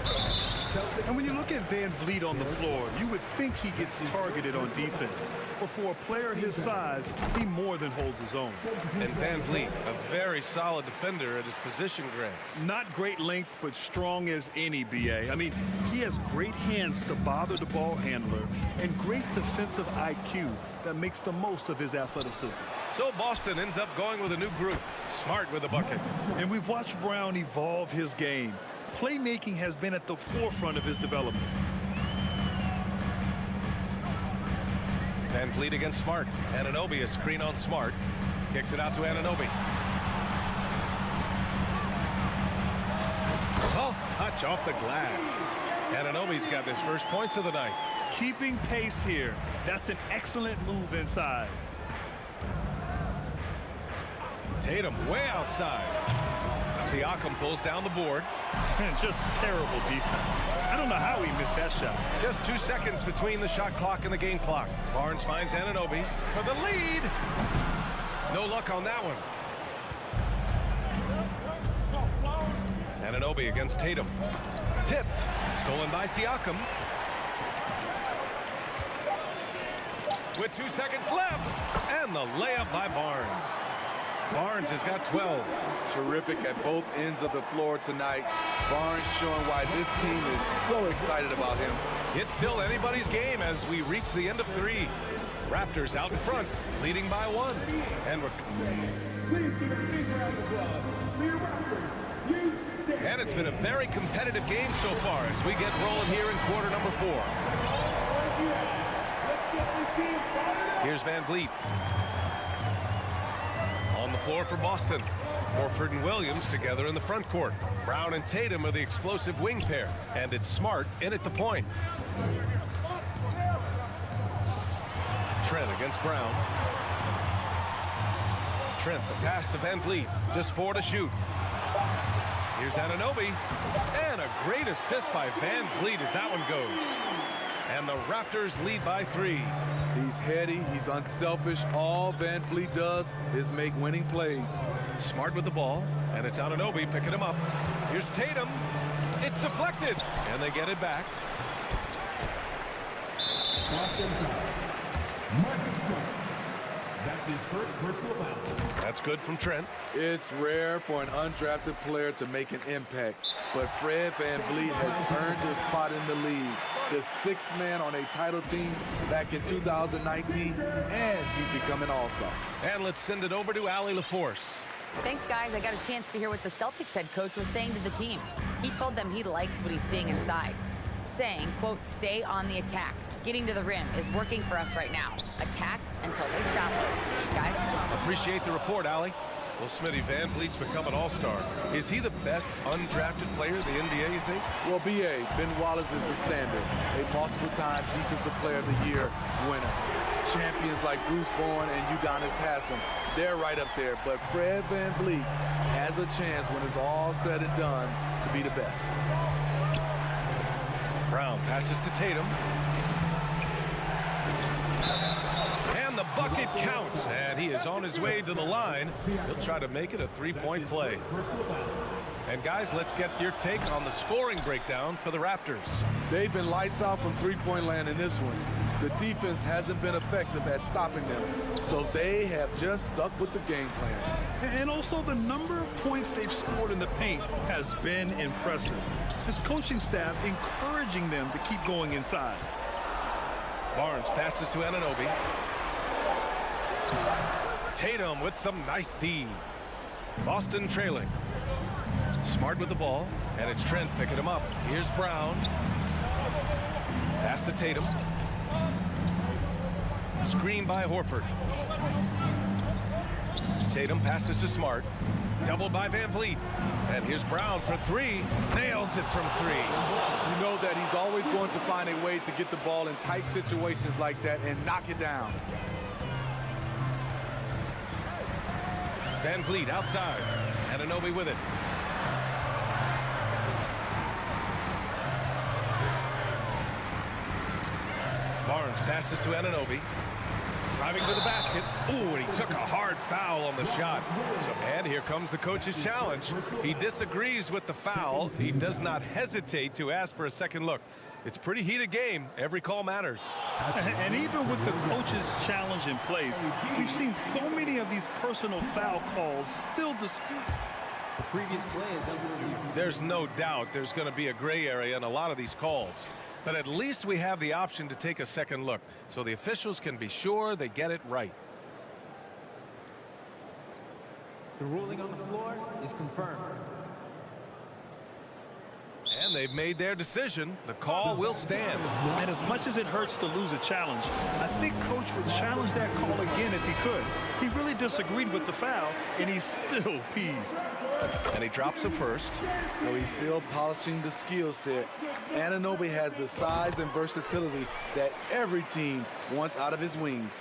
And when you look at Van Vliet on the floor, you would think he gets targeted on defense. But for a player his size, he more than holds his own. And Van Vliet, a very solid defender at his position grade. Not great length, but strong as any, B.A. I mean, he has great hands to bother the ball handler and great defensive IQ that makes the most of his athleticism. So Boston ends up going with a new group. Smart with a bucket. And we've watched Brown evolve his game. Playmaking has been at the forefront of his development. Van Vliet against Smart. Anunoby, a screen on Smart. Kicks it out to Anunoby. Soft touch off the glass. Anunoby's got his first points of the night. Keeping pace here. That's an excellent move inside. Tatum way outside. Siakam pulls down the board. Just terrible defense. I don't know how he missed that shot. Just 2 seconds between the shot clock and the game clock. Barnes finds Anunoby for the lead. No luck on that one. Anunoby against Tatum. Tipped. Stolen by Siakam. With 2 seconds left. And the layup by Barnes. Barnes has got 12. Terrific at both ends of the floor tonight. Barnes showing why this team is so excited about him. It's still anybody's game as we reach the end of 3. Raptors out in front, leading by 1. And it's been a very competitive game so far as we get rolling here in quarter number 4. Here's Van Vliet. On the floor for Boston. Horford and Williams together in the front court. Brown and Tatum are the explosive wing pair. And it's Smart in at the point. Trent against Brown. Trent, the pass to Van Vliet. Just 4 to shoot. Here's Anunoby. And a great assist by Van Vliet as that one goes. And the Raptors lead by 3. He's heady, he's unselfish. All Van Vliet does is make winning plays. Smart with the ball, and it's Anunoby picking him up. Here's Tatum. It's deflected, and they get it back. his first personal foul. That's good from Trent. It's rare for an undrafted player to make an impact, but Fred VanVleet has earned his spot in the league. The sixth man on a title team back in 2019, and he's become an all-star. And let's send it over to Allie LaForce. Thanks, guys. I got a chance to hear what the Celtics head coach was saying to the team. He told them he likes what he's seeing inside, saying, quote, stay on the attack. Getting to the rim is working for us right now. Attack until they stop us. Guys? Appreciate the report, Allie. Well, Smitty, VanVleet's become an all-star. Is he the best undrafted player in the NBA, you think? Well, B.A., Ben Wallace is the standard, a multiple-time Defensive Player of the Year winner. Champions like Bruce Bowen and Udonis Haslem, they're right up there. But Fred VanVleet has a chance when it's all said and done to be the best. Brown passes to Tatum. And the bucket counts, and he is on his way to the line. He'll try to make it a three-point play. And guys, let's get your take on the scoring breakdown for the Raptors. They've been lights out from three-point land in this one. The defense hasn't been effective at stopping them, so they have just stuck with the game plan. And also the number of points they've scored in the paint has been impressive. This coaching staff encouraging them to keep going inside. Barnes passes to Anunoby. Tatum with some nice D. Boston trailing. Smart with the ball, and it's Trent picking him up. Here's Brown. Pass to Tatum. Screen by Horford. Tatum passes to Smart. Doubled by VanVleet. And here's Brown for three. Nails it from three. You know that he's always going to find a way to get the ball in tight situations like that and knock it down. VanVleet outside. Anunoby with it. Barnes passes to Anunoby. Driving to the basket. Ooh, and he took a hard foul on the shot. And here comes the coach's challenge. He disagrees with the foul. He does not hesitate to ask for a second look. It's a pretty heated game. Every call matters. And even with the coach's challenge in place, we've seen so many of these personal foul calls still disputed. The previous play is under review. There's no doubt there's going to be a gray area in a lot of these calls. But at least we have the option to take a second look, so the officials can be sure they get it right. The ruling on the floor is confirmed. And they've made their decision. The call will stand. And as much as it hurts to lose a challenge, I think Coach would challenge that call again if he could. He really disagreed with the foul, and he's still peeved. And he drops it first. So he's still polishing the skill set. Anunoby has the size and versatility that every team wants out of his wings.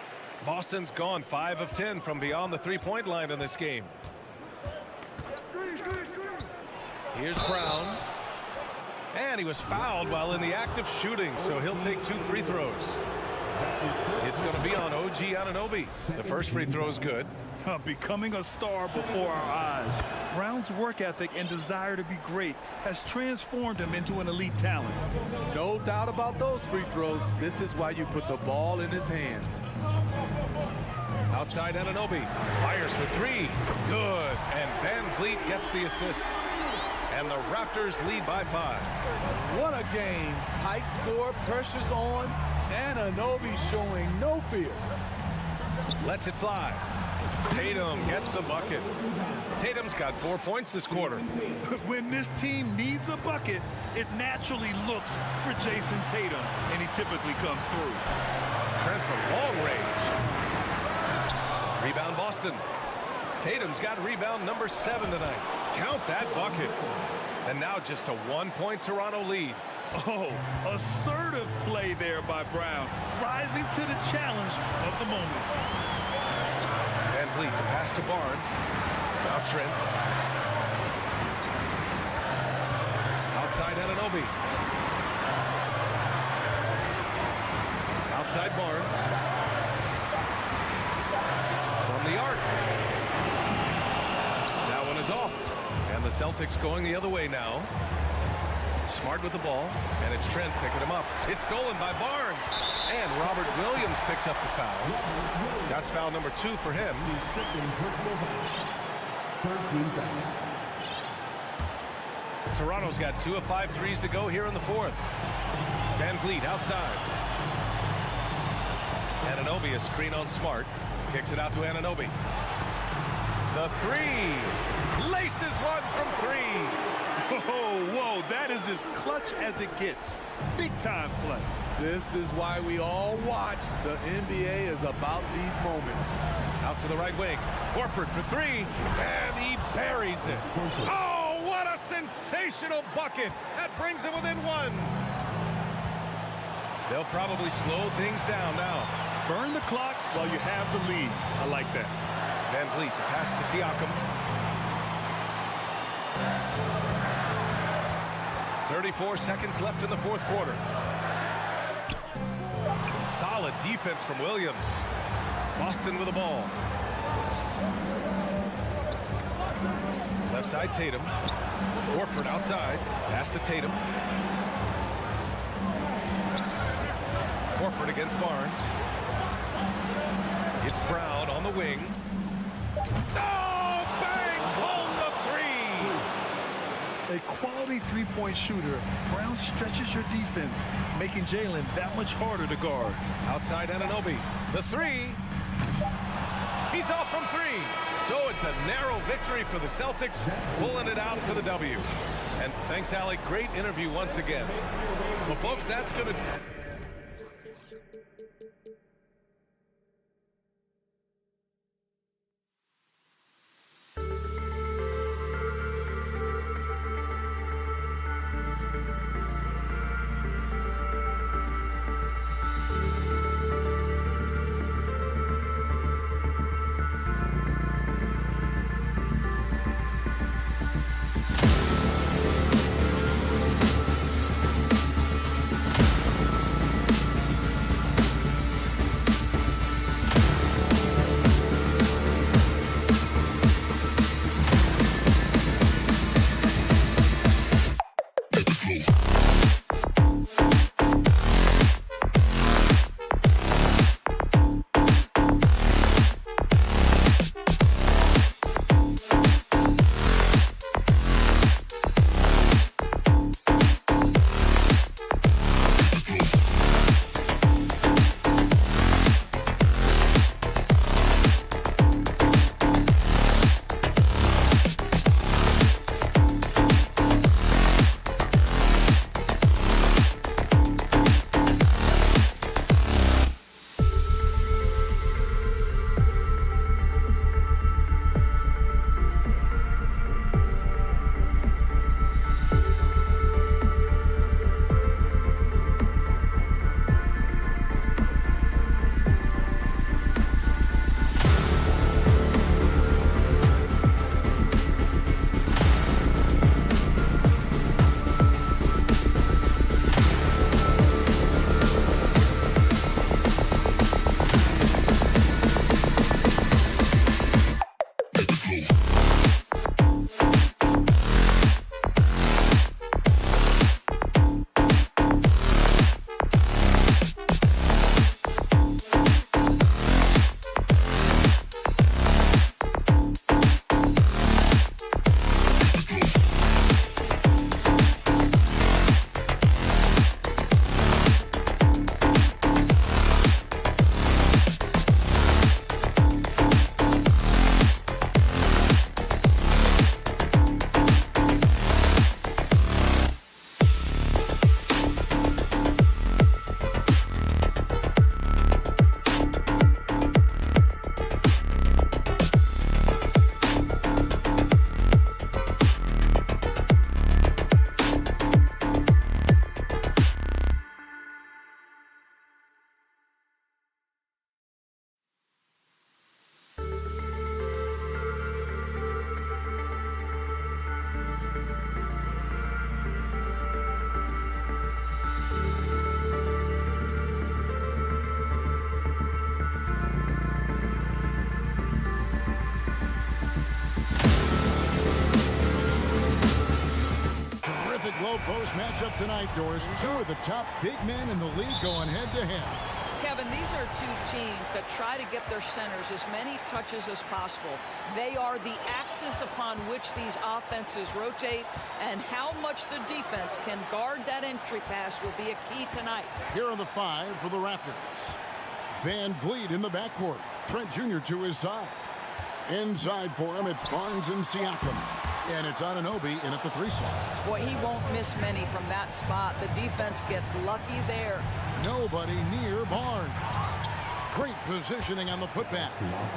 Boston's gone 5 of 10 from beyond the three-point line in this game. Here's Brown. And he was fouled while in the act of shooting, so he'll take 2 free throws. It's going to be on OG Anunoby. The first free throw is good. Becoming a star before our eyes. Brown's work ethic and desire to be great has transformed him into an elite talent. No doubt about those free throws. This is why you put the ball in his hands. Outside Anunoby. Fires for 3. Good. And VanVleet gets the assist. And the Raptors lead by 5. What a game. Tight score, pressure's on. Anunoby showing no fear. Lets it fly. Tatum gets the bucket. Tatum's got 4 points this quarter. When this team needs a bucket, it naturally looks for Jason Tatum, and he typically comes through. Trent from long range. Rebound Boston. Tatum's got rebound number 7 tonight. Count that bucket. And now just a 1-point Toronto lead. Oh, assertive play there by Brown, rising to the challenge of the moment. VanVleet, the pass to Barnes. Now Trent. Outside Anunoby. Outside Barnes. From the arc. That one is off. And the Celtics going the other way now. Smart with the ball, and it's Trent picking him up. It's stolen by Barnes. And Robert Williams picks up the foul. That's foul number 2 for him. Toronto's got 2 of 5 threes to go here in the 4th. Van Vliet outside. Anunoby, a screen on Smart. Kicks it out to Anunoby. The 3. Laces one from 3. Whoa, that is as clutch as it gets. Big time play. This is why we all watch. The NBA is about these moments. Out to the right wing. Horford for 3. And he buries it. Oh, what a sensational bucket. That brings him within 1. They'll probably slow things down now. Burn the clock while you have the lead. I like that. Van Vliet, the pass to Siakam. 34 seconds left in the 4th quarter. Some solid defense from Williams. Boston with the ball. Left side, Tatum. Horford outside. Pass to Tatum. Horford against Barnes. It's Brown on the wing. Oh, bangs home the 3. A quality three-point shooter. Brown stretches your defense, making Jalen that much harder to guard. Outside Anunoby. The 3. He's off from 3. So it's a narrow victory for the Celtics, pulling it out for the W. And thanks, Alec. Great interview once again. Well, folks, that's going to... Final post matchup tonight, Doris. Two of the top big men in the league going head-to-head. Kevin, these are two teams that try to get their centers as many touches as possible. They are the axis upon which these offenses rotate, and how much the defense can guard that entry pass will be a key tonight. Here are the 5 for the Raptors. Van Vliet in the backcourt. Trent Jr. to his side. Inside for him, it's Barnes and Siakam. And it's Anunoby in at the 3 slot. Boy, he won't miss many from that spot. The defense gets lucky there. Nobody near Barnes. Great positioning on the putback.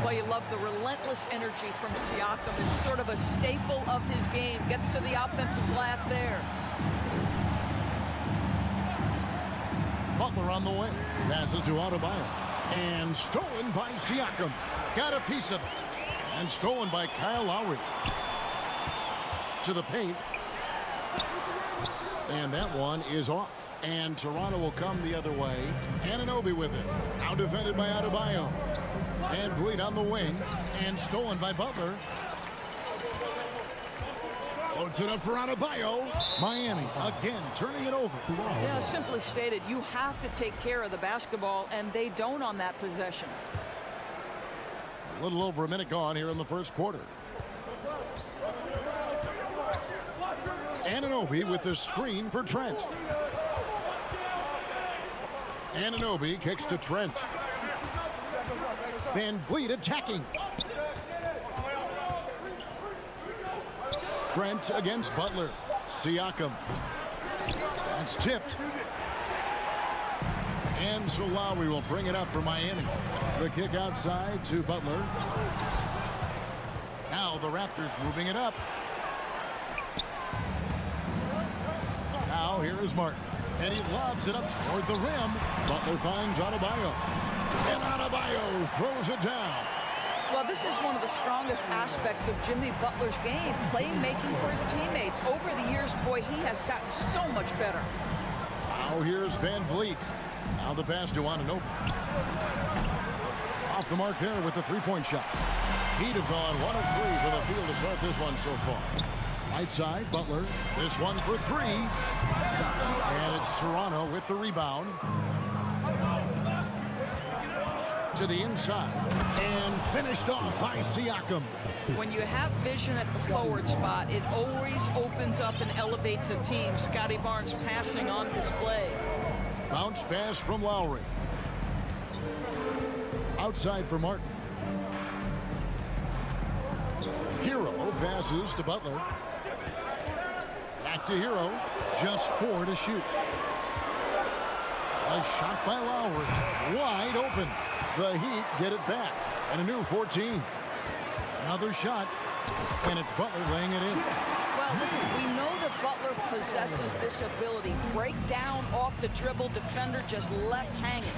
Well, you love the relentless energy from Siakam. It's sort of a staple of his game. Gets to the offensive glass there. Butler on the way. Passes to Adebayo. And stolen by Siakam. Got a piece of it. And stolen by Kyle Lowry. To the paint. And that one is off. And Toronto will come the other way. Anunoby with it. Now defended by Adebayo. And Vliet on the wing. And stolen by Butler. Loads it up for Adebayo. Miami again turning it over. Yeah, simply stated, you have to take care of the basketball, and they don't on that possession. A little over a minute gone here in the first quarter. Anunoby with the screen for Trent. Anunoby kicks to Trent. Van Vliet attacking. Trent against Butler. Siakam. That's tipped. And so Lowry will bring it up for Miami. The kick outside to Butler. Now the Raptors moving it up. Now here is Martin. And he lobs it up toward the rim. Butler finds Adebayo. And Adebayo throws it down. Well, this is one of the strongest aspects of Jimmy Butler's game, playmaking for his teammates. Over the years, boy, he has gotten so much better. Now here's Van Vliet. Now the pass to Anunoby. Off the mark there with the three-point shot. He'd have gone 1 of 3 for the field to start this one so far. Right side, Butler. This one for 3. And it's Toronto with the rebound. To the inside. And finished off by Siakam. When you have vision at the forward spot, it always opens up and elevates a team. Scotty Barnes passing on display. Bounce pass from Lowry. Outside for Martin. Hero passes to Butler. Back to Hero. Just 4 to shoot. A shot by Lowry. Wide open. The Heat get it back. And a new 14. Another shot. And it's Butler laying it in. Well, listen, we know that Butler possesses this ability. Break down off the dribble. Defender just left hanging.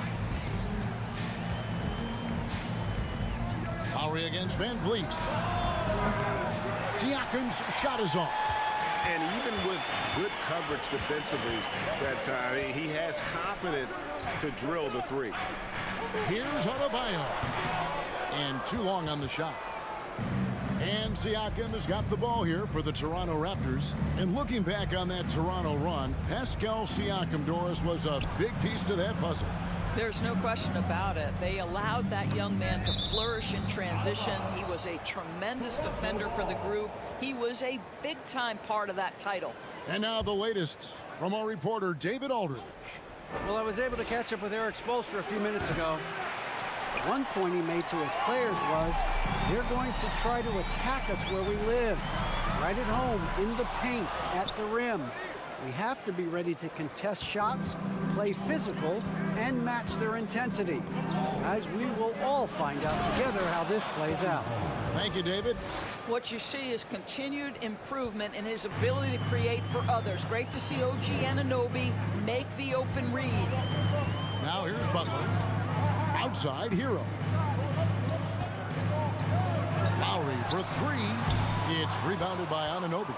Lowry against Van Vliet. Siakam's shot is off. And even with good coverage defensively that time, he has confidence to drill the 3. Here's Adebayo. And too long on the shot. And Siakam has got the ball here for the Toronto Raptors. And looking back on that Toronto run, Pascal Siakam, Doris, was a big piece to that puzzle. There's no question about it. They allowed that young man to flourish in transition. He was a tremendous defender for the group. He was a big-time part of that title. And now the latest from our reporter, David Aldridge. Well, I was able to catch up with Eric Spoelstra a few minutes ago. One point he made to his players was, they're going to try to attack us where we live. Right at home, in the paint, at the rim. We have to be ready to contest shots, play physical, and match their intensity. Guys, we will all find out together how this plays out. Thank you, David. What you see is continued improvement in his ability to create for others. Great to see OG Anunoby make the open read. Now here's Butler. Outside, Hero. Lowry for 3. It's rebounded by Anunoby.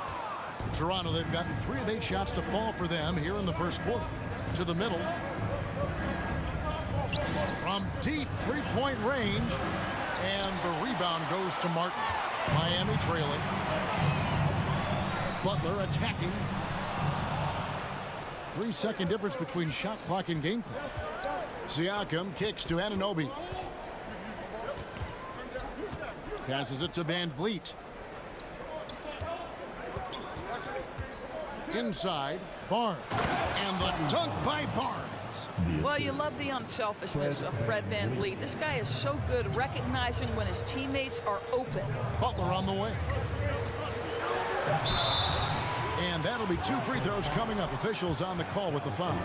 Toronto, they've gotten 3 of 8 shots to fall for them here in the first quarter. To the middle. From deep three-point range. And the rebound goes to Martin. Miami trailing. Butler attacking. 3-second difference between shot clock and game clock. Siakam kicks to Anunoby. Passes it to Van Vliet. Inside, Barnes. And the dunk by Barnes. Well, you love the unselfishness of Fred Van Vliet. This guy is so good recognizing when his teammates are open. Butler on the way. And that'll be 2 free throws coming up. Officials on the call with the foul.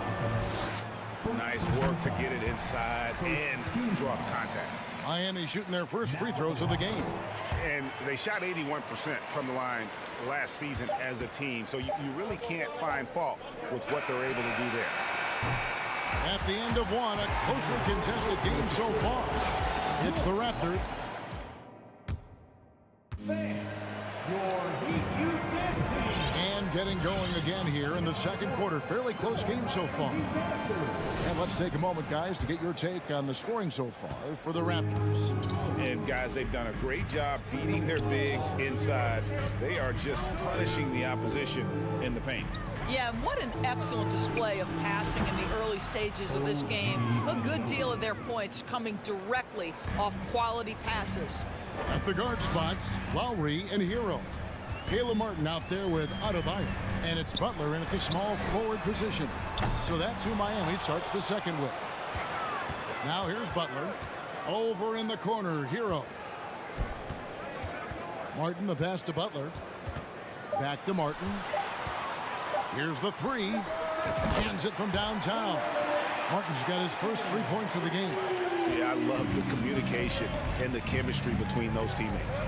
Nice work to get it inside and draw the contact. Miami shooting their first free throws of the game. And they shot 81% from the line last season as a team, so you really can't find fault with what they're able to do there. At the end of one, a closely contested game so far. It's the Raptors. And getting going again here in the second quarter. Fairly close game so far. And let's take a moment, guys, to get your take on the scoring so far for the Raptors. And, guys, they've done a great job feeding their bigs inside. They are just punishing the opposition in the paint. Yeah, and what an excellent display of passing in the early stages of this game. A good deal of their points coming directly off quality passes. At the guard spots, Lowry and Hero. Caleb Martin out there with Adebayo. And it's Butler in at the small forward position. So that's who Miami starts the second with. Now here's Butler. Over in the corner, Hero. Martin, the pass to Butler. Back to Martin. Here's the three. Hands it from downtown. Martin's got his first 3 points of the game. Yeah, I love the communication and the chemistry between those teammates.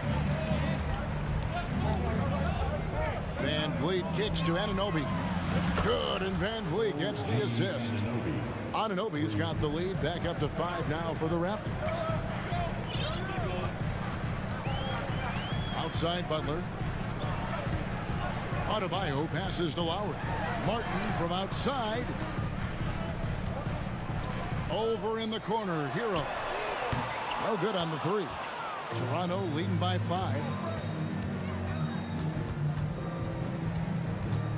Van Vliet kicks to Anunoby. Good, and Van Vliet gets the assist. Anunoby's got the lead, back up to 5 now for the Raptors. Outside Butler. Adebayo passes to Lowry. Martin from outside. Over in the corner, Hero. No good on the three. Toronto leading by 5.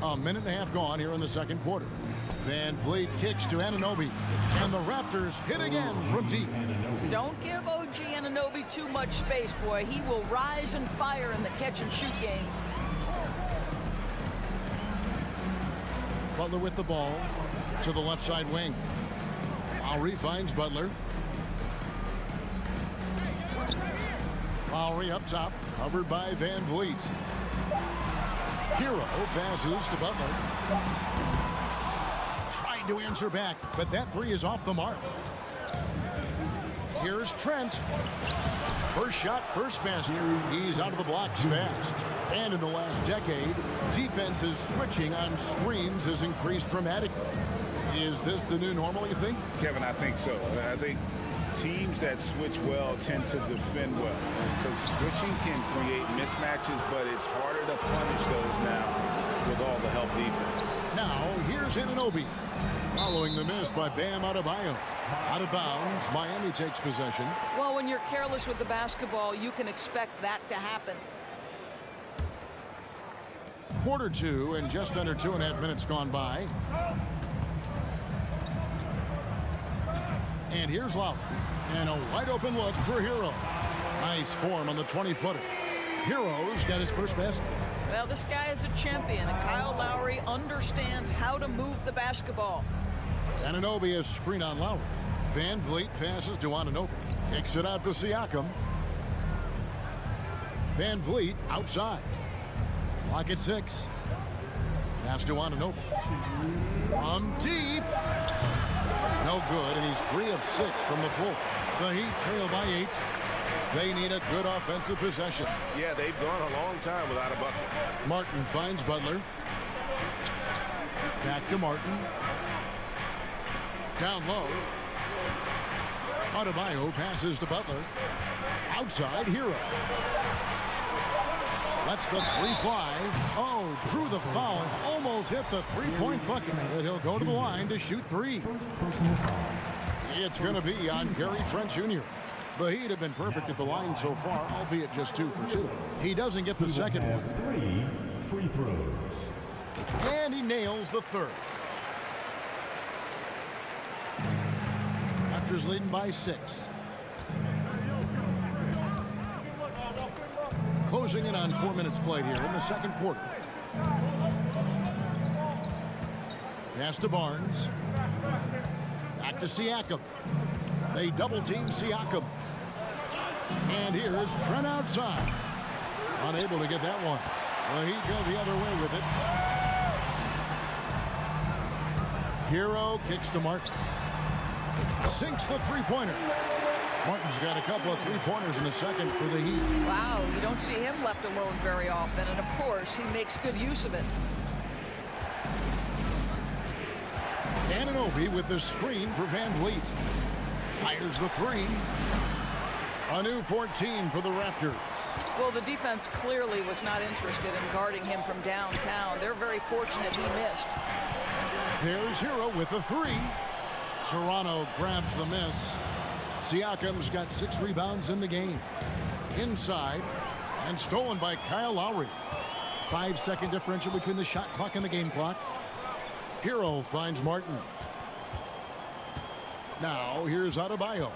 A minute and a half gone here in the second quarter. Van Vliet kicks to Anunoby. And the Raptors hit again from deep. Don't give OG Anunoby too much space, boy. He will rise and fire in the catch-and-shoot game. Butler with the ball to the left side wing. Lowry finds Butler. Lowry up top, covered by Van Vliet. Hero passes to Butler. Tried to answer back, but that three is off the mark. Here's Trent. First shot, first basket. He's out of the blocks fast. And in the last decade, defenses switching on screens has increased dramatically. Is this the new normal, you think? Kevin, I think so. I think teams that switch well tend to defend well. Because switching can create mismatches, but it's harder to punish those now with all the help defense. Now, here's Anunoby. Following the miss by Bam Adebayo. Out of bounds, Miami takes possession. Well, when you're careless with the basketball, you can expect that to happen. Quarter 2 and just under 2.5 minutes gone by. And here's Lowry. And a wide open look for Hero. Nice form on the 20-footer. Hero's got his first basket. Well, this guy is a champion, and Kyle Lowry understands how to move the basketball. Anunoby has screen on Lowry. Van Vliet passes to Anunoby. Kicks it out to Siakam. Van Vliet outside. Lock at 6. Pass to Anunoby. From deep. No good, and he's 3 of 6 from the floor. The Heat trail by 8. They need a good offensive possession. Yeah, they've gone a long time without a bucket. Martin finds Butler. Back to Martin. Down low. Adebayo passes to Butler. Outside, Hero. Lets the three fly. Oh, drew the foul. Almost hit the three-point bucket. But he'll go to the line to shoot 3. It's going to be on Gary Trent Jr. The Heat have been perfect at the line so far, albeit just 2 for 2. He doesn't get the second one. 3 free throws. And he nails the third. Raptors leading by 6. Closing in on 4 minutes played here in the second quarter. Pass to Barnes. Back to Siakam. They double-team Siakam. And here's Trent outside. Unable to get that one. Well, he'd go the other way with it. Hero kicks to Martin. Sinks the three-pointer. Martin's got a couple of three-pointers in the second for the Heat. Wow, you don't see him left alone very often, and of course, he makes good use of it. Anunoby with the screen for Van Vliet. Fires the three. A new 14 for the Raptors. Well, the defense clearly was not interested in guarding him from downtown. They're very fortunate he missed. There's Hero with the three. Toronto grabs the miss. Siakam's got 6 rebounds in the game. Inside and stolen by Kyle Lowry. 5-second differential between the shot clock and the game clock. Hero finds Martin. Now here's Adebayo.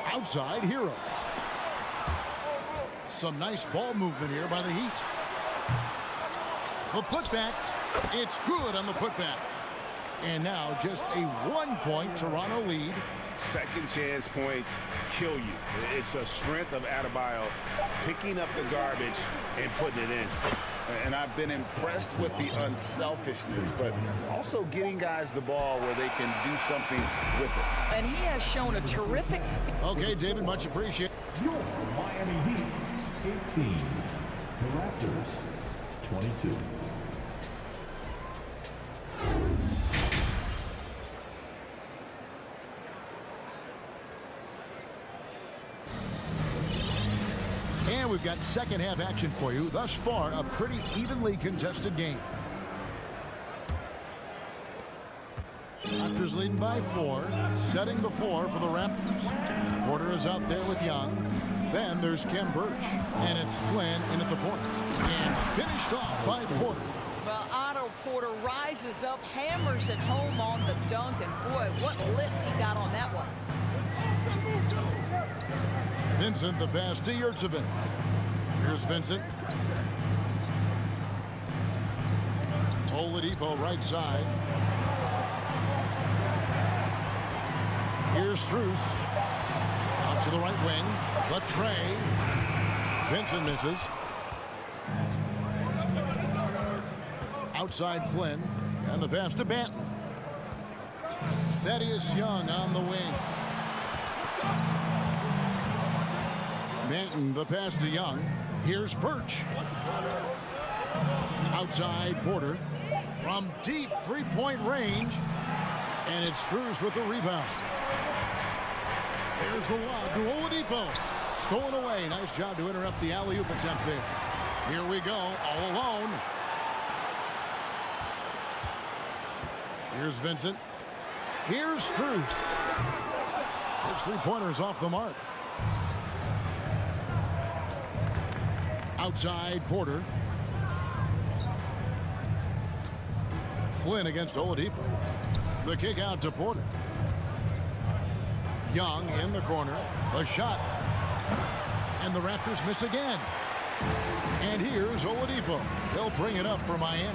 Outside Hero. Some nice ball movement here by the Heat. The putback. It's good on the putback. And now just a 1-point Toronto lead. Second chance points kill you. It's a strength of Adebayo picking up the garbage and putting it in. And I've been impressed with the unselfishness, but also getting guys the ball where they can do something with it. And he has shown a terrific... Okay, David, much appreciated. Your Miami Heat, 18. The Raptors, 22. And we've got second half action for you. Thus far, a pretty evenly contested game. Raptors leading by 4, setting the floor for the Raptors. Porter is out there with Young. Then there's Ken Birch, and it's Flynn in at the point. And finished off by Porter. Well, Otto Porter rises up, hammers it home on the dunk, and boy, what lift he got on that one. Vincent the pass to Yurtsevin. Here's Vincent. Oladipo right side. Here's Strus. Out to the right wing. The tray. Vincent misses. Outside Flynn. And the pass to Banton. Thaddeus Young on the wing. Banton, the pass to Young. Here's Birch. Outside Porter. From deep three-point range. And it's Strus with the rebound. There's the lob to Oladipo. Stolen away. Nice job to interrupt the alley-oop attempt there. Here we go, all alone. Here's Vincent. Here's Strus. His three-pointer's off the mark. Outside Porter. Flynn against Oladipo. The kick out to Porter. Young in the corner. A shot. And the Raptors miss again. And here's Oladipo. They'll bring it up for Miami.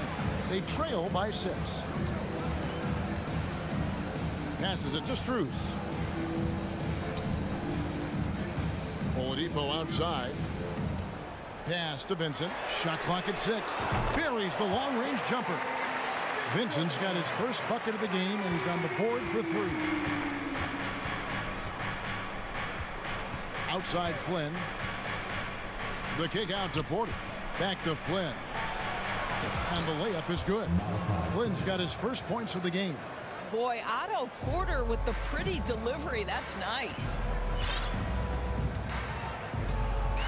They trail by 6. Passes it to Strus. Oladipo outside. Pass to Vincent. Shot clock at 6. Buries the long-range jumper. Vincent's got his first bucket of the game, and he's on the board for 3. Outside Flynn. The kick out to Porter. Back to Flynn. And the layup is good. Flynn's got his first points of the game. Boy, Otto Porter with the pretty delivery. That's nice.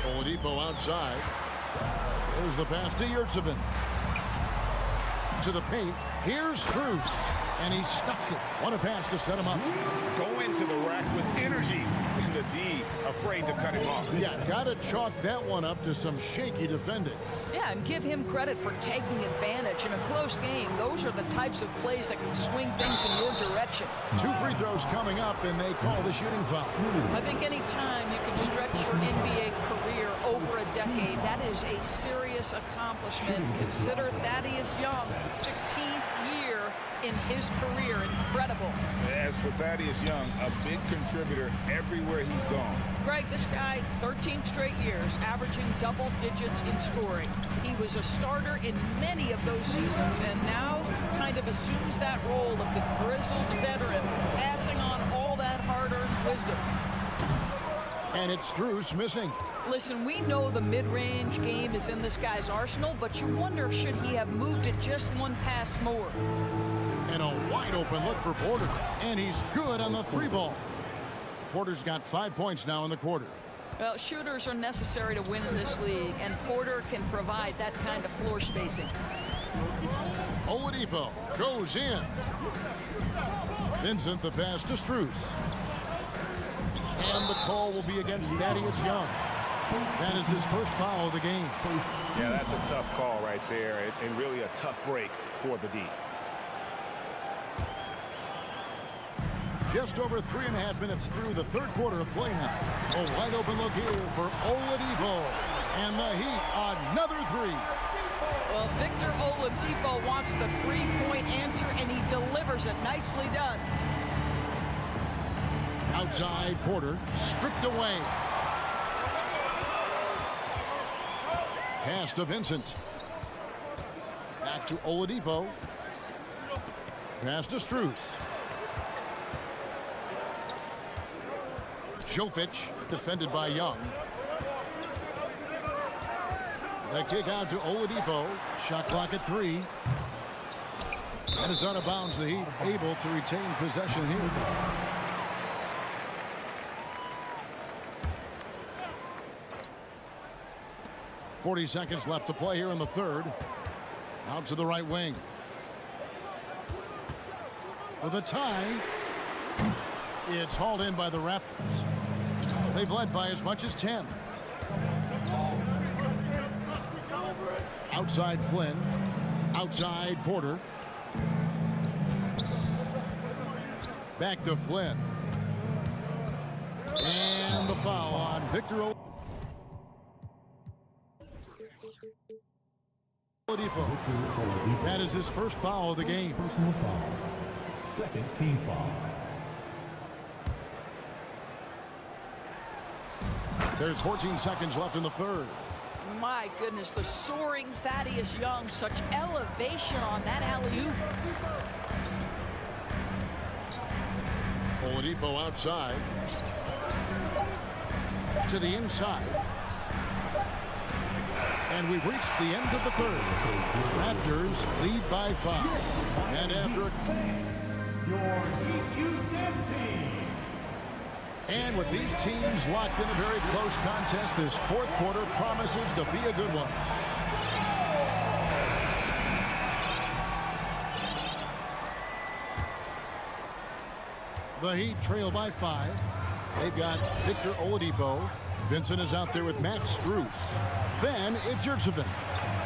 Oladipo outside. There's the pass to Yurtsevin. To the paint. Here's Strus. And he stuffs it. What a pass to set him up. Go into the rack with energy. And the D, a afraid to cut him off. Yeah, got to chalk that one up to some shaky defending. Yeah, and give him credit for taking advantage. In a close game, those are the types of plays that can swing things in your direction. 2 free throws coming up, and they call the shooting foul. I think any time you can stretch your NBA career over a decade, that is a serious accomplishment. Consider Thaddeus Young, 16th year in his career. Incredible. As for Thaddeus Young, a big contributor everywhere he's gone. Greg, this guy, 13 straight years, averaging double digits in scoring. He was a starter in many of those seasons, and now kind of assumes that role of the grizzled veteran, passing on all that hard-earned wisdom. And it's Strus missing. Listen, we know the mid-range game is in this guy's arsenal, but you wonder, should he have moved it just one pass more? And a wide-open look for Porter. And he's good on the 3-ball. Porter's got 5 points now in the quarter. Well, shooters are necessary to win in this league, and Porter can provide that kind of floor spacing. Oladipo goes in. Vincent the pass to Strus. And the call will be against Thaddeus Young. That is his first foul of the game. Yeah, that's a tough call right there, and really a tough break for the D. Just over 3.5 minutes through the third quarter of play now. A wide open look here for Oladipo. And the Heat, another 3. Well, Victor Oladipo wants the three-point answer, and he delivers it. Nicely done. Outside, Porter, stripped away. Pass to Vincent. Back to Oladipo. Pass to Strus. Jovic, defended by Young. The kick out to Oladipo. Shot clock at 3. And is out of bounds. The Heat able to retain possession here. .40 seconds left to play here in the third. Out to the right wing. For the tie. It's hauled in by the Raptors. They've led by as much as 10. Outside Flynn. Outside Porter. Back to Flynn. And the foul on Victor Oladipo. That is his first foul of the game. Personal foul. Second team foul. There's 14 seconds left in the third. My goodness, the soaring Thaddeus Young, such elevation on that alley-oop. Oladipo outside. To the inside. And we've reached the end of the third. Raptors lead by 5. And after... And with these teams locked in a very close contest, this fourth quarter promises to be a good one. The Heat trail by 5. They've got Victor Oladipo. Vincent is out there with Max Strus. Then it's Yurtseven.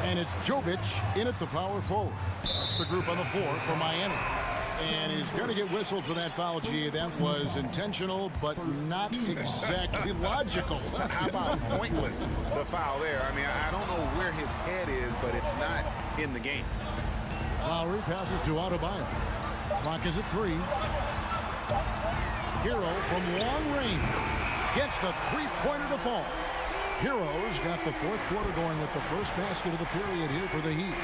And it's Jovic in at the power forward. That's the group on the floor for Miami. And he's going to get whistled for that foul, G. That was intentional, but not exactly logical. How about pointless to foul there? I mean, I don't know where his head is, but it's not in the game. Lowry passes to Adebayo. Clock is at 3. Hero from long range gets the three-pointer to fall. Hero's got the fourth quarter going with the first basket of the period here for the Heat.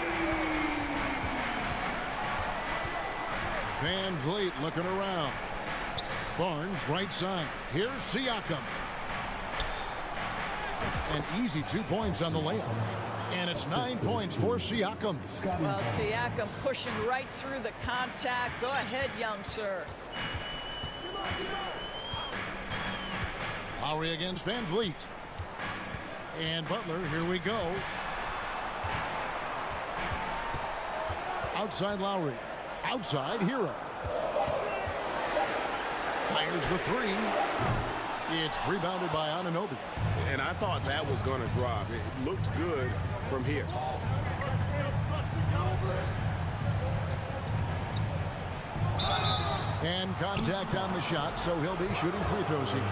Van Vliet looking around. Barnes right side. Here's Siakam. An easy 2 points on the layup. And it's 9 points for Siakam. Well, Siakam pushing right through the contact. Go ahead, young sir. Lowry against Van Vliet. And Butler, here we go. Outside Lowry. Outside Hero. Fires the 3. It's rebounded by Anunoby. And I thought that was going to drop. It looked good from here. And contact on the shot, so he'll be shooting free throws here.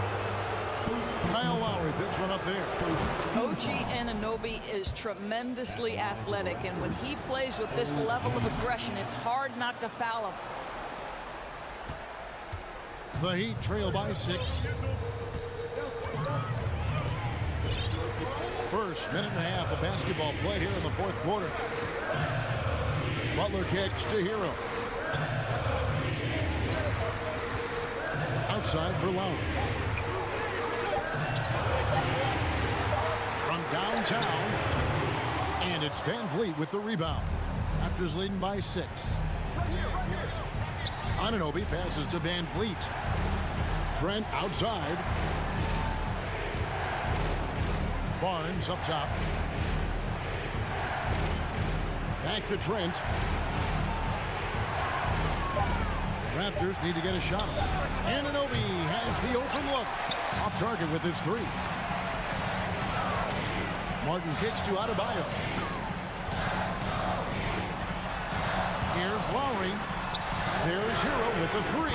Kyle Lowry picks one up there. OG Anunoby is tremendously athletic, and when he plays with this level of aggression, it's hard not to foul him. The Heat trail by 6. First minute and a half of basketball played here in the fourth quarter. Butler kicks to Hero. Outside for Lowry. From downtown. And it's Van Vliet with the rebound. Raptors leading by 6. Anunoby passes to Van Vliet. Trent outside. Barnes up top. Back to Trent. Raptors need to get a shot. Anunoby has the open look. Off target with his 3. Martin kicks to Adebayo. Here's Lowry. There's Hero with the 3.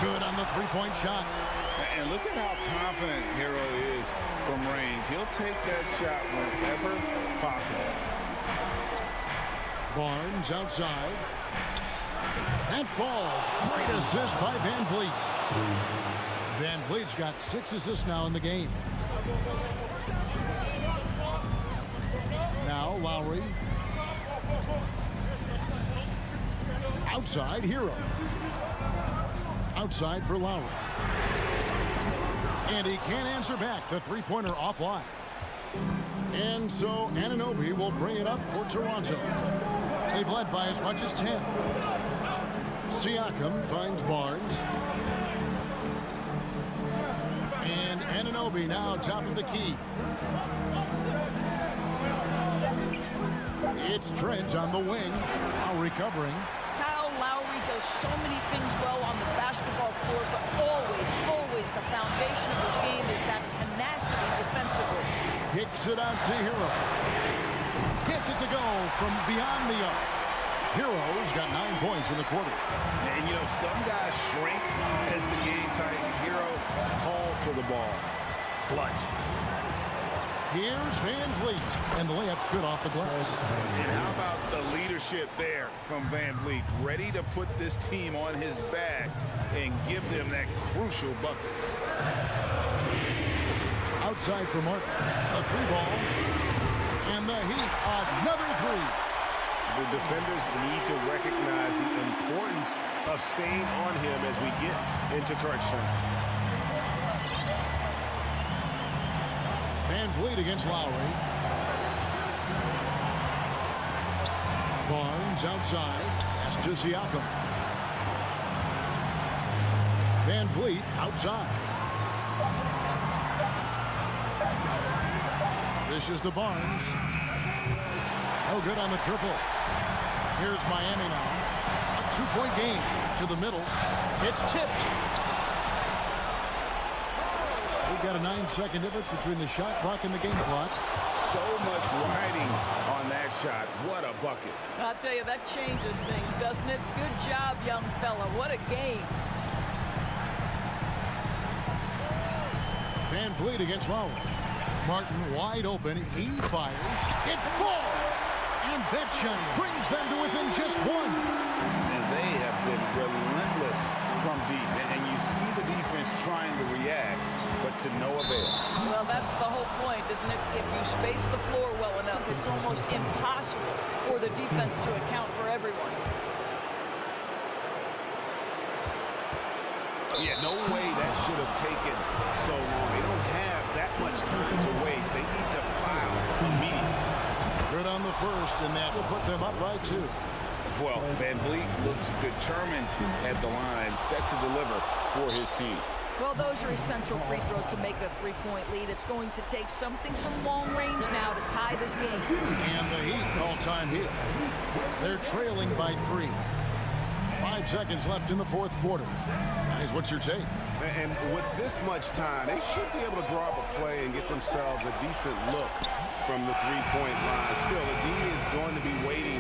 Good on the 3-point shot. And look at how confident Hero is from range. He'll take that shot whenever possible. Barnes outside. That falls. Great assist by Van Vliet. Van Vliet's got 6 assists now in the game. Now Lowry. Outside, Hero. Outside for Lowry. And he can't answer back. The 3-pointer offline. And so Anunoby will bring it up for Toronto. They've led by as much as 10. Siakam finds Barnes. And Anunoby now top of the key. It's Trent on the wing. Now recovering. Kyle Lowry does so many things well on the basketball floor, but always the foundation of his game is that tenacity defensively. Kicks it out to Hero. Gets it to go from beyond the arc. Hero's got 9 points in the quarter. And, you know, some guys shrink as the game tightens. Hero calls for the ball. Clutch. Here's Van Vliet. And the layup's good off the glass. And how about the leadership there from Van Vliet? Ready to put this team on his back and give them that crucial bucket. Outside for Martin. A 3-ball. And the Heat, another 3. The defenders need to recognize the importance of staying on him as we get into crunch time. Van Vliet against Lowry. Barnes outside. Pass to Siakam. Van Vliet outside. Dishes to Barnes. No good on the triple. Here's Miami now. A 2-point game to the middle. It's tipped. We've got a 9-second difference between the shot clock and the game clock. So much riding on that shot. What a bucket. I'll tell you, that changes things, doesn't it? Good job, young fella. What a game. Van Vliet against Lowry. Martin wide open. He fires. It falls. And that shot brings them to within just 1. And they have been relentless from deep. And you see the defense trying to react, but to no avail. Well, that's the whole point, isn't it? If you space the floor well enough, it's almost impossible for the defense to account for everyone. Yeah, no way that should have taken so long. They don't have that much time to waste. They need to foul immediately. Good on the first, and that will put them up by 2. Well, Van Vliet looks determined at the line, set to deliver for his team. Well, those are essential free throws to make it a 3-point lead. It's going to take something from long range now to tie this game. And the Heat all-time Heat. They're trailing by 3. 5 seconds left in the fourth quarter. Guys, what's your take? And with this much time, they should be able to draw up a play and get themselves a decent look from the three-point line. Still, the D is going to be waiting